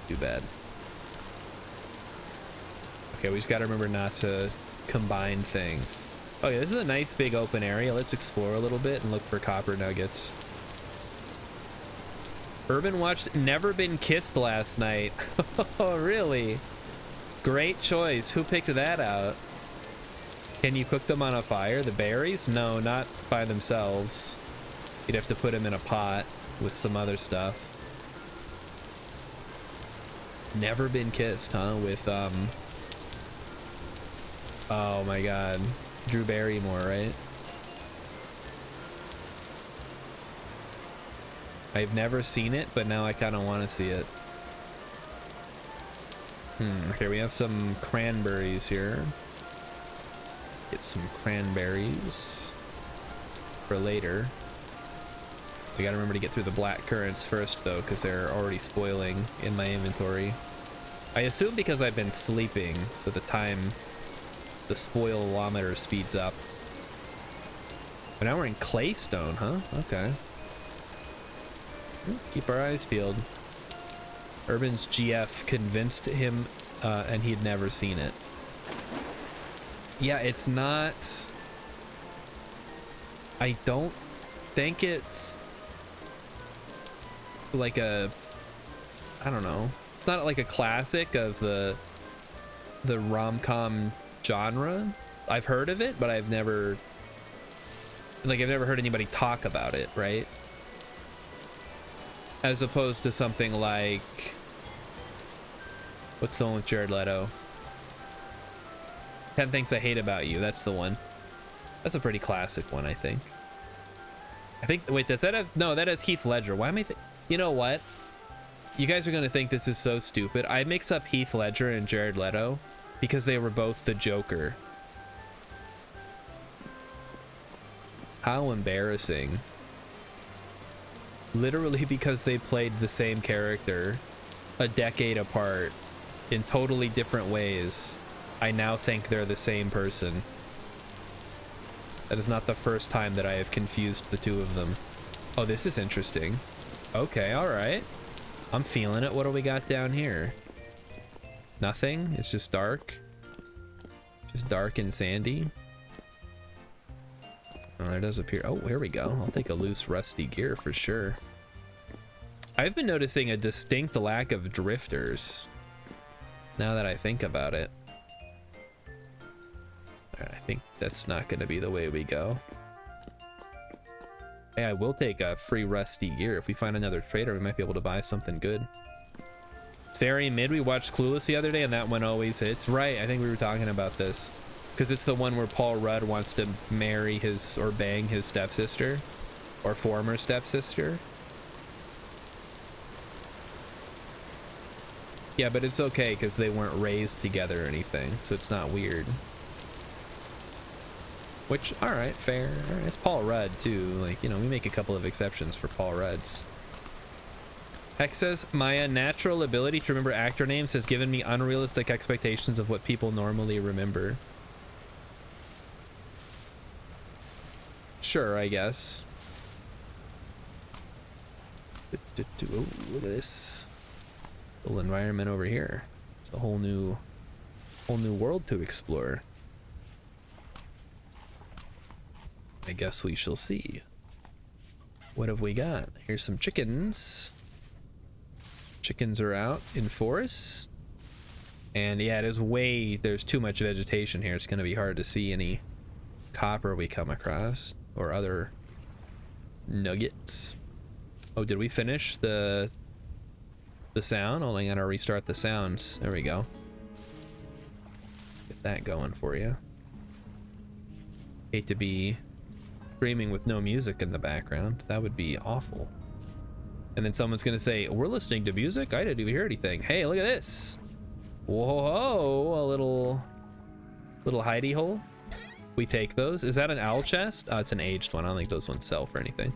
Too bad. Okay, we just gotta remember not to combine things. Okay, this is a nice big open area. Let's explore a little bit and look for copper nuggets. Urban watched Never Been Kissed last night. Oh, really? Great choice. Who picked that out? Can you cook them on a fire? The berries? No, not by themselves. You'd have to put them in a pot with some other stuff. Never Been Kissed, huh? With, oh my god. Drew Barrymore, right? I've never seen it, but now I kind of want to see it. Okay, we have some cranberries here. Get some cranberries for later. We gotta remember to get through the black currants first, though, because they're already spoiling in my inventory. I assume because I've been sleeping, so the spoilometer speeds up. But now we're in claystone, huh? Okay. Keep our eyes peeled. Urban's GF convinced him, and he'd never seen it. Yeah, it's not... I don't think it's like a... I don't know. It's not like a classic of the rom-com genre. I've heard of it, but I've never heard anybody talk about it, right? As opposed to something like, what's the one with Jared Leto? 10 Things I Hate About You. That's the one. That's a pretty classic one, I think. Wait, does that have, no, that has Heath Ledger. Why am I you know what? You guys are gonna think this is so stupid. I mix up Heath Ledger and Jared Leto because they were both the Joker. How embarrassing. Literally because they played the same character a decade apart in totally different ways. I now think they're the same person. That is not the first time that I have confused the two of them. Oh, this is interesting. Okay, all right. I'm feeling it. What do we got down here? Nothing. It's just dark. Just dark and sandy. Oh, there does appear. Oh, here we go. I'll take a loose, rusty gear for sure. I've been noticing a distinct lack of drifters. Now that I think about it. All right, I think that's not going to be the way we go. Hey, I will take a free rusty gear. If we find another trader, we might be able to buy something good. It's very mid. We watched Clueless the other day, and that one always hits. Right, I think we were talking about this. Because it's the one where Paul Rudd wants to marry his, or bang his stepsister. Or former stepsister. Yeah, but it's okay, because they weren't raised together or anything, so it's not weird. Which, all right, fair. All right, it's Paul Rudd too. Like, you know, we make a couple of exceptions for Paul Rudds. Hex says, my unnatural ability to remember actor names has given me unrealistic expectations of what people normally remember. Sure, I guess. Oh, look at this little environment over here. It's a whole new world to explore. I guess we shall see. What have we got? Here's some chickens. Chickens are out in forest. And yeah, it is there's too much vegetation here. It's gonna be hard to see any copper we come across or other nuggets. Oh, did we finish the sound? Only gotta restart the sounds. There we go. Get that going for you. Hate to be streaming with no music in the background. That would be awful. And then someone's gonna say, we're listening to music? I didn't even hear anything. Hey, look at this. Whoa, a little hidey hole. We take those. Is that an owl chest? Oh, it's an aged one. I don't think those ones sell for anything.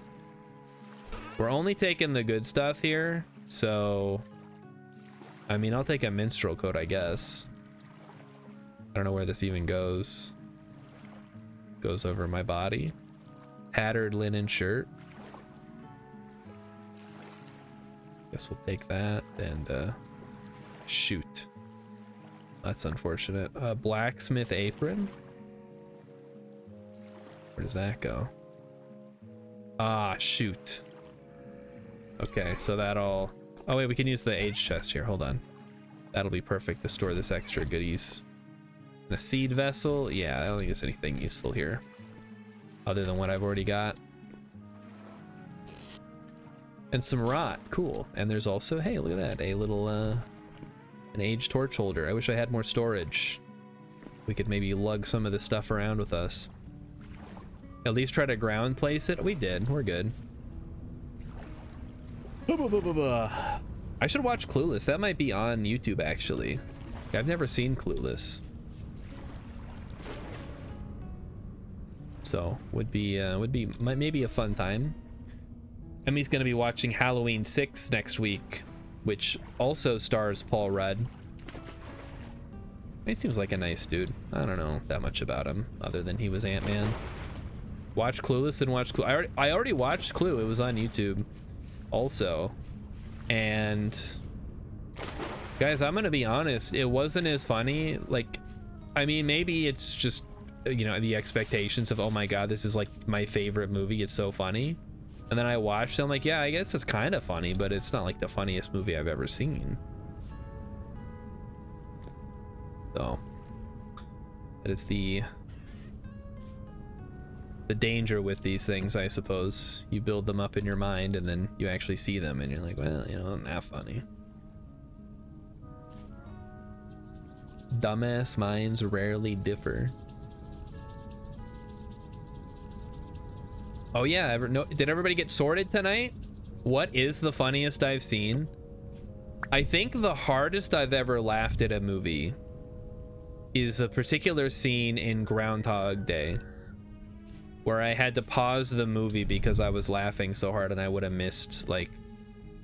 We're only taking the good stuff here. So, I mean, I'll take a minstrel coat, I guess. I don't know where this even goes. Goes over my body. Tattered linen shirt. Guess we'll take that and shoot. That's unfortunate. Blacksmith apron. Where does that go? Ah, shoot. Okay, so that'll... Oh wait, we can use the age chest here. Hold on. That'll be perfect to store this extra goodies. And a seed vessel. Yeah, I don't think there's anything useful here other than what I've already got. And some rot. Cool. And there's also, hey, look at that, a little an aged torch holder. I wish I had more storage. We could maybe lug some of this stuff around with us. At least try to ground place it. We did. We're good. I should watch Clueless. That might be on YouTube, actually. I've never seen Clueless. So would be maybe a fun time. Emmy's gonna be watching Halloween 6 next week, which also stars Paul Rudd. He seems like a nice dude. I don't know that much about him other than he was Ant-Man. Watch Clueless and watch Clue. I already watched Clue. It was on YouTube also. And guys, I'm gonna be honest, it wasn't as funny. Like, I mean, maybe it's just, you know, the expectations of, oh my god, this is like my favorite movie, it's so funny. And then I watched it, I'm like, yeah, I guess it's kind of funny, but it's not like the funniest movie I've ever seen. So that is the danger with these things, I suppose. You build them up in your mind and then you actually see them and you're like, well, you know, not that funny. Dumbass minds rarely differ. Oh yeah, did everybody get sorted tonight? What is the funniest I've seen? I think the hardest I've ever laughed at a movie is a particular scene in Groundhog Day where I had to pause the movie because I was laughing so hard and I would have missed like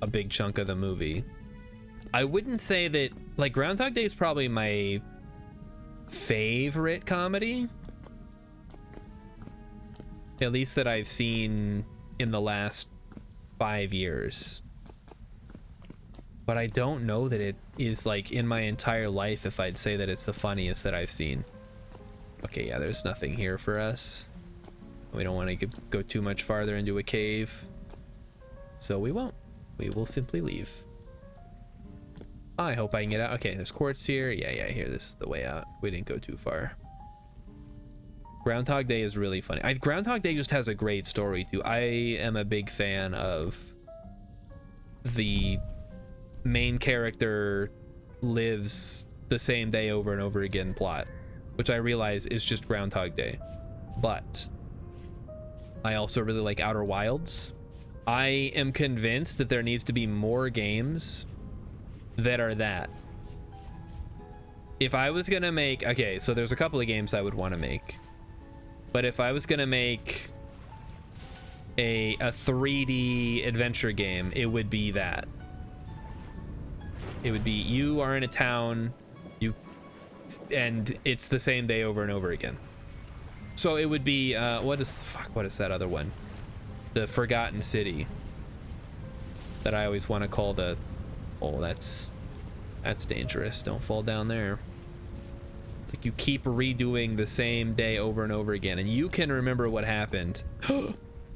a big chunk of the movie. I wouldn't say that, like, Groundhog Day is probably my favorite comedy, at least that I've seen in the last 5 years. But I don't know that it is like in my entire life if I'd say that it's the funniest that I've seen. Okay, yeah, there's nothing here for us. We don't want to go too much farther into a cave, so we won't. We will simply leave. I hope I can get out. Okay, there's quartz here. Yeah, here, this is the way out. We didn't go too far. Groundhog Day is really funny. Groundhog Day just has a great story too. I am a big fan of the main character lives the same day over and over again plot, which I realize is just Groundhog Day. But I also really like Outer Wilds. I am convinced that there needs to be more games that are that. If I was gonna make, okay, so there's a couple of games I would want to make, but if I was gonna make a 3D adventure game, it would be that. It would be you are in a town, and it's the same day over and over again. So it would be what is that other one? The Forgotten City. That I always want to call the, oh, that's dangerous. Don't fall down there. It's like you keep redoing the same day over and over again, and you can remember what happened.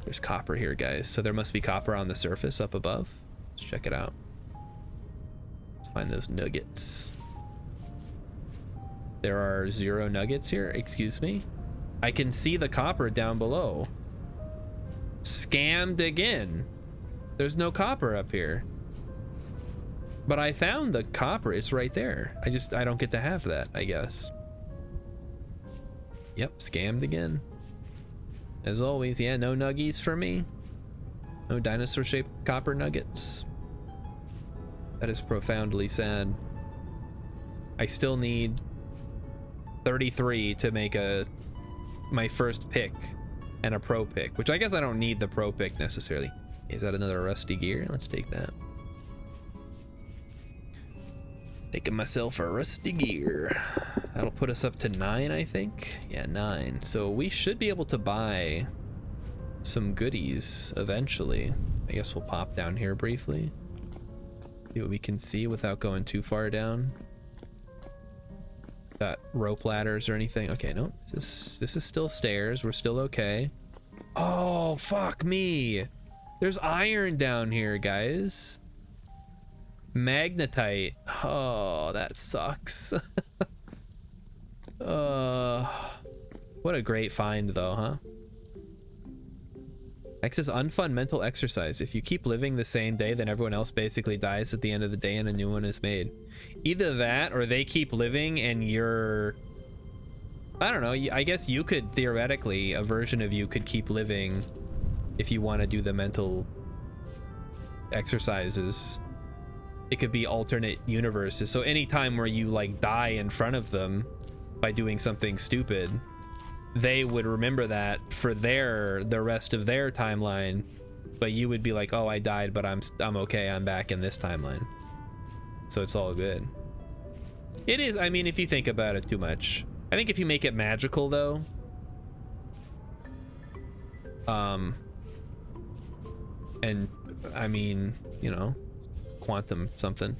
There's copper here, guys. So there must be copper on the surface up above. Let's check it out. Let's find those nuggets. There are 0 nuggets here. Excuse me. I can see the copper down below. Scammed again. There's no copper up here. But I found the copper. It's right there. I don't get to have that, I guess. Yep, scammed again. As always, yeah, no nuggies for me. No dinosaur-shaped copper nuggets. That is profoundly sad. I still need 33 to make my first pick and a pro pick, which I guess I don't need the pro pick necessarily. Is that another rusty gear? Let's take that. Taking myself a rusty gear. That'll put us up to 9, I think. Yeah, 9. So we should be able to buy some goodies eventually. I guess we'll pop down here briefly. See what we can see without going too far down. Got rope ladders or anything? Okay, no. This is still stairs. We're still okay. Oh, fuck me. There's iron down here, guys. Magnetite. Oh, that sucks. What a great find though, huh? X is unfun mental exercise. If you keep living the same day, then everyone else basically dies at the end of the day and a new one is made. Either that or they keep living and you're, I don't know, I guess you could theoretically, a version of you could keep living if you want to do the mental exercises. It could be alternate universes. So anytime where you like die in front of them by doing something stupid, they would remember that for the rest of their timeline, but you would be like, oh, I died, but I'm okay, I'm back in this timeline. So it's all good. It is, I mean, if you think about it too much. I think if you make it magical though, and I mean, you know, quantum something.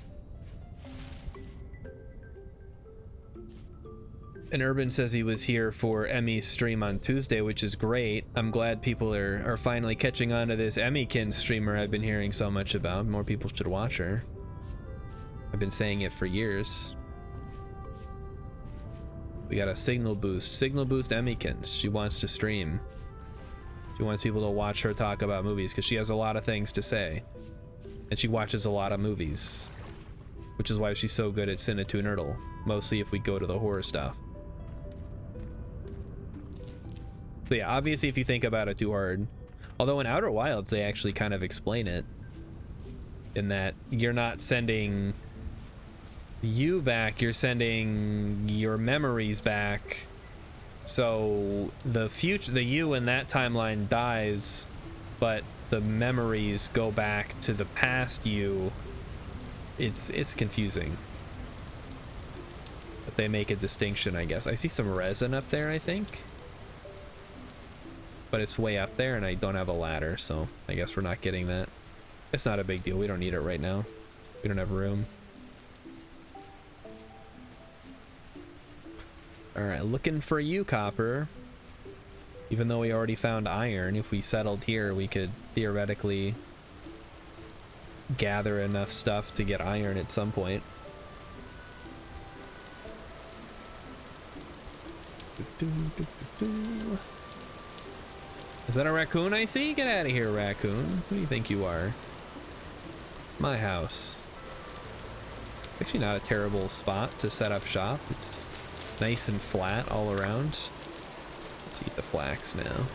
And Urban says he was here for Emmy's stream on Tuesday, which is great. I'm glad people are finally catching on to this Emmykin streamer I've been hearing so much about. More people should watch her. I've been saying it for years. We got a Signal Boost Emmykins. She wants to stream. She wants people to watch her talk about movies because she has a lot of things to say. And she watches a lot of movies, which is why she's so good at Cine to Nerdle, mostly if we go to the horror stuff. But yeah, obviously if you think about it too hard, although in Outer Wilds they actually kind of explain it in that you're not sending you back, you're sending your memories back. So the you in that timeline dies, but the memories go back to the past you. It's confusing. But they make a distinction, I guess. I see some resin up there, I think. But it's way up there and I don't have a ladder, so I guess we're not getting that. It's not a big deal. We don't need it right now. We don't have room. Alright, looking for you, copper. Even though we already found iron, if we settled here, we could theoretically gather enough stuff to get iron at some point. Is that a raccoon I see? Get out of here, raccoon. Who do you think you are? My house. Actually not a terrible spot to set up shop. It's nice and flat all around. Let's eat the flax now.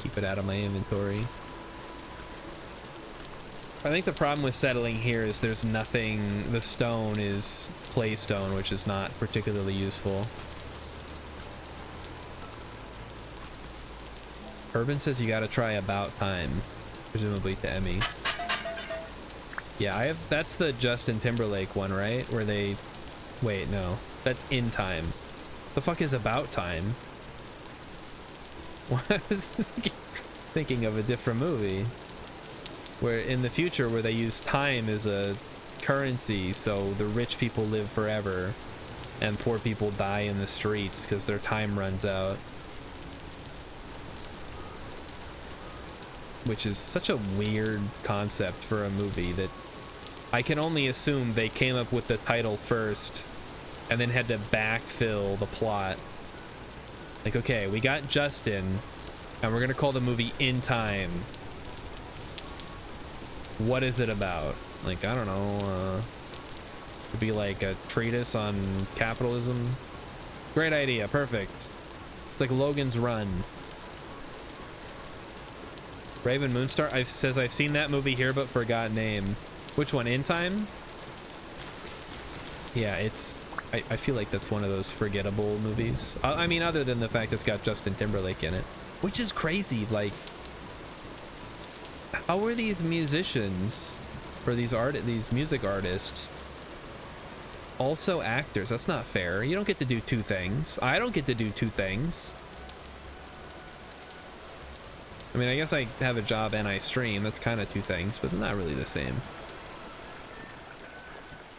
Keep it out of my inventory. I think the problem with settling here is there's nothing. The stone is clay stone, which is not particularly useful. Urban says you gotta try About Time, presumably to Emmy. Yeah, that's the Justin Timberlake one, right? Where they, wait, no, that's In Time. The fuck is About Time? What? I was thinking of a different movie. Where in the future, where they use time as a currency, so the rich people live forever and poor people die in the streets because their time runs out. Which is such a weird concept for a movie that I can only assume they came up with the title first and then had to backfill the plot. Like, okay, we got Justin and we're gonna call the movie In Time. What is it about? Like, I don't know, could be like a treatise on capitalism. Great idea, perfect. It's like Logan's Run. Raven Moonstar says I've seen that movie here but forgot name. Which one? In Time? Yeah, it's I feel like that's one of those forgettable movies. I mean, other than the fact it's got Justin Timberlake in it, which is crazy. Like, how are these musicians or these music artists also actors? That's not fair. You don't get to do two things. I don't get to do two things. I mean, I guess I have a job and I stream. That's kind of two things, but not really the same.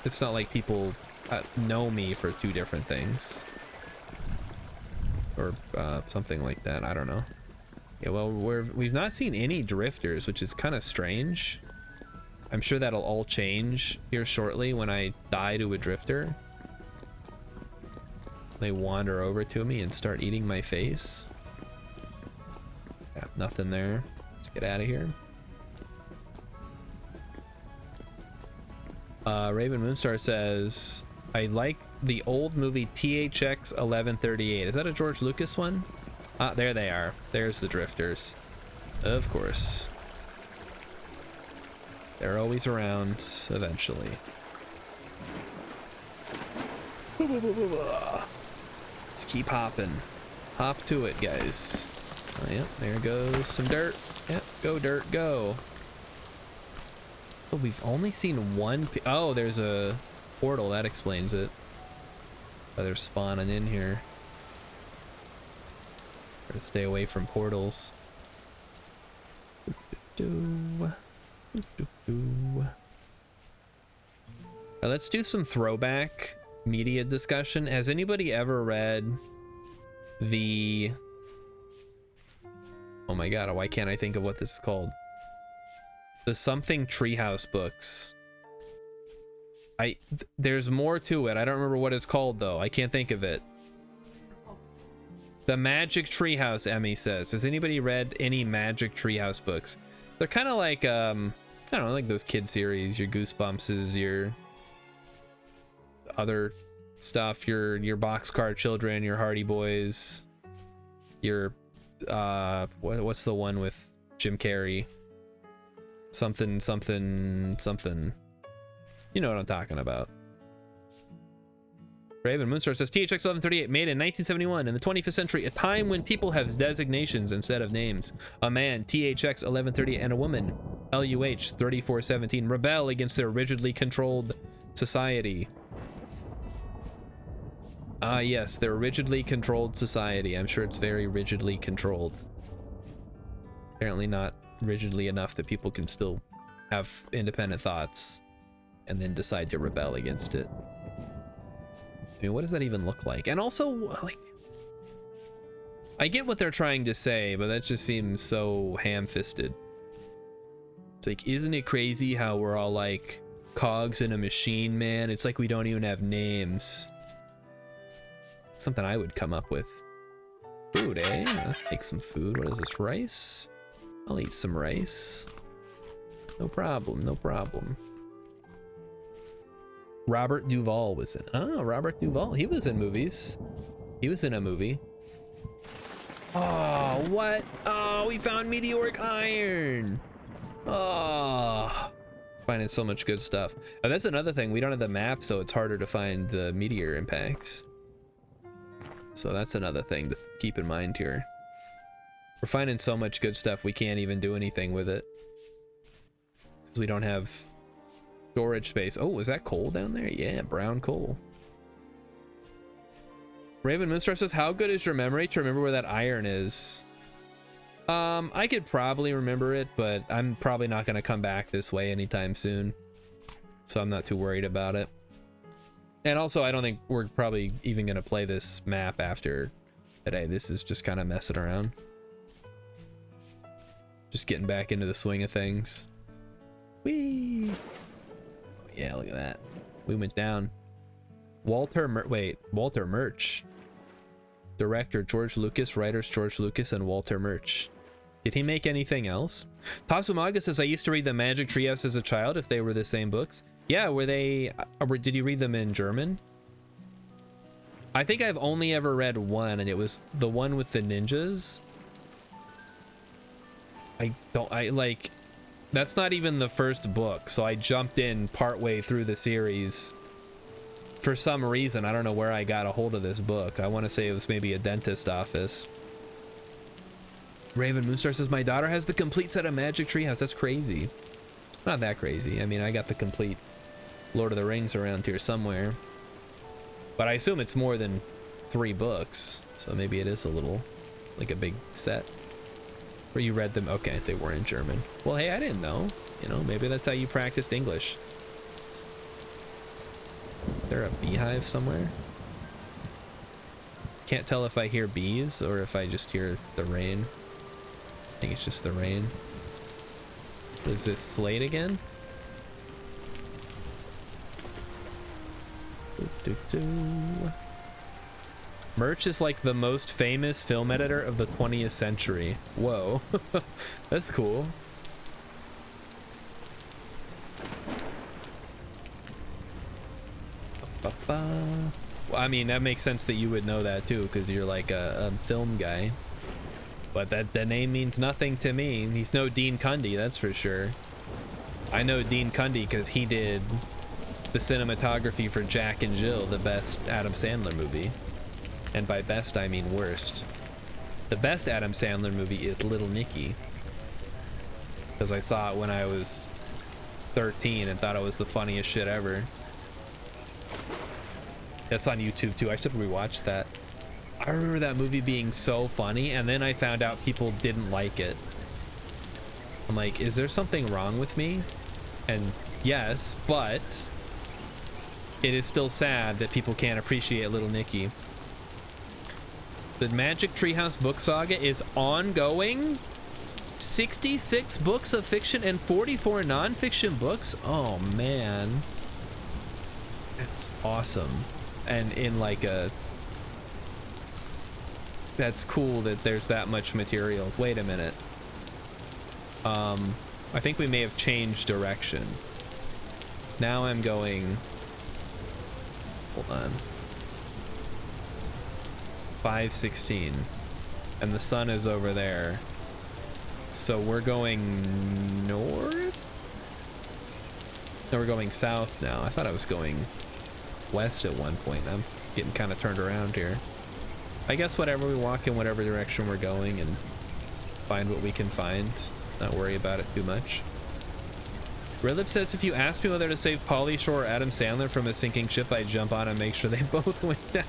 It's not like people know me for two different things. Or something like that. I don't know. Yeah, well, we've not seen any drifters, which is kind of strange. I'm sure that'll all change here shortly when I die to a drifter. They wander over to me and start eating my face. Yeah, nothing there. Let's get out of here. Raven Moonstar says, I like the old movie THX 1138. Is that a George Lucas one? Ah, there they are. There's the drifters. Of course. They're always around eventually. Let's keep hopping. Hop to it, guys. Oh, yeah, there goes some dirt. Yep, go dirt, go. Oh, we've only seen one. Oh, there's a portal. That explains it. Oh, they're spawning in here. Try to stay away from portals. Now, let's do some throwback media discussion. Has anybody ever read the... Oh my god, why can't I think of what this is called? The something Treehouse books. There's more to it. I don't remember what it's called though. I can't think of it. The Magic Treehouse, Emmy says. Has anybody read any Magic Treehouse books? They're kind of like, I don't know, like those kid series, your Goosebumpses, your other stuff, your Boxcar Children, your Hardy Boys, your, what's the one with Jim Carrey? Something, something, something. You know what I'm talking about. Raven Moonstar says THX 1138 made in 1971 in the 25th century, a time when people have designations instead of names. A man, THX 1138, and a woman, LUH 3417, rebel against their rigidly controlled Society. Ah, yes, they're a rigidly controlled society. I'm sure it's very rigidly controlled. Apparently not rigidly enough that people can still have independent thoughts and then decide to rebel against it. I mean, what does that even look like? And also, like, I get what they're trying to say, but that just seems so ham-fisted. It's like, isn't it crazy how we're all like cogs in a machine, man? It's like we don't even have names. Something I would come up with. Food, eh? Let's make some food. What is this, rice? I'll eat some rice. No problem, no problem. Robert Duvall was in. Oh, Robert Duvall. He was in movies. He was in a movie. Oh, what? Oh, we found meteoric iron. Oh, finding so much good stuff. Oh, that's another thing. We don't have the map, so it's harder to find the meteor impacts. So that's another thing to keep in mind here. We're finding so much good stuff, we can't even do anything with it. Because we don't have storage space. Oh, is that coal down there? Yeah, brown coal. Raven Moonstar says, how good is your memory to remember where that iron is? I could probably remember it, but I'm probably not going to come back this way anytime soon. So I'm not too worried about it. And also, I don't think we're probably even going to play this map after today. This is just kind of messing around. Just getting back into the swing of things. Whee! Oh, yeah, look at that. We went down. Walter Murch. Director George Lucas, writers George Lucas and Walter Murch. Did he make anything else? Tasumaga says, I used to read the Magic Treehouse as a child, if they were the same books. Yeah, were they, did you read them in German? I think I've only ever read one, and it was the one with the ninjas. That's not even the first book, so I jumped in partway through the series. For some reason, I don't know where I got a hold of this book. I want to say it was maybe a dentist office. Raven Moonstar says, my daughter has the complete set of Magic Treehouse. That's crazy. Not that crazy. I mean, I got the complete Lord of the Rings around here somewhere. But I assume it's more than 3 books. So maybe it is a little, like a big set. Where you read them. Okay, they were in German. Well, hey, I didn't know. You know, maybe that's how you practiced English. Is there a beehive somewhere? Can't tell if I hear bees or if I just hear the rain. I think it's just the rain. What is this, Slate again? Murch is like the most famous film editor of the 20th century. Whoa. That's cool. Well, I mean, that makes sense that you would know that too, because you're like a film guy. But that name means nothing to me. He's no Dean Cundy, that's for sure. I know Dean Cundy because he did the cinematography for Jack and Jill, the best Adam Sandler movie. And by best, I mean worst. The best Adam Sandler movie is Little Nicky. Because I saw it when I was 13 and thought it was the funniest shit ever. That's on YouTube too. I should rewatch that. I remember that movie being so funny, and then I found out people didn't like it. I'm like, is there something wrong with me? And yes, but it is still sad that people can't appreciate Little Nicky. The Magic Treehouse book saga is ongoing. 66 books of fiction and 44 non-fiction books. Oh man, that's awesome. And in like a, that's cool that there's that much material. Wait a minute. I think we may have changed direction. Now I'm going, hold on. 516 and the sun is over there, so we're going north. No, we're going south now. I thought I was going west at one point. I'm getting kind of turned around here. I guess whatever, we walk in whatever direction we're going and find what we can find, not worry about it too much. Ridlip says if you asked me whether to save Pauly Shore or Adam Sandler from a sinking ship, I'd jump on and make sure they both went down.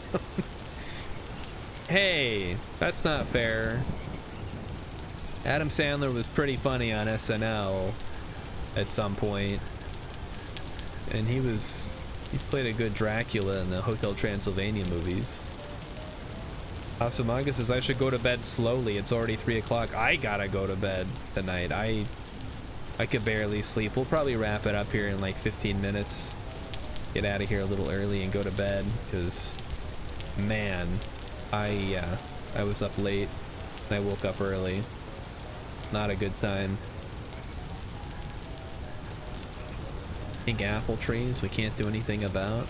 Hey, that's not fair. Adam Sandler was pretty funny on SNL at some point. And he played a good Dracula in the Hotel Transylvania movies. Asumanga says I should go to bed slowly. It's already 3 o'clock. I gotta go to bed tonight. I could barely sleep. We'll probably wrap it up here in like 15 minutes. Get out of here a little early and go to bed, because man, I was up late and I woke up early. Not a good time. Pink apple trees we can't do anything about.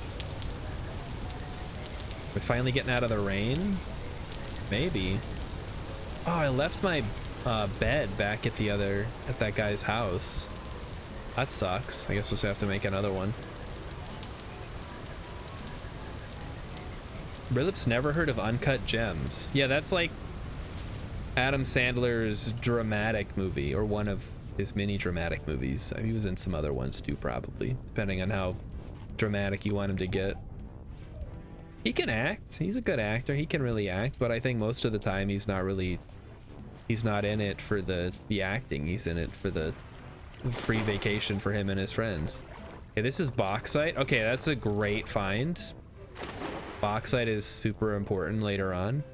We're finally getting out of the rain? Maybe. Oh, I left my bed back at that guy's house. That sucks. I guess we'll just have to make another one. Ridlip's never heard of Uncut Gems. Yeah, that's like Adam Sandler's dramatic movie, or one of his mini dramatic movies. I mean, he was in some other ones too, probably, depending on how dramatic you want him to get. He can act. He's a good actor. He can really act, but I think most of the time he's not in it for the acting. He's in it for the free vacation for him and his friends. Okay, this is bauxite. Okay, that's a great find. Bauxite is super important later on.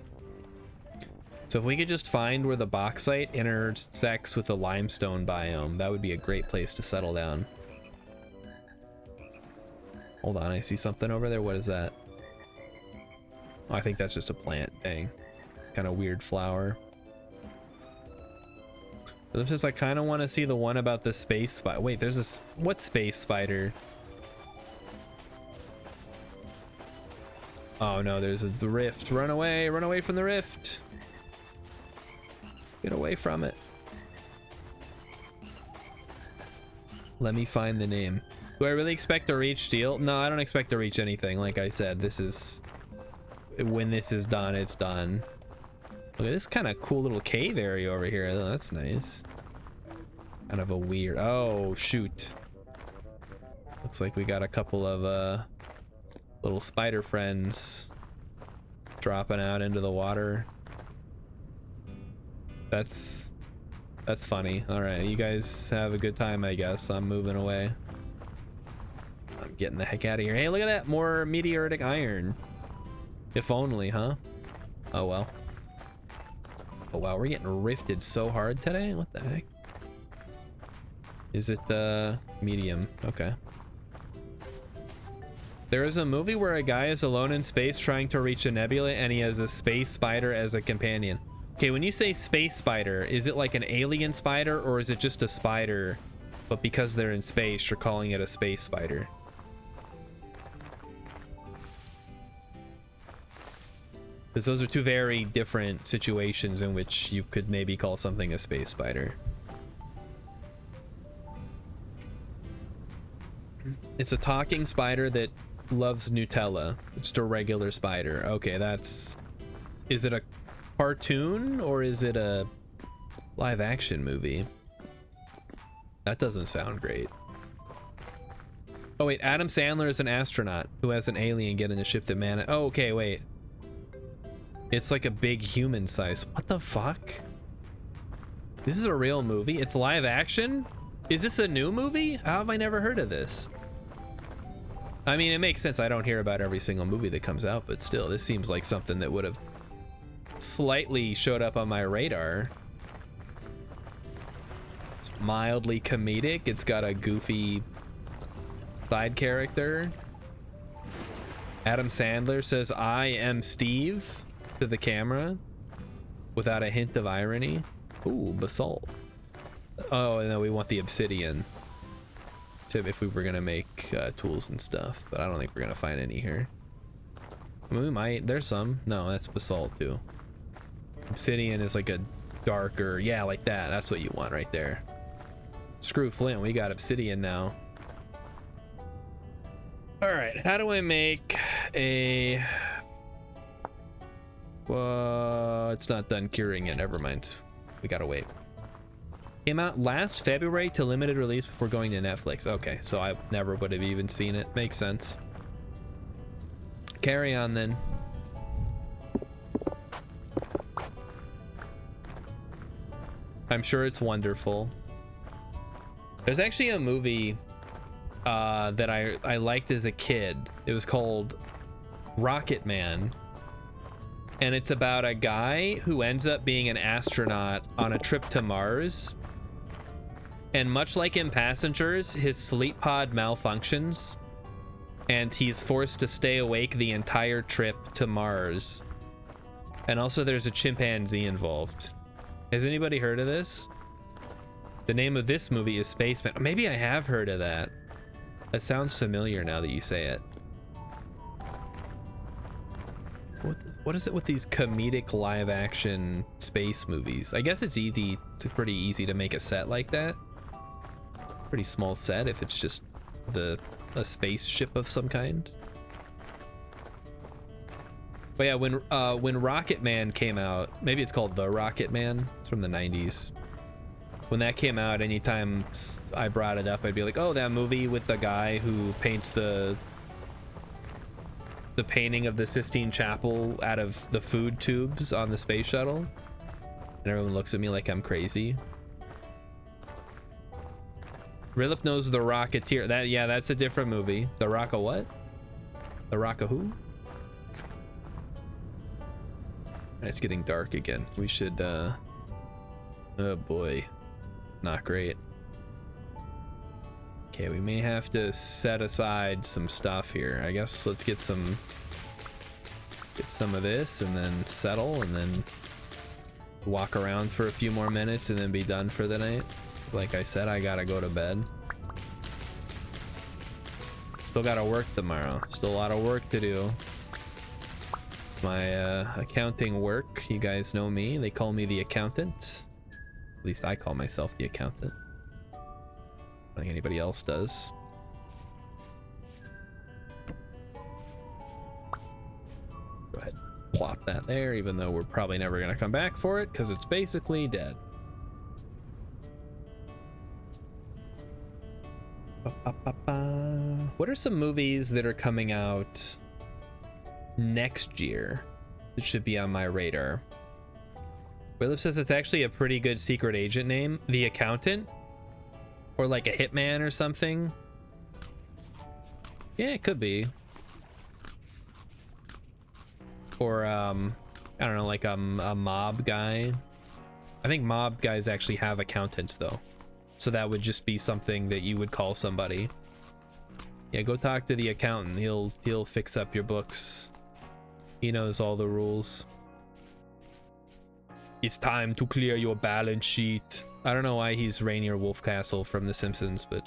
So if we could just find where the bauxite intersects with the limestone biome, that would be a great place to settle down. Hold on, I see something over there. What is that? Oh, I think that's just a plant. Dang. Kind of weird flower. But just, I kind of want to see the one about the space spider. Wait, there's this. What space spider? Oh no, there's the rift. Run away from the rift. Get away from it. Let me find the name. Do I really expect to reach steel? No, I don't expect to reach anything. Like I said, this is, when this is done, it's done. Look at this kind of cool little cave area over here. Oh, that's nice. Kind of a weird, oh shoot. Looks like we got a couple of little spider friends dropping out into the water. That's funny. All right, you guys have a good time, I guess. I'm moving away. I'm getting the heck out of here. Hey, look at that, more meteoritic iron. If only, huh? Oh well. Oh wow, we're getting rifted so hard today. What the heck? Is it the medium? Okay. There is a movie where a guy is alone in space trying to reach a nebula and he has a space spider as a companion. Okay, when you say space spider, is it like an alien spider or is it just a spider, but because they're in space, you're calling it a space spider? Because those are two very different situations in which you could maybe call something a space spider. It's a talking spider that loves Nutella. It's just a regular spider. Okay, that's... Is it a cartoon or is it a live action movie? That doesn't sound great. Oh wait, Adam Sandler is an astronaut who has an alien get in a ship that man... Oh, okay, wait. It's like a big human size. What the fuck? This is a real movie? It's live action? Is this a new movie? How have I never heard of this? I mean, it makes sense. I don't hear about every single movie that comes out, but still, this seems like something that would have slightly showed up on my radar. It's mildly comedic. It's got a goofy side character. Adam Sandler says, "I am Steve," to the camera without a hint of irony. Ooh, basalt. Oh, and then we want the obsidian if we were gonna make tools and stuff, but I don't think we're gonna find any here. I mean, we might. There's some. No, that's basalt too. Obsidian is like a darker, yeah, like that. That's what you want right there. Screw flint, we got obsidian now. All right, how do I make a... It's not done curing yet, never mind. We gotta wait. Came out last February to limited release before going to Netflix. Okay, so I never would have even seen it. Makes sense. Carry on then. I'm sure it's wonderful. There's actually a movie that I liked as a kid. It was called Rocket Man. And it's about a guy who ends up being an astronaut on a trip to Mars. And much like in Passengers, his sleep pod malfunctions. And he's forced to stay awake the entire trip to Mars. And also there's a chimpanzee involved. Has anybody heard of this? The name of this movie is Spaceman. Maybe I have heard of that. That sounds familiar now that you say it. What is it with these comedic live action space movies? I guess it's pretty easy to make a set like that. Pretty small set if it's just a spaceship of some kind. But yeah, when Rocket Man came out, maybe it's called The Rocket Man. It's from the 90s. When that came out, anytime I brought it up, I'd be like, oh, that movie with the guy who paints the painting of the Sistine Chapel out of the food tubes on the space shuttle. And everyone looks at me like I'm crazy. Rilip knows The Rocketeer. That's a different movie. The Rock a what? The Rock a who? It's getting dark again. We should, oh boy. Not great. Okay, we may have to set aside some stuff here. I guess let's get some of this and then settle and then walk around for a few more minutes and then be done for the night. Like I said, I gotta go to bed. Still gotta work tomorrow. Still a lot of work to do. My accounting work, you guys know me. They call me the accountant. At least I call myself the accountant. I don't think anybody else does. Go ahead, plop that there, even though we're probably never gonna come back for it because it's basically dead. What are some movies that are coming out next year that should be on my radar? Willip says it's actually a pretty good secret agent name, The Accountant, or like a hitman or something. Yeah, it could be. Or I don't know, like a mob guy. I think mob guys actually have accountants though, so that would just be something that you would call somebody. Yeah, go talk to the accountant. He'll fix up your books. He knows all the rules. It's time to clear your balance sheet. I don't know why he's Rainier Wolfcastle from The Simpsons, but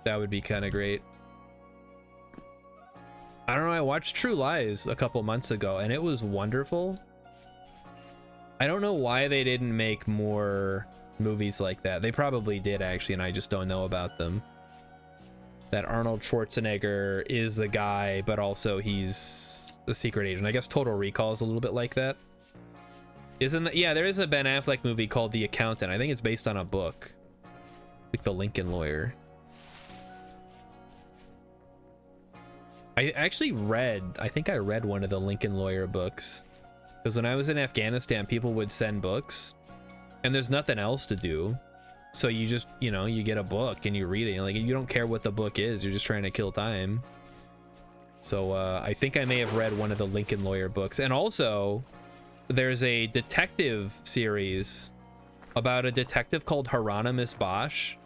that would be kind of great. I don't know, I watched True Lies a couple months ago and it was wonderful. I don't know why they didn't make more movies like that. They probably did actually, and I just don't know about them. That Arnold Schwarzenegger is a guy, but also he's a secret agent. I guess Total Recall is a little bit like that. Isn't that? Yeah, there is a Ben Affleck movie called The Accountant. I think it's based on a book, like The Lincoln Lawyer. I think I read one of the Lincoln Lawyer books, because when I was in Afghanistan, people would send books and there's nothing else to do. So you just, you get a book and you read it. Like, you don't care what the book is. You're just trying to kill time. So I think I may have read one of the Lincoln Lawyer books. And also, there's a detective series about a detective called Hieronymus Bosch,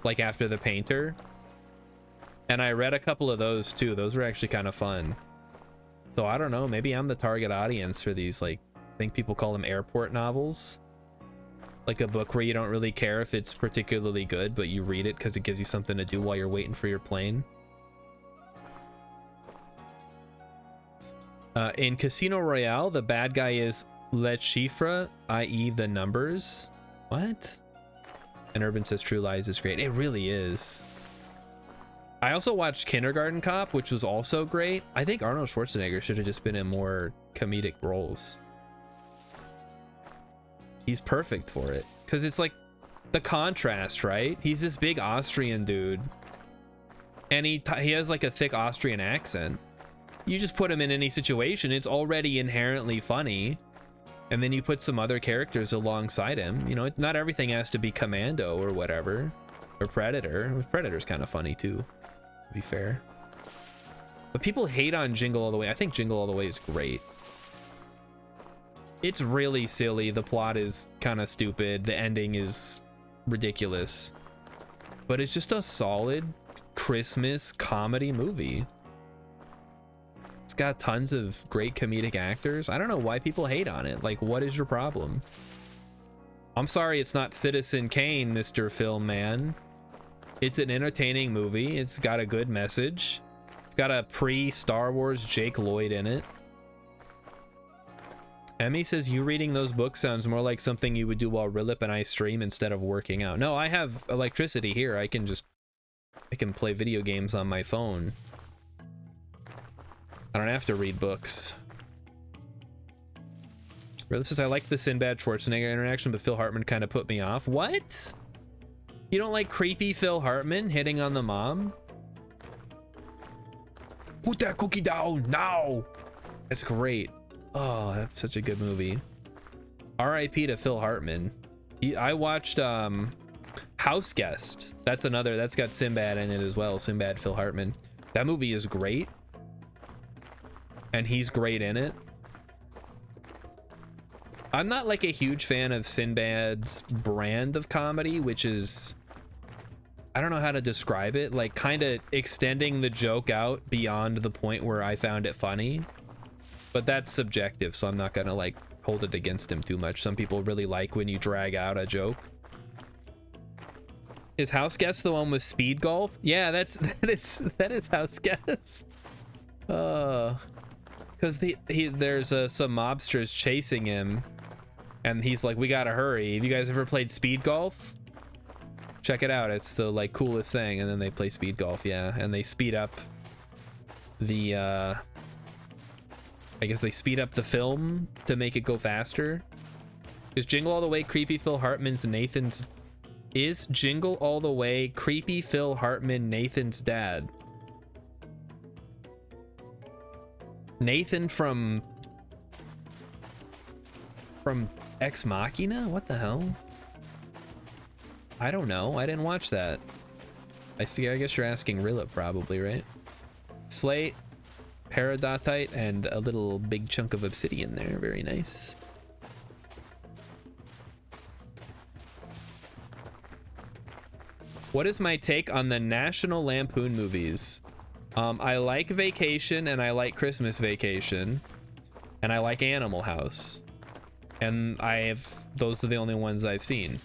like after The Painter. And I read a couple of those too. Those were actually kind of fun. So I don't know, maybe I'm the target audience for these, like, I think people call them airport novels. Like a book where you don't really care if it's particularly good, but you read it because it gives you something to do while you're waiting for your plane. In Casino Royale, the bad guy is Le Chiffre, i.e. the numbers. What? And Urban says True Lies is great. It really is. I also watched Kindergarten Cop, which was also great. I think Arnold Schwarzenegger should have just been in more comedic roles. He's perfect for it, because it's like the contrast, right? He's this big Austrian dude, and he has like a thick Austrian accent. You just put him in any situation, it's already inherently funny. And then you put some other characters alongside him. You know, not everything has to be Commando or whatever, or Predator. Predator's kind of funny too, to be fair. But people hate on Jingle All the Way. I think Jingle All the Way is great. It's really silly. The plot is kind of stupid. The ending is ridiculous. But it's just a solid Christmas comedy movie. It's got tons of great comedic actors. I don't know why people hate on it. Like, what is your problem? I'm sorry it's not Citizen Kane, Mr. Film Man. It's an entertaining movie. It's got a good message. It's got a pre-Star Wars Jake Lloyd in it. Emmy says you reading those books sounds more like something you would do while Rilip and I stream instead of working out. No, I have electricity here. I can play video games on my phone. I don't have to read books. Rilip says I like the Sinbad Schwarzenegger interaction, but Phil Hartman kind of put me off. What? You don't like creepy Phil Hartman hitting on the mom? Put that cookie down now. That's great. Oh, that's such a good movie. R.I.P. to Phil Hartman. I watched House Guest. That's got Sinbad in it as well. Sinbad, Phil Hartman. That movie is great. And he's great in it. I'm not like a huge fan of Sinbad's brand of comedy, which is, I don't know how to describe it, like kind of extending the joke out beyond the point where I found it funny. But that's subjective, so I'm not gonna like hold it against him too much. Some people really like when you drag out a joke. Is House Guest the one with speed golf? Yeah, that is House Guest. Because there's some mobsters chasing him, and he's like, we gotta hurry. Have you guys ever played speed golf? Check it out. It's the like coolest thing. And then they play speed golf, yeah, and they speed up the I guess they speed up the film to make it go faster. Is Jingle All the Way creepy Phil Hartman's Nathan's? Is Jingle All the Way creepy Phil Hartman Nathan's dad? Nathan from Ex Machina? What the hell? I don't know. I didn't watch that. I guess you're asking Rilip probably, right? Slate, Peridotite, and a little big chunk of obsidian there. Very nice. What is my take on the National Lampoon movies? I like Vacation, and I like Christmas Vacation, and I like Animal House, and those are the only ones I've seen.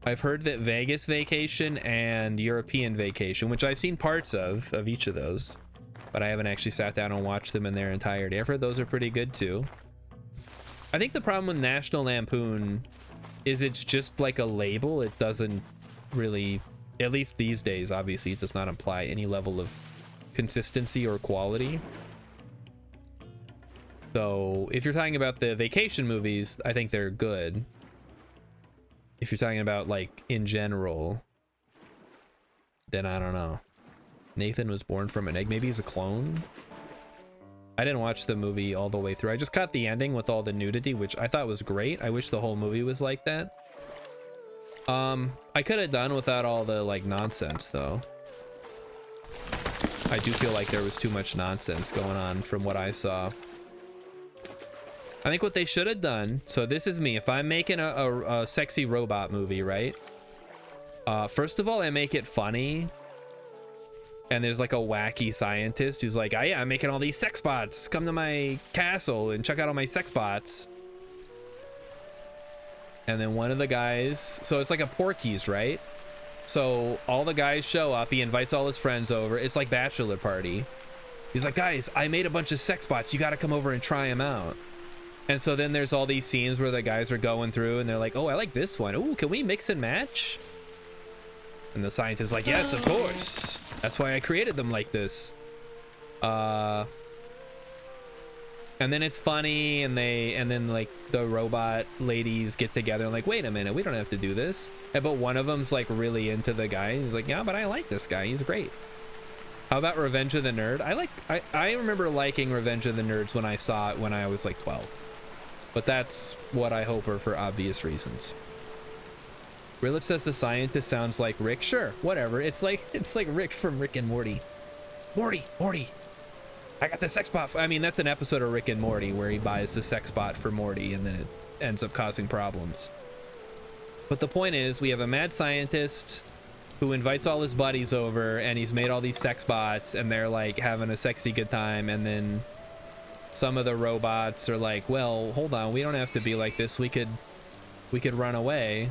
I've heard that Vegas Vacation and European Vacation, which I've seen parts of each of those, but I haven't actually sat down and watched them in their entirety. I've heard those are pretty good too. I think the problem with National Lampoon is it's just like a label. It doesn't really, at least these days, obviously, it does not imply any level of consistency or quality. So if you're talking about the vacation movies, I think they're good. If you're talking about like in general, then I don't know. Nathan was born from an egg. Maybe he's a clone. I didn't watch the movie all the way through. I just caught the ending with all the nudity, which I thought was great. I wish the whole movie was like that. I could have done without all the like nonsense though. I do feel like there was too much nonsense going on from what I saw. I think what they should have done, so this is me, if I'm making a sexy robot movie, right? First of all, I make it funny. And there's like a wacky scientist who's like, yeah, I'm making all these sex bots. Come to my castle and check out all my sex bots. And then one of the guys, so it's like a Porky's, right? So all the guys show up, he invites all his friends over. It's like bachelor party. He's like, guys, I made a bunch of sex bots. You got to come over and try them out. And so then there's all these scenes where the guys are going through and they're like, oh, I like this one. Ooh, can we mix and match? And the scientist is like, yes, of course. That's why I created them like this. And And then it's funny, and then like the robot ladies get together and like, wait a minute, we don't have to do this. But one of them's like really into the guy. He's like, yeah, but I like this guy. He's great. How about Revenge of the Nerd? I remember liking Revenge of the Nerds when I saw it when I was like 12. But that's what I hope for obvious reasons. Rilip says the scientist sounds like Rick. Sure, whatever. It's like Rick from Rick and Morty. Morty. I got the sex bot. I mean, that's an episode of Rick and Morty where he buys the sex bot for Morty and then it ends up causing problems. But the point is, we have a mad scientist who invites all his buddies over, and he's made all these sex bots, and they're like having a sexy good time. And then some of the robots are like, well, hold on, we don't have to be like this. We could run away.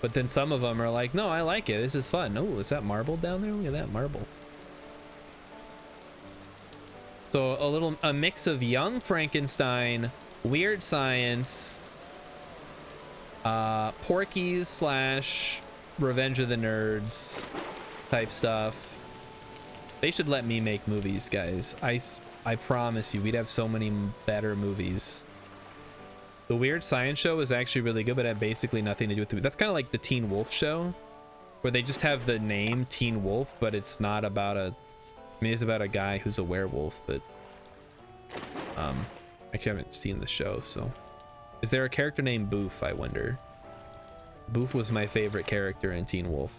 But then some of them are like, no, I like it. This is fun. Oh, is that marble down there? Look at that marble. So a mix of Young Frankenstein, Weird Science, Porky's / Revenge of the Nerds type stuff. They should let me make movies, guys. I promise you, we'd have so many better movies. The Weird Science show is actually really good, but had basically nothing to do with it. That's kind of like the Teen Wolf show, where they just have the name Teen Wolf, but it's not about I mean, it's about a guy who's a werewolf, but actually I haven't seen the show, so. Is there a character named Boof, I wonder? Boof was my favorite character in Teen Wolf.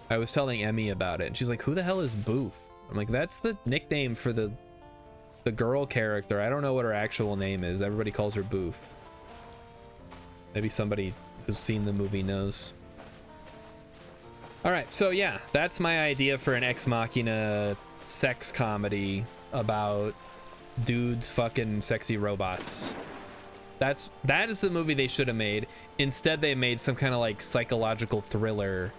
I was telling Emmy about it, and she's like, who the hell is Boof? I'm like, that's the nickname for the girl character. I don't know what her actual name is. Everybody calls her Boof. Maybe somebody who's seen the movie knows. All right, so yeah, that's my idea for an Ex Machina sex comedy about dudes fucking sexy robots. That is the movie they should have made. Instead, they made some kind of like psychological thriller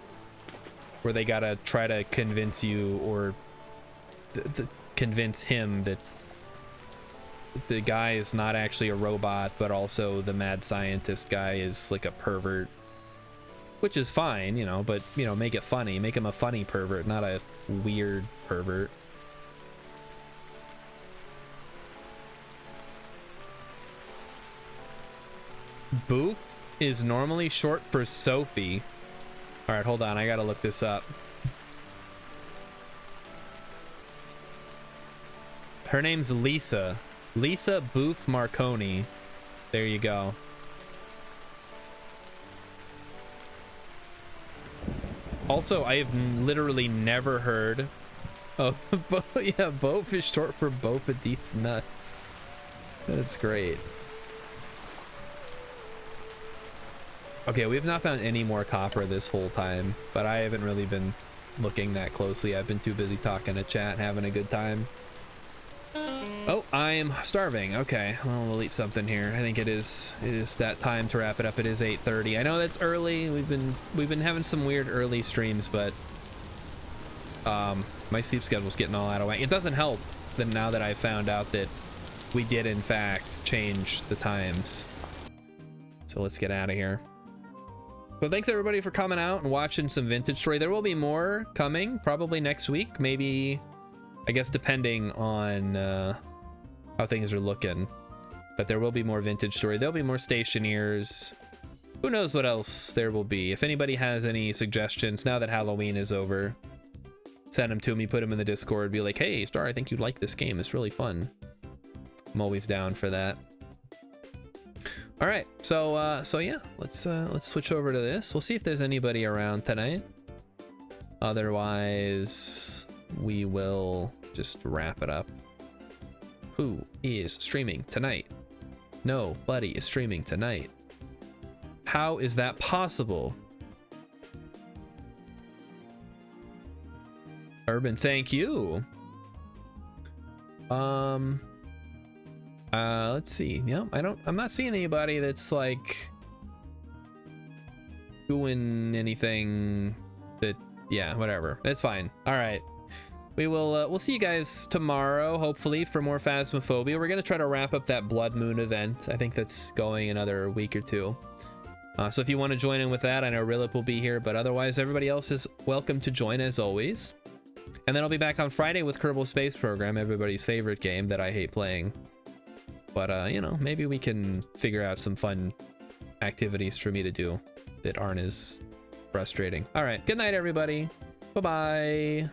where they gotta try to convince you or convince him that the guy is not actually a robot, but also the mad scientist guy is like a pervert. Which is fine, you know, but, you know, make it funny. Make him a funny pervert, not a weird pervert. Boof is normally short for Sophie. All right, hold on. I gotta look this up. Her name's Lisa. Lisa Boof Marconi. There you go. Also, I have literally never heard of yeah, Bof is short for Bofa Deets Nuts. That's great. Okay, we have not found any more copper this whole time, but I haven't really been looking that closely. I've been too busy talking to chat, having a good time. Oh, I am starving. Okay, well, we'll eat something here. I think it is that time to wrap it up. It is 8:30. I know that's early. We've been having some weird early streams, but my sleep schedule's getting all out of whack. It doesn't help that now that I found out that we did in fact change the times. So let's get out of here. So thanks everybody for coming out and watching some Vintage Story. There will be more coming probably next week, maybe, I guess, depending on how things are looking. But there will be more Vintage Story. There'll be more Stationeers. Who knows what else there will be. If anybody has any suggestions now that Halloween is over, send them to me, put them in the Discord, be like, hey, Star, I think you'd like this game. It's really fun. I'm always down for that. All right, so yeah, let's switch over to this. We'll see if there's anybody around tonight. Otherwise, we will just wrap it up. Who is streaming tonight? Nobody is streaming tonight. How is that possible? Urban, thank you. Let's see. Yeah, I'm not seeing anybody that's like doing anything that, yeah, whatever. That's fine. All right. We'll see you guys tomorrow, hopefully, for more Phasmophobia. We're gonna try to wrap up that Blood Moon event. I think that's going another week or two. So if you want to join in with that, I know Rilip will be here, but otherwise everybody else is welcome to join as always. And then I'll be back on Friday with Kerbal Space Program, everybody's favorite game that I hate playing. But, you know, maybe we can figure out some fun activities for me to do that aren't as frustrating. All right, good night, everybody. Bye-bye.